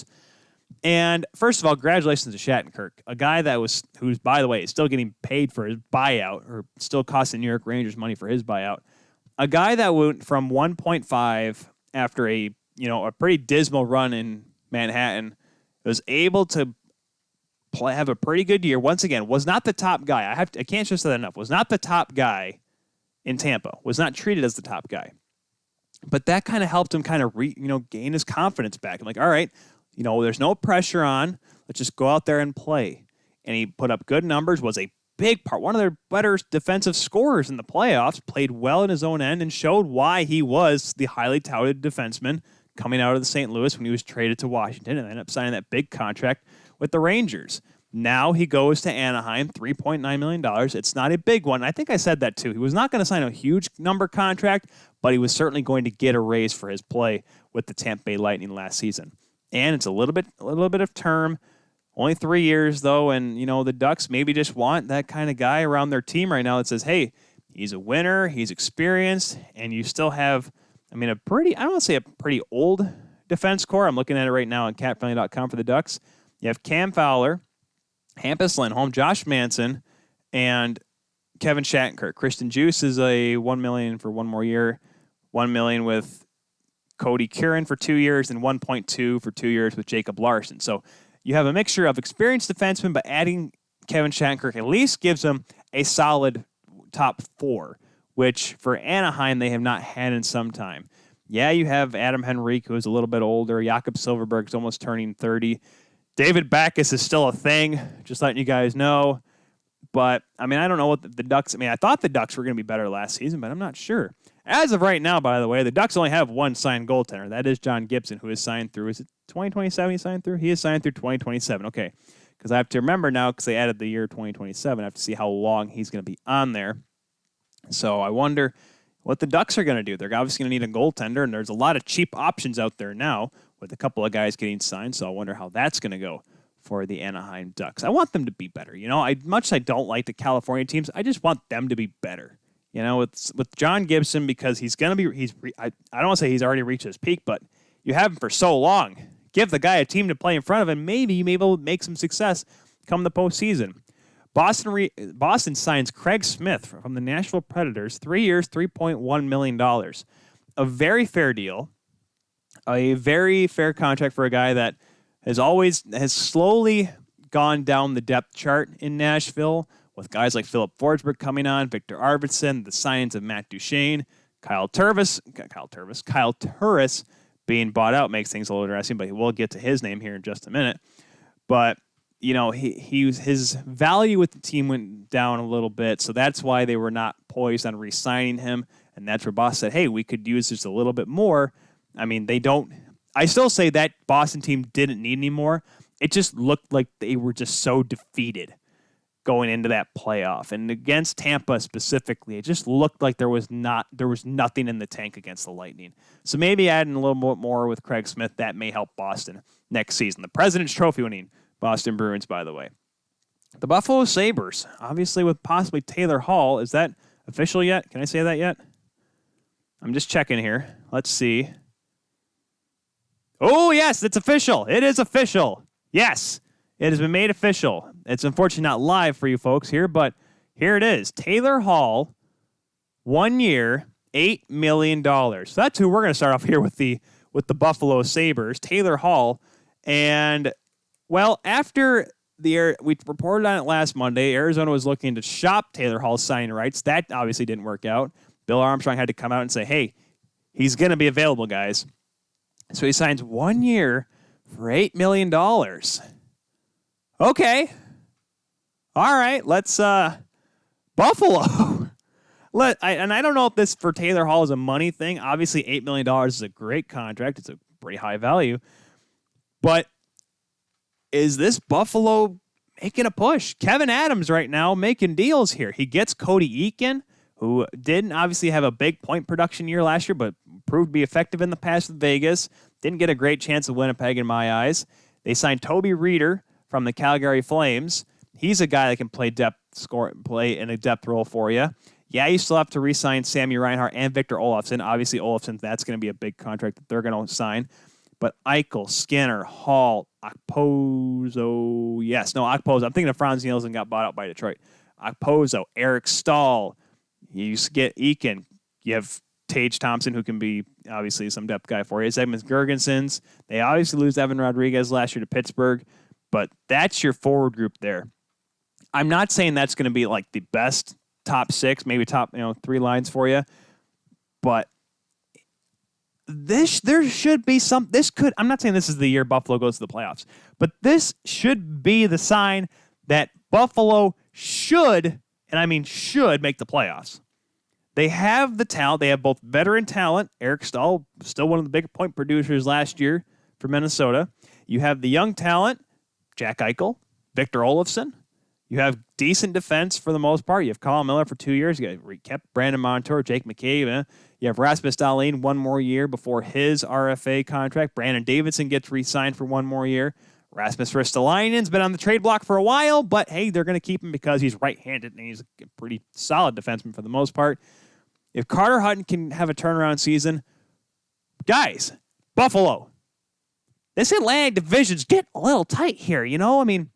And first of all, congratulations to Shattenkirk, a guy who's, by the way, is still getting paid for his buyout, or still costing New York Rangers money for his buyout. A guy that went from 1.5 after a pretty dismal run in Manhattan, was able to have a pretty good year. Once again, was not the top guy. I can't stress that enough. Was not the top guy in Tampa. Was not treated as the top guy. But that kind of helped him kind of gain his confidence back. I'm like, all right, there's no pressure on. Let's just go out there and play. And he put up good numbers, was a big part, one of their better defensive scorers in the playoffs, played well in his own end, and showed why he was the highly touted defenseman coming out of the St. Louis when he was traded to Washington and ended up signing that big contract with the Rangers. Now he goes to Anaheim, $3.9 million. It's not a big one. I think I said that too. He was not going to sign a huge number contract, but he was certainly going to get a raise for his play with the Tampa Bay Lightning last season. And it's a little bit of term. Only 3 years, though, and, the Ducks maybe just want that kind of guy around their team right now that says, hey, he's a winner, he's experienced, and you still have, I don't want to say a pretty old defense core. I'm looking at it right now on capfriendly.com for the Ducks. You have Cam Fowler, Hampus Lindholm, Josh Manson, and Kevin Shattenkirk. Kristen Juice is a $1 million for one more year, $1 million with Cody Curran for 2 years, and 1.2 for 2 years with Jacob Larson. So you have a mixture of experienced defensemen, but adding Kevin Shattenkirk at least gives them a solid top 4, which for Anaheim they have not had in some time. Yeah, you have Adam Henrique, who is a little bit older. Jakob Silfverberg's almost turning 30. David Backes is still a thing, just letting you guys know. But, I don't know what the Ducks... I thought the Ducks were going to be better last season, but I'm not sure. As of right now, by the way, the Ducks only have one signed goaltender. That is John Gibson, who is signed through... Is it 2027 he signed through? He is signed through 2027. Okay. Because I have to remember now, because they added the year 2027, I have to see how long he's going to be on there. So I wonder what the Ducks are going to do. They're obviously going to need a goaltender, and there's a lot of cheap options out there now with a couple of guys getting signed, so I wonder how that's going to go for the Anaheim Ducks. I want them to be better. Much as I don't like the California teams, I just want them to be better. With John Gibson, because he's going to be, I don't want to say he's already reached his peak, but you have him for so long. Give the guy a team to play in front of him. Maybe you may be able to make some success come the postseason. Boston signs Craig Smith from the Nashville Predators, 3 years, $3.1 million. A very fair deal. A very fair contract for a guy that has slowly gone down the depth chart in Nashville, with guys like Philip Forsberg coming on, Victor Arvidsson, the signings of Matt Duchene, Kyle Turris being bought out makes things a little interesting, but we'll get to his name here in just a minute. But his value with the team went down a little bit, so that's why they were not poised on re-signing him, and that's where Boston said, hey, we could use just a little bit more. I still say that Boston team didn't need any more. It just looked like they were just so defeated going into that playoff. And against Tampa specifically, it just looked like there was nothing in the tank against the Lightning. So maybe adding a little bit more with Craig Smith, that may help Boston next season. The President's Trophy winning Boston Bruins, by the way. The Buffalo Sabres, obviously with possibly Taylor Hall. Is that official yet? Can I say that yet? I'm just checking here. Let's see. Oh, yes, it's official. It is official. Yes, it has been made official. It's unfortunately not live for you folks here, but here it is. Taylor Hall, 1 year, $8 million. So that's who we're going to start off here with the Buffalo Sabres, Taylor Hall. And, well, after we reported on it last Monday, Arizona was looking to shop Taylor Hall's signing rights. That obviously didn't work out. Bill Armstrong had to come out and say, hey, he's going to be available, guys. So he signs 1 year for $8 million. Okay. All right, let's Buffalo. I don't know if this for Taylor Hall is a money thing. Obviously, $8 million is a great contract. It's a pretty high value. But is this Buffalo making a push? Kevin Adams right now making deals here. He gets Cody Eakin, who didn't obviously have a big point production year last year, but proved to be effective in the past with Vegas. Didn't get a great chance of Winnipeg in my eyes. They signed Toby Reeder from the Calgary Flames. He's a guy that can play play in a depth role for you. Yeah, you still have to re-sign Sammy Reinhart and Victor Olofsson. Obviously, Olofsson, that's going to be a big contract that they're going to sign. But Eichel, Skinner, Hall, Okposo. Okposo. I'm thinking of Franz Nielsen got bought out by Detroit. Okposo, Eric Stahl. You get Eakin. You have Tage Thompson, who can be obviously some depth guy for you. Edmunds Gergensons. They obviously lose Evan Rodriguez last year to Pittsburgh. But that's your forward group there. I'm not saying that's going to be like the best top six, maybe top 3 lines for you. But there should be I'm not saying this is the year Buffalo goes to the playoffs, but this should be the sign that Buffalo should, and I mean should, make the playoffs. They have the talent. They have both veteran talent. Eric Stahl, still one of the big point producers last year for Minnesota. You have the young talent, Jack Eichel, Victor Olofsson. You have decent defense for the most part. You have Colin Miller for 2 years. You kept Brandon Montour, Jake McCabe. You have Rasmus Dahlin 1 more year before his RFA contract. Brandon Davidson gets re-signed for 1 more year. Rasmus Ristolainen's been on the trade block for a while, but hey, they're going to keep him because he's right-handed and he's a pretty solid defenseman for the most part. If Carter Hutton can have a turnaround season, guys, Buffalo, this Atlantic division's getting a little tight here, I mean,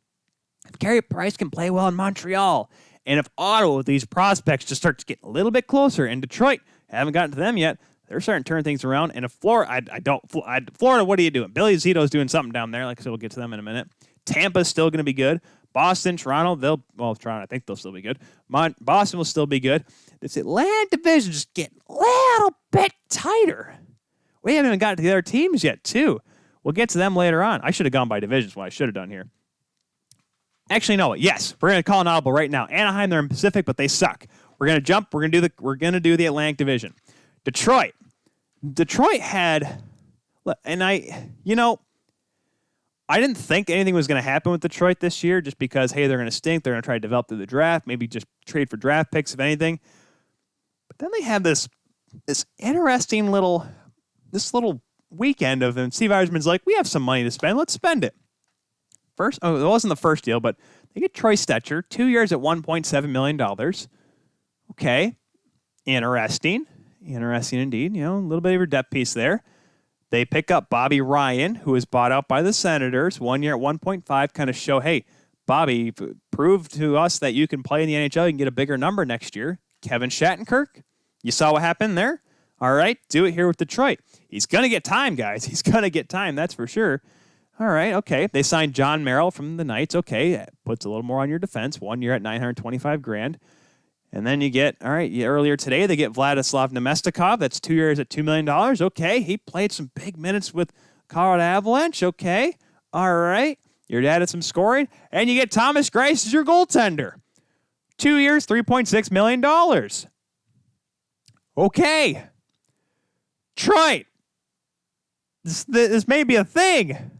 if Carey Price can play well in Montreal, and if Ottawa with these prospects just start to get a little bit closer, and Detroit, haven't gotten to them yet, they're starting to turn things around. And if Florida, Florida, what are you doing? Billy Zito's doing something down there. Like I said, we'll get to them in a minute. Tampa's still going to be good. Boston, Toronto, Toronto, I think they'll still be good. Boston will still be good. This Atlantic division just getting a little bit tighter. We haven't even gotten to the other teams yet, too. We'll get to them later on. I should have gone by divisions, what I should have done here. Actually, no. Yes, we're going to call an audible right now. Anaheim, they're in Pacific, but they suck. We're going to jump. We're going to do the Atlantic Division. Detroit had, and I didn't think anything was going to happen with Detroit this year, just because they're going to stink. They're going to try to develop through the draft, maybe just trade for draft picks if anything. But then they have this interesting little weekend of them. Steve Yzerman's like, we have some money to spend. Let's spend it. It wasn't the first deal, but they get Troy Stetcher, 2 years at $1.7 million. Okay. Interesting indeed. A little bit of your depth piece there. They pick up Bobby Ryan, who was bought out by the Senators, 1 year at 1.5, kind of show, hey, Bobby, prove to us that you can play in the NHL. You can get a bigger number next year. Kevin Shattenkirk, you saw what happened there? All right, do it here with Detroit. He's going to get time, guys. He's going to get time, that's for sure. All right, okay. They signed John Merrill from the Knights. Okay, that puts a little more on your defense. 1 year at $925,000. And then you get, earlier today, they get Vladislav Nemestikov. That's 2 years at $2 million. Okay, he played some big minutes with Colorado Avalanche. Okay, all right. You're added some scoring. And you get Thomas Greiss as your goaltender. 2 years, $3.6 million. Okay. Detroit. This may be a thing.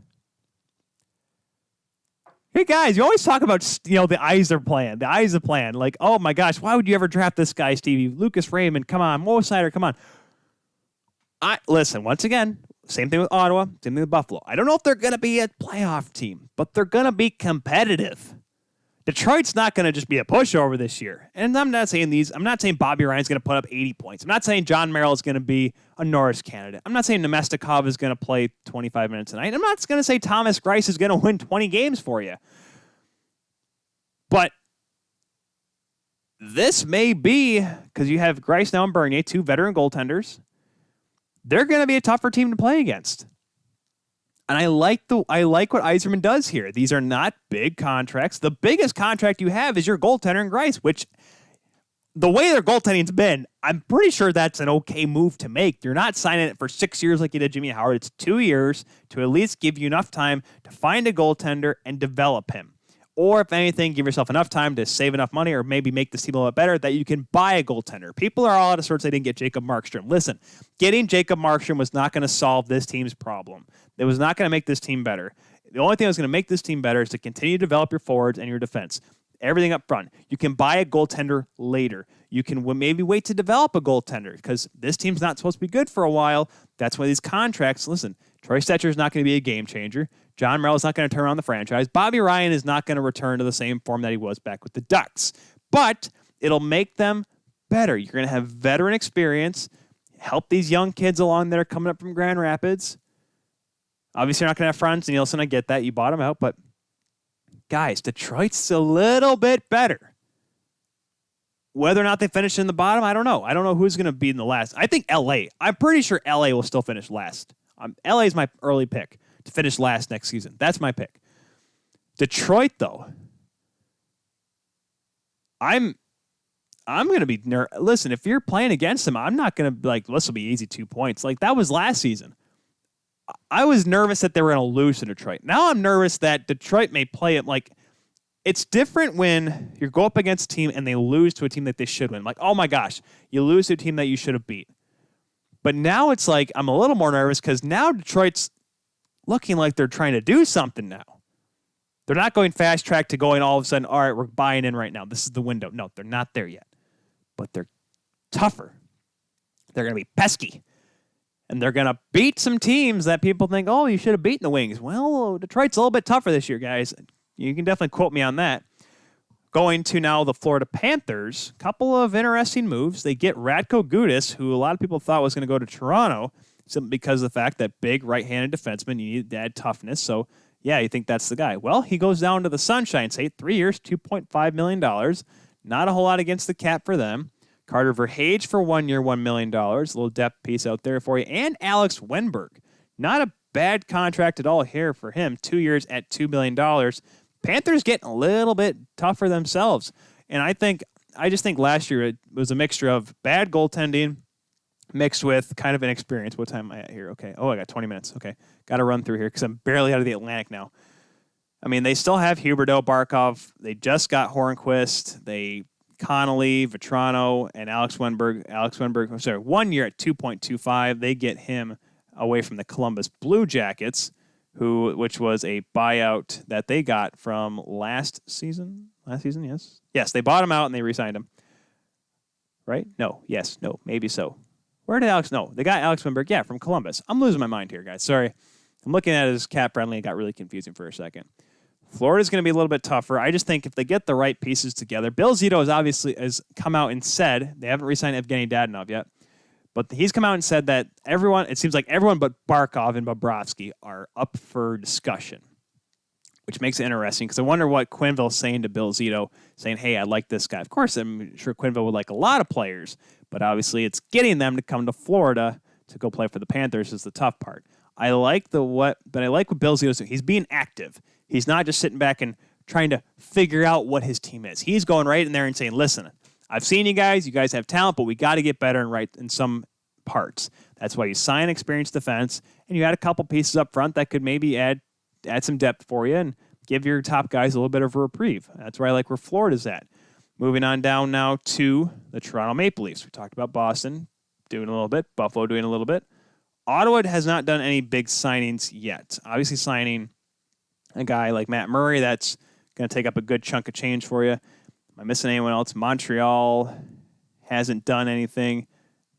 Hey, guys, you always talk about, the Yzer plan. The Yzer plan. Like, oh, my gosh, why would you ever draft this guy, Stevie? Lucas Raymond, come on. Mo Seider, come on. Listen, once again, same thing with Ottawa, same thing with Buffalo. I don't know if they're going to be a playoff team, but they're going to be competitive. Detroit's not going to just be a pushover this year. And I'm not saying Bobby Ryan's going to put up 80 points. I'm not saying John Merrill is going to be a Norris candidate. I'm not saying Nemestikov is going to play 25 minutes a night. I'm not going to say Thomas Greiss is going to win 20 games for you. But this may be, because you have Greiss now and Bernier, 2 veteran goaltenders. They're going to be a tougher team to play against. And I like what Yzerman does here. These are not big contracts. The biggest contract you have is your goaltender in Greiss, which the way their goaltending's been, I'm pretty sure that's an okay move to make. You're not signing it for 6 years like you did Jimmy Howard. It's 2 years to at least give you enough time to find a goaltender and develop him. Or if anything, give yourself enough time to save enough money or maybe make this team a little bit better that you can buy a goaltender. People are all out of sorts they didn't get Jacob Markstrom. Listen, getting Jacob Markstrom was not going to solve this team's problem. It was not going to make this team better. The only thing that was going to make this team better is to continue to develop your forwards and your defense. Everything up front. You can buy a goaltender later. You can maybe wait to develop a goaltender because this team's not supposed to be good for a while. That's why these contracts, listen, Troy Stetcher is not going to be a game changer. John Merrill is not going to turn around the franchise. Bobby Ryan is not going to return to the same form that he was back with the Ducks. But it'll make them better. You're going to have veteran experience, help these young kids along that are coming up from Grand Rapids. Obviously, you're not going to have Franz Nielsen. I get that. You bought him out. But, guys, Detroit's a little bit better. Whether or not they finish in the bottom, I don't know. I don't know who's going to be in the last. I think L.A. I'm pretty sure L.A. will still finish last. L.A. is my early pick to finish last next season. That's my pick. Detroit, though, I'm going to be listen, if you're playing against them, I'm not going to be like, this will be easy 2 points. Like, that was last season. I was nervous that they were going to lose to Detroit. Now I'm nervous that Detroit may play it like, it's different when you go up against a team and they lose to a team that they should win. Like, oh my gosh, you lose to a team that you should have beat. But now it's like, I'm a little more nervous because now Detroit's looking like they're trying to do something now. They're not going fast track to going all of a sudden, all right, we're buying in right now. This is the window. No, they're not there yet. But they're tougher. They're going to be pesky. And they're going to beat some teams that people think, oh, you should have beaten the Wings. Well, Detroit's a little bit tougher this year, guys. You can definitely quote me on that. Going to now the Florida Panthers, couple of interesting moves. They get Radko Gudas, who a lot of people thought was going to go to Toronto, simply because of the fact that big right-handed defenseman, you need to add toughness. So, yeah, you think that's the guy. Well, he goes down to the Sunshine State, 3 years, $2.5 million. Not a whole lot against the cap for them. Carter Verhage for 1 year, $1 million. A little depth piece out there for you. And Alex Wenberg. Not a bad contract at all here for him. 2 years at $2 million. Panthers getting a little bit tougher themselves. And I just think last year it was a mixture of bad goaltending mixed with kind of inexperience. What time am I at here? Okay. Oh, I got 20 minutes. Okay. Got to run through here because I'm barely out of the Atlantic now. I mean, they still have Huberdeau, Barkov. They just got Hornquist. Connolly, Vetrano, and Alex Wenberg. Sorry, 1 year at 2.25. They get him away from the Columbus Blue Jackets, which was a buyout that they got from last season. Last season, yes. Yes, they bought him out and they re-signed him. Right? No. Yes. No. Maybe so. Where did Alex? No, they got Alex Wenberg. Yeah, from Columbus. I'm losing my mind here, guys. Sorry. I'm looking at it as cap-friendly. It got really confusing for a second. Florida's going to be a little bit tougher. I just think if they get the right pieces together, Bill Zito has come out and said, they haven't re-signed Evgeny Dadonov yet, but he's come out and said that it seems like everyone but Barkov and Bobrovsky are up for discussion, which makes it interesting because I wonder what Quenneville's saying to Bill Zito, saying, hey, I like this guy. Of course, I'm sure Quenneville would like a lot of players, but obviously it's getting them to come to Florida to go play for the Panthers is the tough part. I like what Bill Zito's doing. He's being active. He's not just sitting back and trying to figure out what his team is. He's going right in there and saying, listen, I've seen you guys have talent, but we got to get better and right in some parts. That's why you sign experienced defense, and you add a couple pieces up front that could maybe add some depth for you and give your top guys a little bit of a reprieve. That's where I like where Florida's at. Moving on down now to the Toronto Maple Leafs. We talked about Boston doing a little bit, Buffalo doing a little bit. Ottawa has not done any big signings yet. Obviously signing a guy like Matt Murray, that's going to take up a good chunk of change for you. Am I missing anyone else? Montreal hasn't done anything.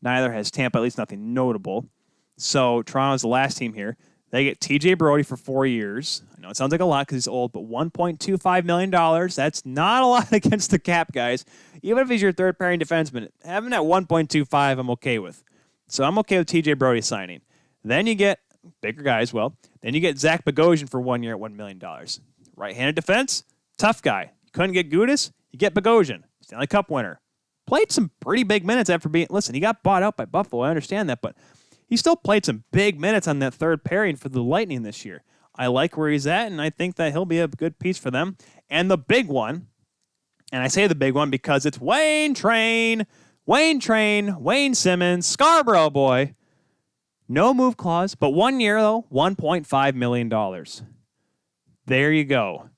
Neither has Tampa, at least nothing notable. So Toronto's the last team here. They get TJ Brody for 4 years. I know it sounds like a lot because he's old, but $1.25 million. That's not a lot against the cap, guys. Even if he's your third pairing defenseman, having that 1.25 I'm okay with. So I'm okay with TJ Brody signing. Then you get bigger guys, then you get Zach Bogosian for 1 year at $1 million. Right-handed defense, tough guy. You couldn't get Gudas, you get Bogosian, Stanley Cup winner. Played some pretty big minutes after he got bought out by Buffalo, I understand that, but he still played some big minutes on that third pairing for the Lightning this year. I like where he's at, and I think that he'll be a good piece for them. And the big one, and I say the big one because it's Wayne Simmons, Scarborough boy. No move clause, but 1 year, though, $1.5 million. There you go.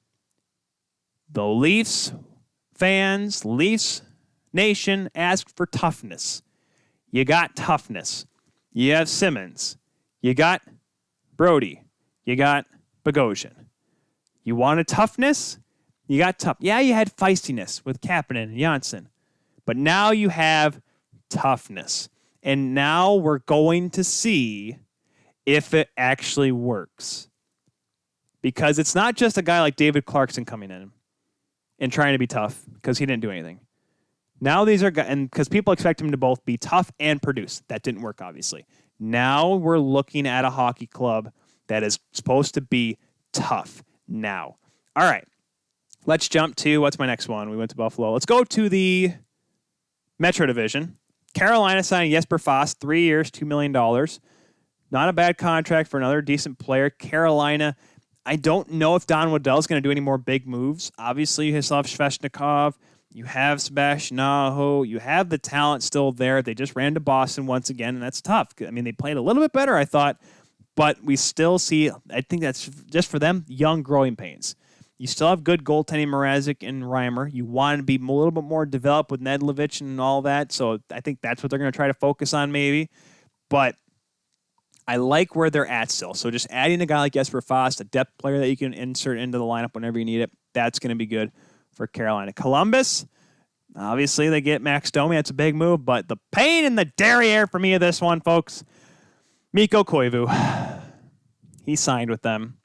The Leafs fans, Leafs Nation asked for toughness. You got toughness. You have Simmons. You got Brody. You got Bogosian. You wanted toughness? You got tough. Yeah, you had feistiness with Kapanen and Janssen. But now you have toughness. And now we're going to see if it actually works. Because it's not just a guy like David Clarkson coming in and trying to be tough because he didn't do anything. Now these are guys, and because people expect him to both be tough and produce. That didn't work, obviously. Now we're looking at a hockey club that is supposed to be tough now. All right. Let's jump to, what's my next one? We went to Buffalo. Let's go to the Metro Division. Carolina signed Jesper Fast, 3 years, $2 million. Not a bad contract for another decent player. Carolina, I don't know if Don Waddell's going to do any more big moves. Obviously, you still have Svechnikov. You have Sebastian Aho. You have the talent still there. They just ran to Boston once again, and that's tough. I mean, they played a little bit better, I thought, but we still see, I think that's just for them, young growing pains. You still have good goaltending, Mrazek and Reimer. You want to be a little bit more developed with Nedlovich and all that, so I think that's what they're going to try to focus on maybe. But I like where they're at still. So just adding a guy like Jesper Fast, a depth player that you can insert into the lineup whenever you need it, that's going to be good for Carolina. Columbus, obviously they get Max Domi. That's a big move, but the pain in the derriere for me of this one, folks, Mikko Koivu. He signed with them.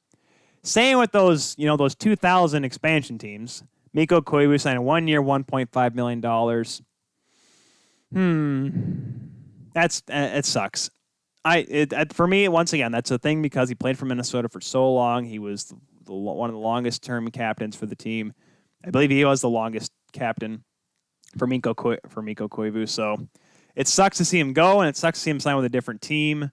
Same with those 2000 expansion teams. Mikko Koivu signed a 1 year, $1.5 million. It sucks. For me, once again, that's a thing because he played for Minnesota for so long. He was one of the longest term captains for the team. I believe he was the longest captain for Mikko Koivu. So it sucks to see him go, and it sucks to see him sign with a different team.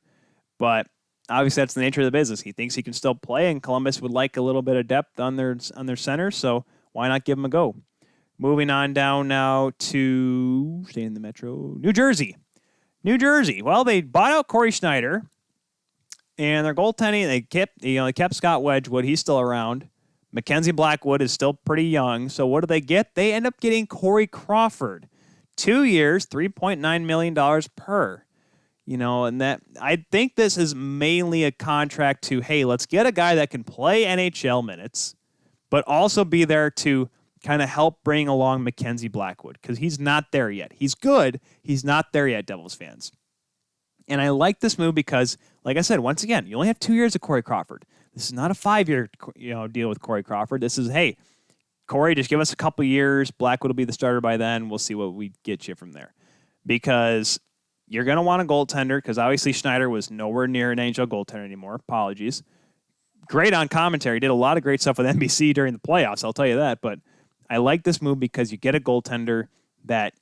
But obviously, that's the nature of the business. He thinks he can still play, and Columbus would like a little bit of depth on their center. So why not give him a go? Moving on down now to staying in the Metro, New Jersey. Well, they bought out Corey Schneider, and their goaltending they kept Scott Wedgwood. He's still around. Mackenzie Blackwood is still pretty young. So what do they get? They end up getting Corey Crawford, 2 years, $3.9 million per. And that I think this is mainly a contract to, hey, let's get a guy that can play NHL minutes, but also be there to kind of help bring along Mackenzie Blackwood because he's not there yet. He's good. He's not there yet, Devils fans. And I like this move because, like I said, once again, you only have 2 years of Corey Crawford. This is not a 5-year deal with Corey Crawford. This is, hey, Corey, just give us a couple years. Blackwood will be the starter by then. We'll see what we get you from there. Because you're going to want a goaltender because obviously Schneider was nowhere near an NHL goaltender anymore. Apologies. Great on commentary. Did a lot of great stuff with NBC during the playoffs, I'll tell you that. But I like this move because you get a goaltender that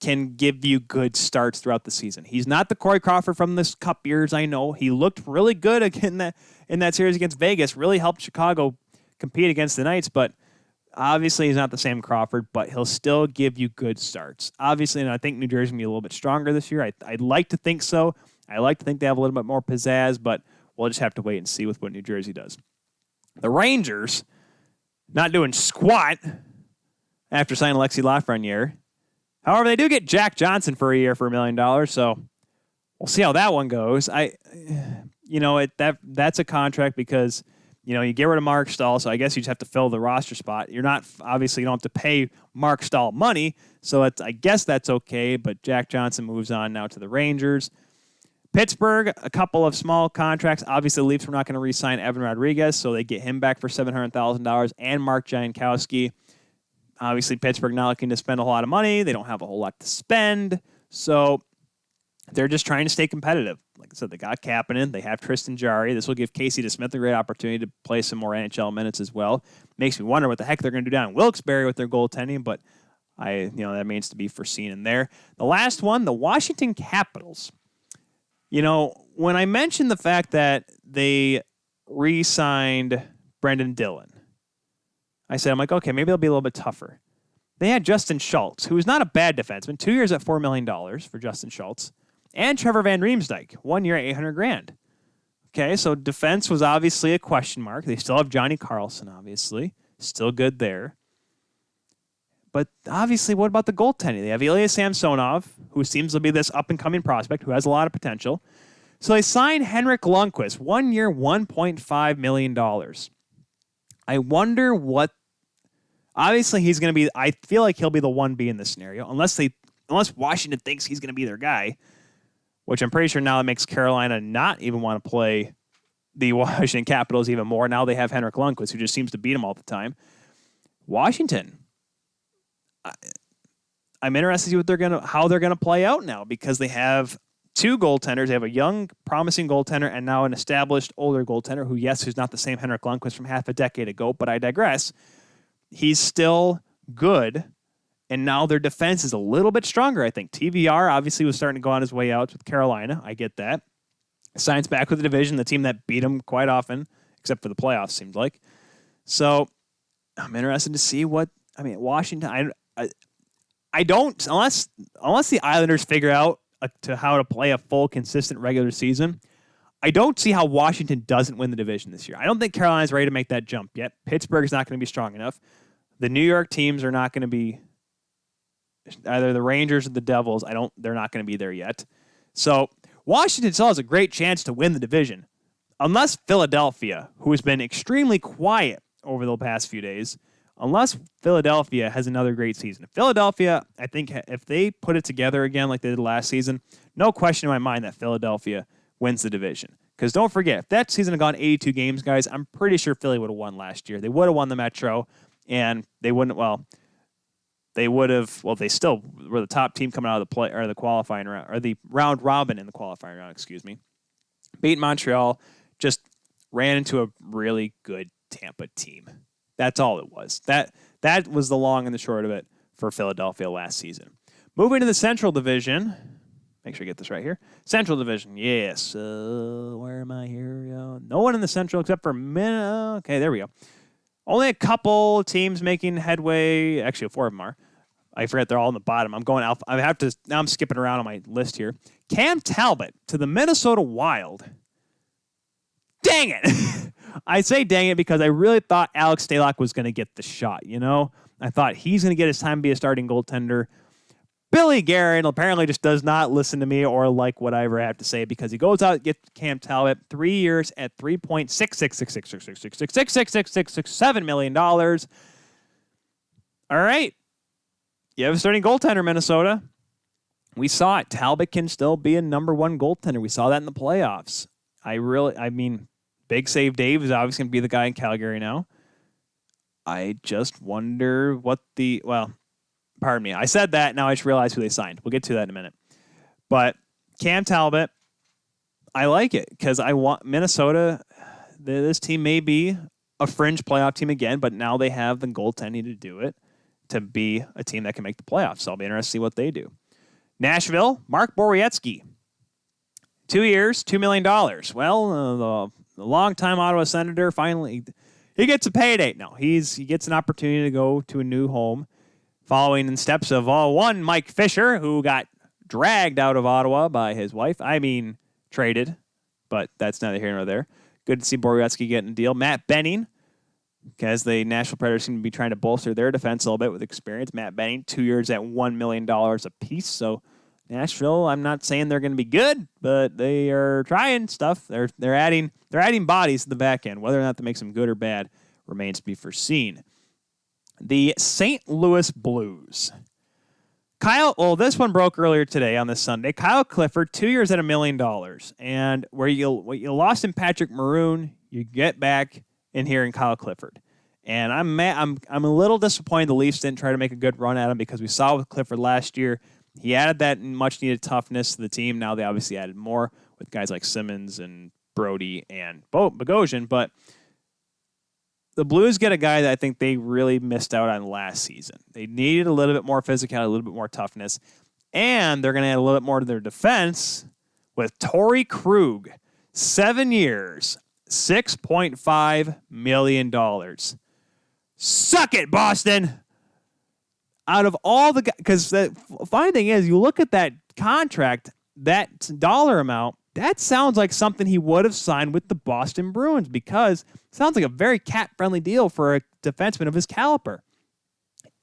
can give you good starts throughout the season. He's not the Corey Crawford from this Cup years, I know. He looked really good again in that series against Vegas, really helped Chicago compete against the Knights, but obviously he's not the same Crawford, but he'll still give you good starts. Obviously, and I think New Jersey will be a little bit stronger this year. I'd like to think so. I like to think they have a little bit more pizzazz, but we'll just have to wait and see with what New Jersey does. The Rangers, not doing squat after signing Alexi Lafreniere. However, they do get Jack Johnson for a year for $1 million, so we'll see how that one goes. That's a contract because you get rid of Mark Stahl, so I guess you just have to fill the roster spot. You don't have to pay Mark Stahl money, so I guess that's okay. But Jack Johnson moves on now to the Rangers. Pittsburgh, a couple of small contracts. Obviously, the Leafs were not going to re-sign Evan Rodriguez, so they get him back for $700,000 and Mark Jankowski. Obviously, Pittsburgh not looking to spend a lot of money. They don't have a whole lot to spend. So they're just trying to stay competitive. Like I said, they got Kapanen. They have Tristan Jarry. This will give Casey DeSmith a great opportunity to play some more NHL minutes as well. Makes me wonder what the heck they're going to do down in Wilkes-Barre with their goaltending, but that remains to be foreseen in there. The last one, the Washington Capitals. When I mentioned the fact that they re-signed Brendan Dillon, I said, I'm like, okay, maybe they'll be a little bit tougher. They had Justin Schultz, who is not a bad defenseman, 2 years at $4 million for Justin Schultz, and Trevor Van Riemsdyk, 1 year at $800,000. Okay, so defense was obviously a question mark. They still have Johnny Carlson, obviously. Still good there. But obviously, what about the goaltending? They have Ilya Samsonov, who seems to be this up-and-coming prospect who has a lot of potential. So they signed Henrik Lundqvist, 1 year, $1.5 million. I wonder what Obviously, he's going to be. I feel like he'll be the 1B in this scenario, unless Washington thinks he's going to be their guy, which I'm pretty sure now it makes Carolina not even want to play the Washington Capitals even more. Now they have Henrik Lundqvist, who just seems to beat them all the time. Washington, I'm interested to see how they're gonna play out now, because they have two goaltenders. They have a young, promising goaltender and now an established, older goaltender who's not the same Henrik Lundqvist from half a decade ago, but I digress. He's still good, and now their defense is a little bit stronger, I think. TVR obviously was starting to go on his way out with Carolina. I get that. Science back with the division, the team that beat him quite often, except for the playoffs, seemed like. So I'm interested to see Washington. I don't, unless the Islanders figure out how to play a full, consistent regular season, I don't see how Washington doesn't win the division this year. I don't think Carolina's ready to make that jump yet. Pittsburgh's not going to be strong enough. The New York teams are not going to be either the Rangers or the Devils. They're not going to be there yet. So Washington still has a great chance to win the division, unless Philadelphia, who has been extremely quiet over the past few days, unless Philadelphia has another great season. Philadelphia, I think, if they put it together again like they did last season, no question in my mind that Philadelphia wins the division. Because don't forget, if that season had gone 82 games, guys, I'm pretty sure Philly would have won last year. They would have won the Metro, and they wouldn't, they still were the top team coming out of the qualifying round, or the round robin in the qualifying round, beat Montreal, just ran into a really good Tampa team. That's all it was. That was the long and the short of it for Philadelphia last season. Moving to the Central Division. Make sure I get this right here. Central Division. Yes. Where am I here? No one in the Central except for okay, there we go. Only a couple teams making headway. Actually, 4 of them are. I forget they're all in the bottom. I'm going alpha. Now I'm skipping around on my list here. Cam Talbot to the Minnesota Wild. Dang it. I say dang it because I really thought Alex Stalock was going to get the shot, I thought he's going to get his time to be a starting goaltender. Billy Guerin apparently just does not listen to me or like what I ever have to say, because he goes out and gets Cam Talbot 3 years at $3.6666666667 million. All right. You have a starting goaltender, Minnesota. We saw it. Talbot can still be a number one goaltender. We saw that in the playoffs. Big Save Dave is obviously going to be the guy in Calgary now. I just wonder pardon me. I said that. Now I just realized who they signed. We'll get to that in a minute. But Cam Talbot, I like it because I want Minnesota. This team may be a fringe playoff team again, but now they have the goaltending to do it, to be a team that can make the playoffs. So I'll be interested to see what they do. Nashville, Mark Borowiecki. 2 years, $2 million. Well, the longtime Ottawa Senator finally, he gets a payday. No, he gets an opportunity to go to a new home, following in steps of one Mike Fisher, who got dragged out of Ottawa by his wife. Traded, but that's neither here nor there. Good to see Borowiecki getting a deal. Matt Benning, because the Nashville Predators seem to be trying to bolster their defense a little bit with experience. Matt Benning, 2 years at $1 million apiece. So Nashville, I'm not saying they're going to be good, but they are trying stuff. They're adding bodies to the back end. Whether or not that makes them good or bad remains to be foreseen. The St. Louis Blues. This one broke earlier today on this Sunday. Kyle Clifford, 2 years at $1 million, and what you lost in Patrick Maroon, you get back in here in Kyle Clifford. And I'm a little disappointed the Leafs didn't try to make a good run at him, because we saw with Clifford last year, he added that much needed toughness to the team. Now they obviously added more with guys like Simmons and Brody and Bogosian, but the Blues get a guy that I think they really missed out on last season. They needed a little bit more physicality, a little bit more toughness, and they're going to add a little bit more to their defense with Torrey Krug. 7 years, $6.5 million. Suck it, Boston! Out of all the guys, because the funny thing is, you look at that contract, that dollar amount, that sounds like something he would have signed with the Boston Bruins, because it sounds like a very cap-friendly deal for a defenseman of his caliber.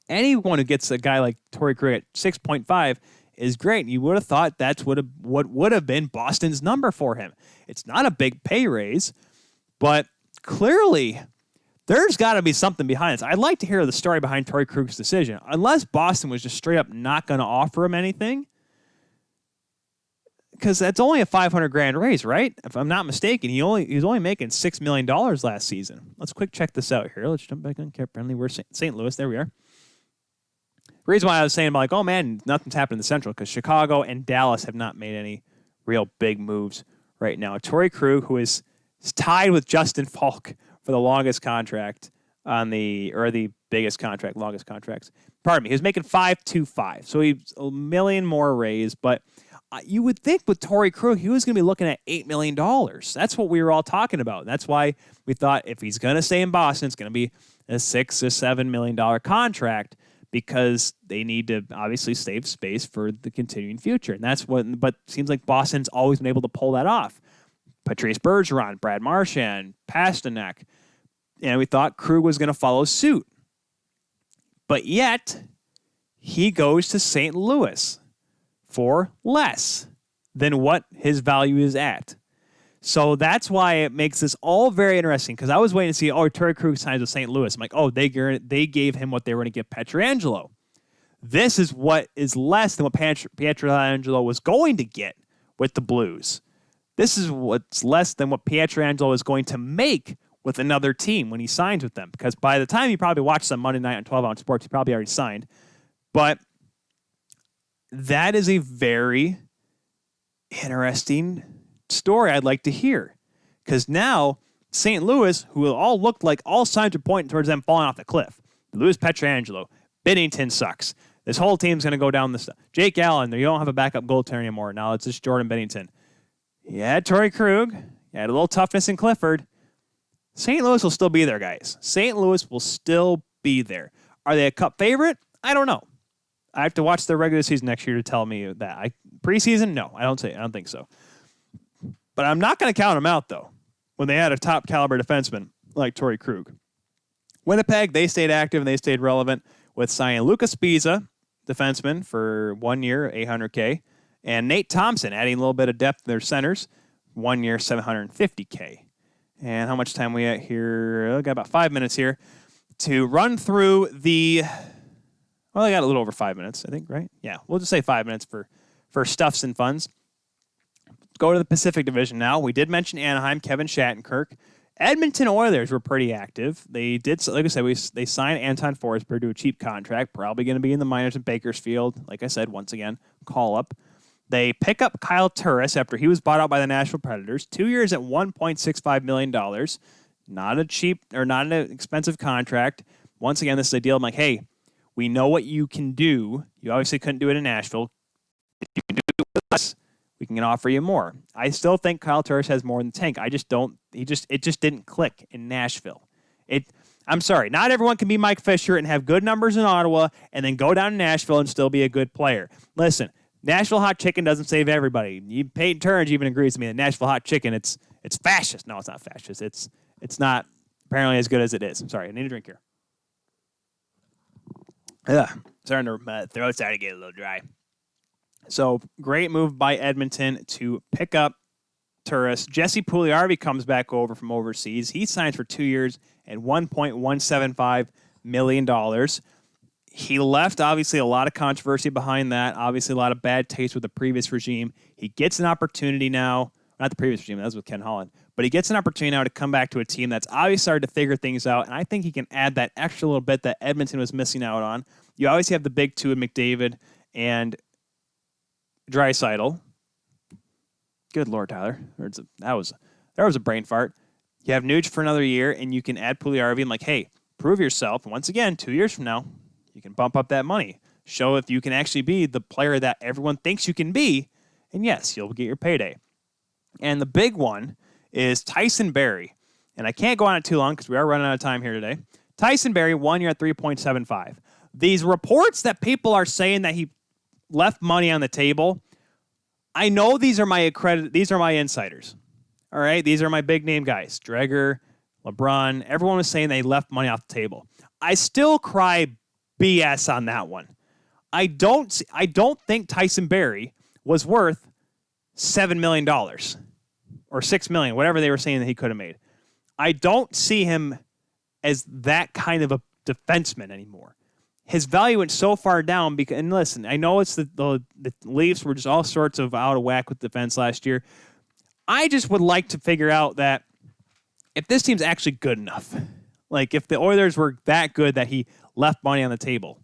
Anyone who gets a guy like Torrey Krug at 6.5 is great. You would have thought that's what would have been Boston's number for him. It's not a big pay raise, but clearly there's got to be something behind this. I'd like to hear the story behind Torrey Krug's decision. Unless Boston was just straight up not going to offer him anything, because that's only a $500,000 raise, right? If I'm not mistaken, he was only making $6 million last season. Let's quick check this out here. Let's jump back on cap friendly. We're St. Louis. There we are. The reason why I was saying, like, oh man, nothing's happened in the Central, because Chicago and Dallas have not made any real big moves right now. Torrey Krug, who is tied with Justin Falk for the longest contract the biggest contract, longest contracts. Pardon me. He was making $525, so he's $1 million more raise. But you would think with Torrey Krug, he was going to be looking at $8 million. That's what we were all talking about. That's why we thought if he's going to stay in Boston, it's going to be a $6 or $7 million contract, because they need to obviously save space for the continuing future. And that's what, but it seems like Boston's always been able to pull that off. Patrice Bergeron, Brad Marchand, Pasternak. And we thought Krug was going to follow suit. But yet, he goes to St. Louis for less than what his value is at. So that's why it makes this all very interesting, because I was waiting to see, Torrey Krug signs with St. Louis. I'm like, they gave him what they were going to give Pietrangelo. This is what is less than what Pietrangelo was going to get with the Blues. This is what's less than what Pietrangelo is going to make with another team when he signs with them, because by the time you probably watch some Monday night on 12 Ounce Sports, he probably already signed. But that is a very interesting story I'd like to hear, because now St. Louis, who all looked like all signs are pointing towards them falling off the cliff. Louis Pietrangelo, Binnington sucks. This whole team's going to go down this. Jake Allen, you don't have a backup goaltender anymore. Now it's just Jordan Binnington. You had Torrey Krug. You had a little toughness in Clifford. St. Louis will still be there, guys. St. Louis will still be there. Are they a cup favorite? I don't know. I have to watch their regular season next year to tell me that. Preseason? No, I don't think so. But I'm not going to count them out, though, when they had a top caliber defenseman like Torrey Krug. Winnipeg, they stayed active and they stayed relevant with signing Lucas Spiza, defenseman, for 1 year, $800K, and Nate Thompson, adding a little bit of depth to their centers, 1 year, $750K. And how much time we at here? Got about 5 minutes here to run through the. Well, I got a little over 5 minutes, I think, right? Yeah, we'll just say 5 minutes for stuffs and funds. Go to the Pacific Division now. We did mention Anaheim, Kevin Shattenkirk. Edmonton Oilers were pretty active. They did, like I said, they signed Anton Forsberg to a cheap contract, probably going to be in the minors in Bakersfield. Like I said, once again, call up. They pick up Kyle Turris after he was bought out by the Nashville Predators. 2 years at $1.65 million. Not a cheap or not an expensive contract. Once again, this is a deal. I'm like, hey, we know what you can do. You obviously couldn't do it in Nashville. If you can do it with us, we can offer you more. I still think Kyle Turris has more in the tank. I just don't. It just didn't click in Nashville. I'm sorry. Not everyone can be Mike Fisher and have good numbers in Ottawa and then go down to Nashville and still be a good player. Listen, Nashville hot chicken doesn't save everybody. Peyton Turge even agrees with me that Nashville hot chicken, it's fascist. No, it's not fascist. It's not apparently as good as it is. I'm sorry. I need a drink here. Starting to my throat's starting to get a little dry. So great move by Edmonton to pick up Turris. Jesse Puljujarvi comes back over from overseas. He signs for 2 years at $1.175 million. He left, obviously, a lot of controversy behind that. Obviously, a lot of bad taste with the previous regime. He gets an opportunity now. Not the previous regime, that was with Ken Holland. But he gets an opportunity now to come back to a team that's obviously started to figure things out. And I think he can add that extra little bit that Edmonton was missing out on. You obviously have the big two of McDavid and Draisaitl. Good Lord, Tyler. That was a brain fart. You have Nuge for another year, and you can add Puljujarvi and, like, hey, prove yourself. And once again, 2 years from now, you can bump up that money. Show if you can actually be the player that everyone thinks you can be. And yes, you'll get your payday. And the big one is Tyson Barrie. And I can't go on it too long because we are running out of time here today. Tyson Barrie, 1 year at 3.75. These reports that people are saying that he left money on the table, I know these are my insiders. All right, these are my big name guys. Dreger, LeBron, everyone was saying they left money off the table. I still cry BS on that one. I don't think Tyson Barrie was worth $7 million or $6 million, whatever they were saying that he could have made. I don't see him as that kind of a defenseman anymore. His value went so far down because, and listen, I know it's the Leafs were just all sorts of out of whack with defense last year. I just would like to figure out that if this team's actually good enough, like if the Oilers were that good that he left money on the table,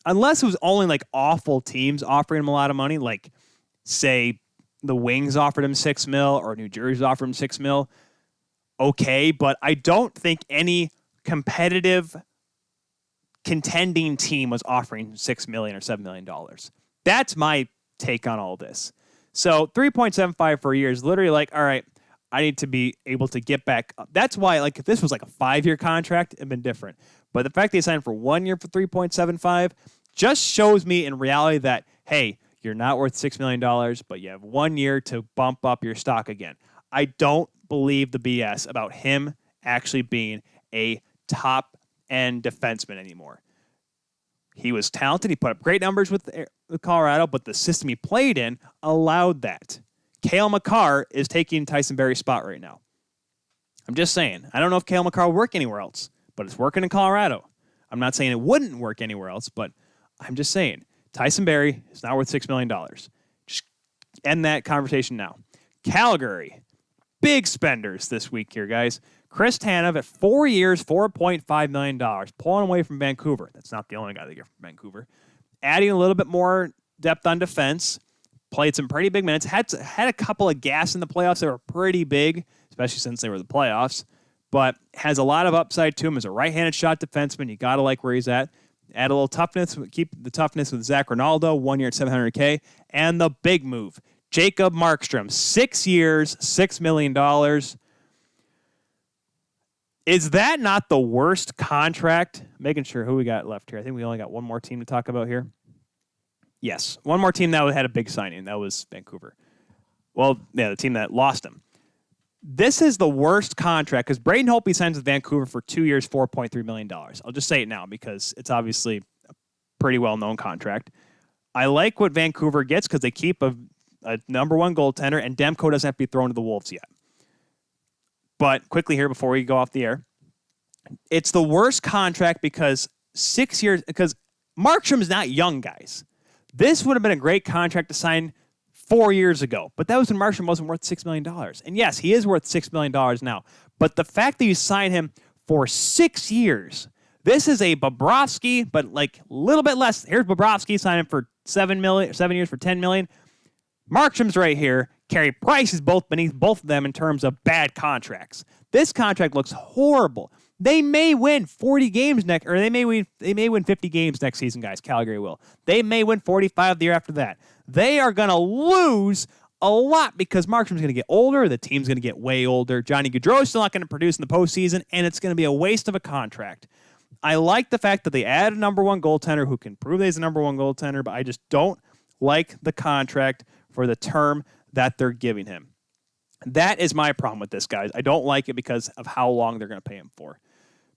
unless it was only like awful teams offering him a lot of money, like say the Wings offered him $6 million or New Jersey offered him $6 million, okay, but I don't think any competitive contending team was offering $6 million or $7 million. That's my take on all this. So 3.75 for a year is literally like, all right, I need to be able to get back up. That's why, like, if this was like a 5-year contract, it'd been different. But the fact they signed for 1 year for 3.75 just shows me in reality that, hey, you're not worth $6 million, but you have 1 year to bump up your stock again. I don't believe the BS about him actually being a top-end defenseman anymore. He was talented. He put up great numbers with Colorado, but the system he played in allowed that. Cale Makar is taking Tyson Barrie's spot right now. I'm just saying. I don't know if Cale Makar will work anywhere else, but it's working in Colorado. I'm not saying it wouldn't work anywhere else, but I'm just saying Tyson Barrie is not worth $6 million. Just end that conversation now. Calgary, big spenders this week here, guys. Chris Tanev at 4 years, $4.5 million, pulling away from Vancouver. That's not the only guy they get from Vancouver. Adding a little bit more depth on defense. Played some pretty big minutes. Had a couple of gas in the playoffs that were pretty big, especially since they were the playoffs. But has a lot of upside to him as a right-handed shot defenseman. You got to like where he's at. Add a little toughness. Keep the toughness with Zach Ronaldo, 1 year at $700K. And the big move, Jacob Markstrom, 6 years, $6 million. Is that not the worst contract? Making sure who we got left here. I think we only got one more team to talk about here. Yes, one more team that had a big signing. That was Vancouver. Well, yeah, the team that lost him. This is the worst contract because Braden Holtby signs with Vancouver for 2 years, $4.3 million. I'll just say it now because it's obviously a pretty well-known contract. I like what Vancouver gets because they keep a number one goaltender, and Demko doesn't have to be thrown to the Wolves yet. But quickly here before we go off the air, it's the worst contract because 6 years, because Markstrom's not young, guys. This would have been a great contract to sign 4 years ago, but that was when Markstrom wasn't worth $6 million. And yes, he is worth $6 million now. But the fact that you sign him for 6 years, this is a Bobrovsky, but like a little bit less. Here's Bobrovsky signing for 7 years for $10 million. Markstrom's right here. Carey Price is both beneath both of them in terms of bad contracts. This contract looks horrible. They may win 40 games next, or they may win 50 games next season, guys. Calgary will. They may win 45 the year after that. They are going to lose a lot because Markstrom's going to get older. The team's going to get way older. Johnny Gaudreau is still not going to produce in the postseason, and it's going to be a waste of a contract. I like the fact that they add a number one goaltender who can prove that he's a number one goaltender, but I just don't like the contract for the term that they're giving him. That is my problem with this, guys. I don't like it because of how long they're going to pay him for.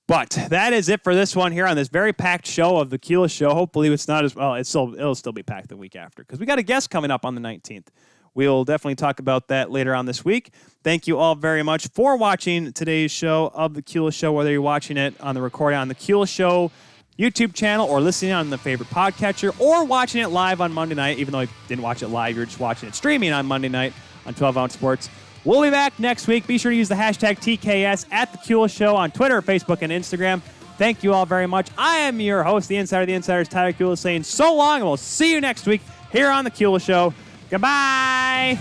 But that is it for this one here on this very packed show of the Keelis Show. Hopefully it's not as well. It'll still be packed the week after because we got a guest coming up on the 19th. We'll definitely talk about that later on this week. Thank you all very much for watching today's show of the Keelis Show, whether you're watching it on the recording on the Keelis Show YouTube channel or listening on the favorite podcatcher or watching it live on Monday night. Even though you didn't watch it live, you're just watching it streaming on Monday night on 12 Ounce Sports. We'll be back next week. Be sure to use the hashtag TKS at the Keelis Show on Twitter, Facebook, and Instagram. Thank you all very much. I am your host, the Insider of the Insiders, Tyler Keelis, saying so long, and we'll see you next week here on the Keelis Show. Goodbye.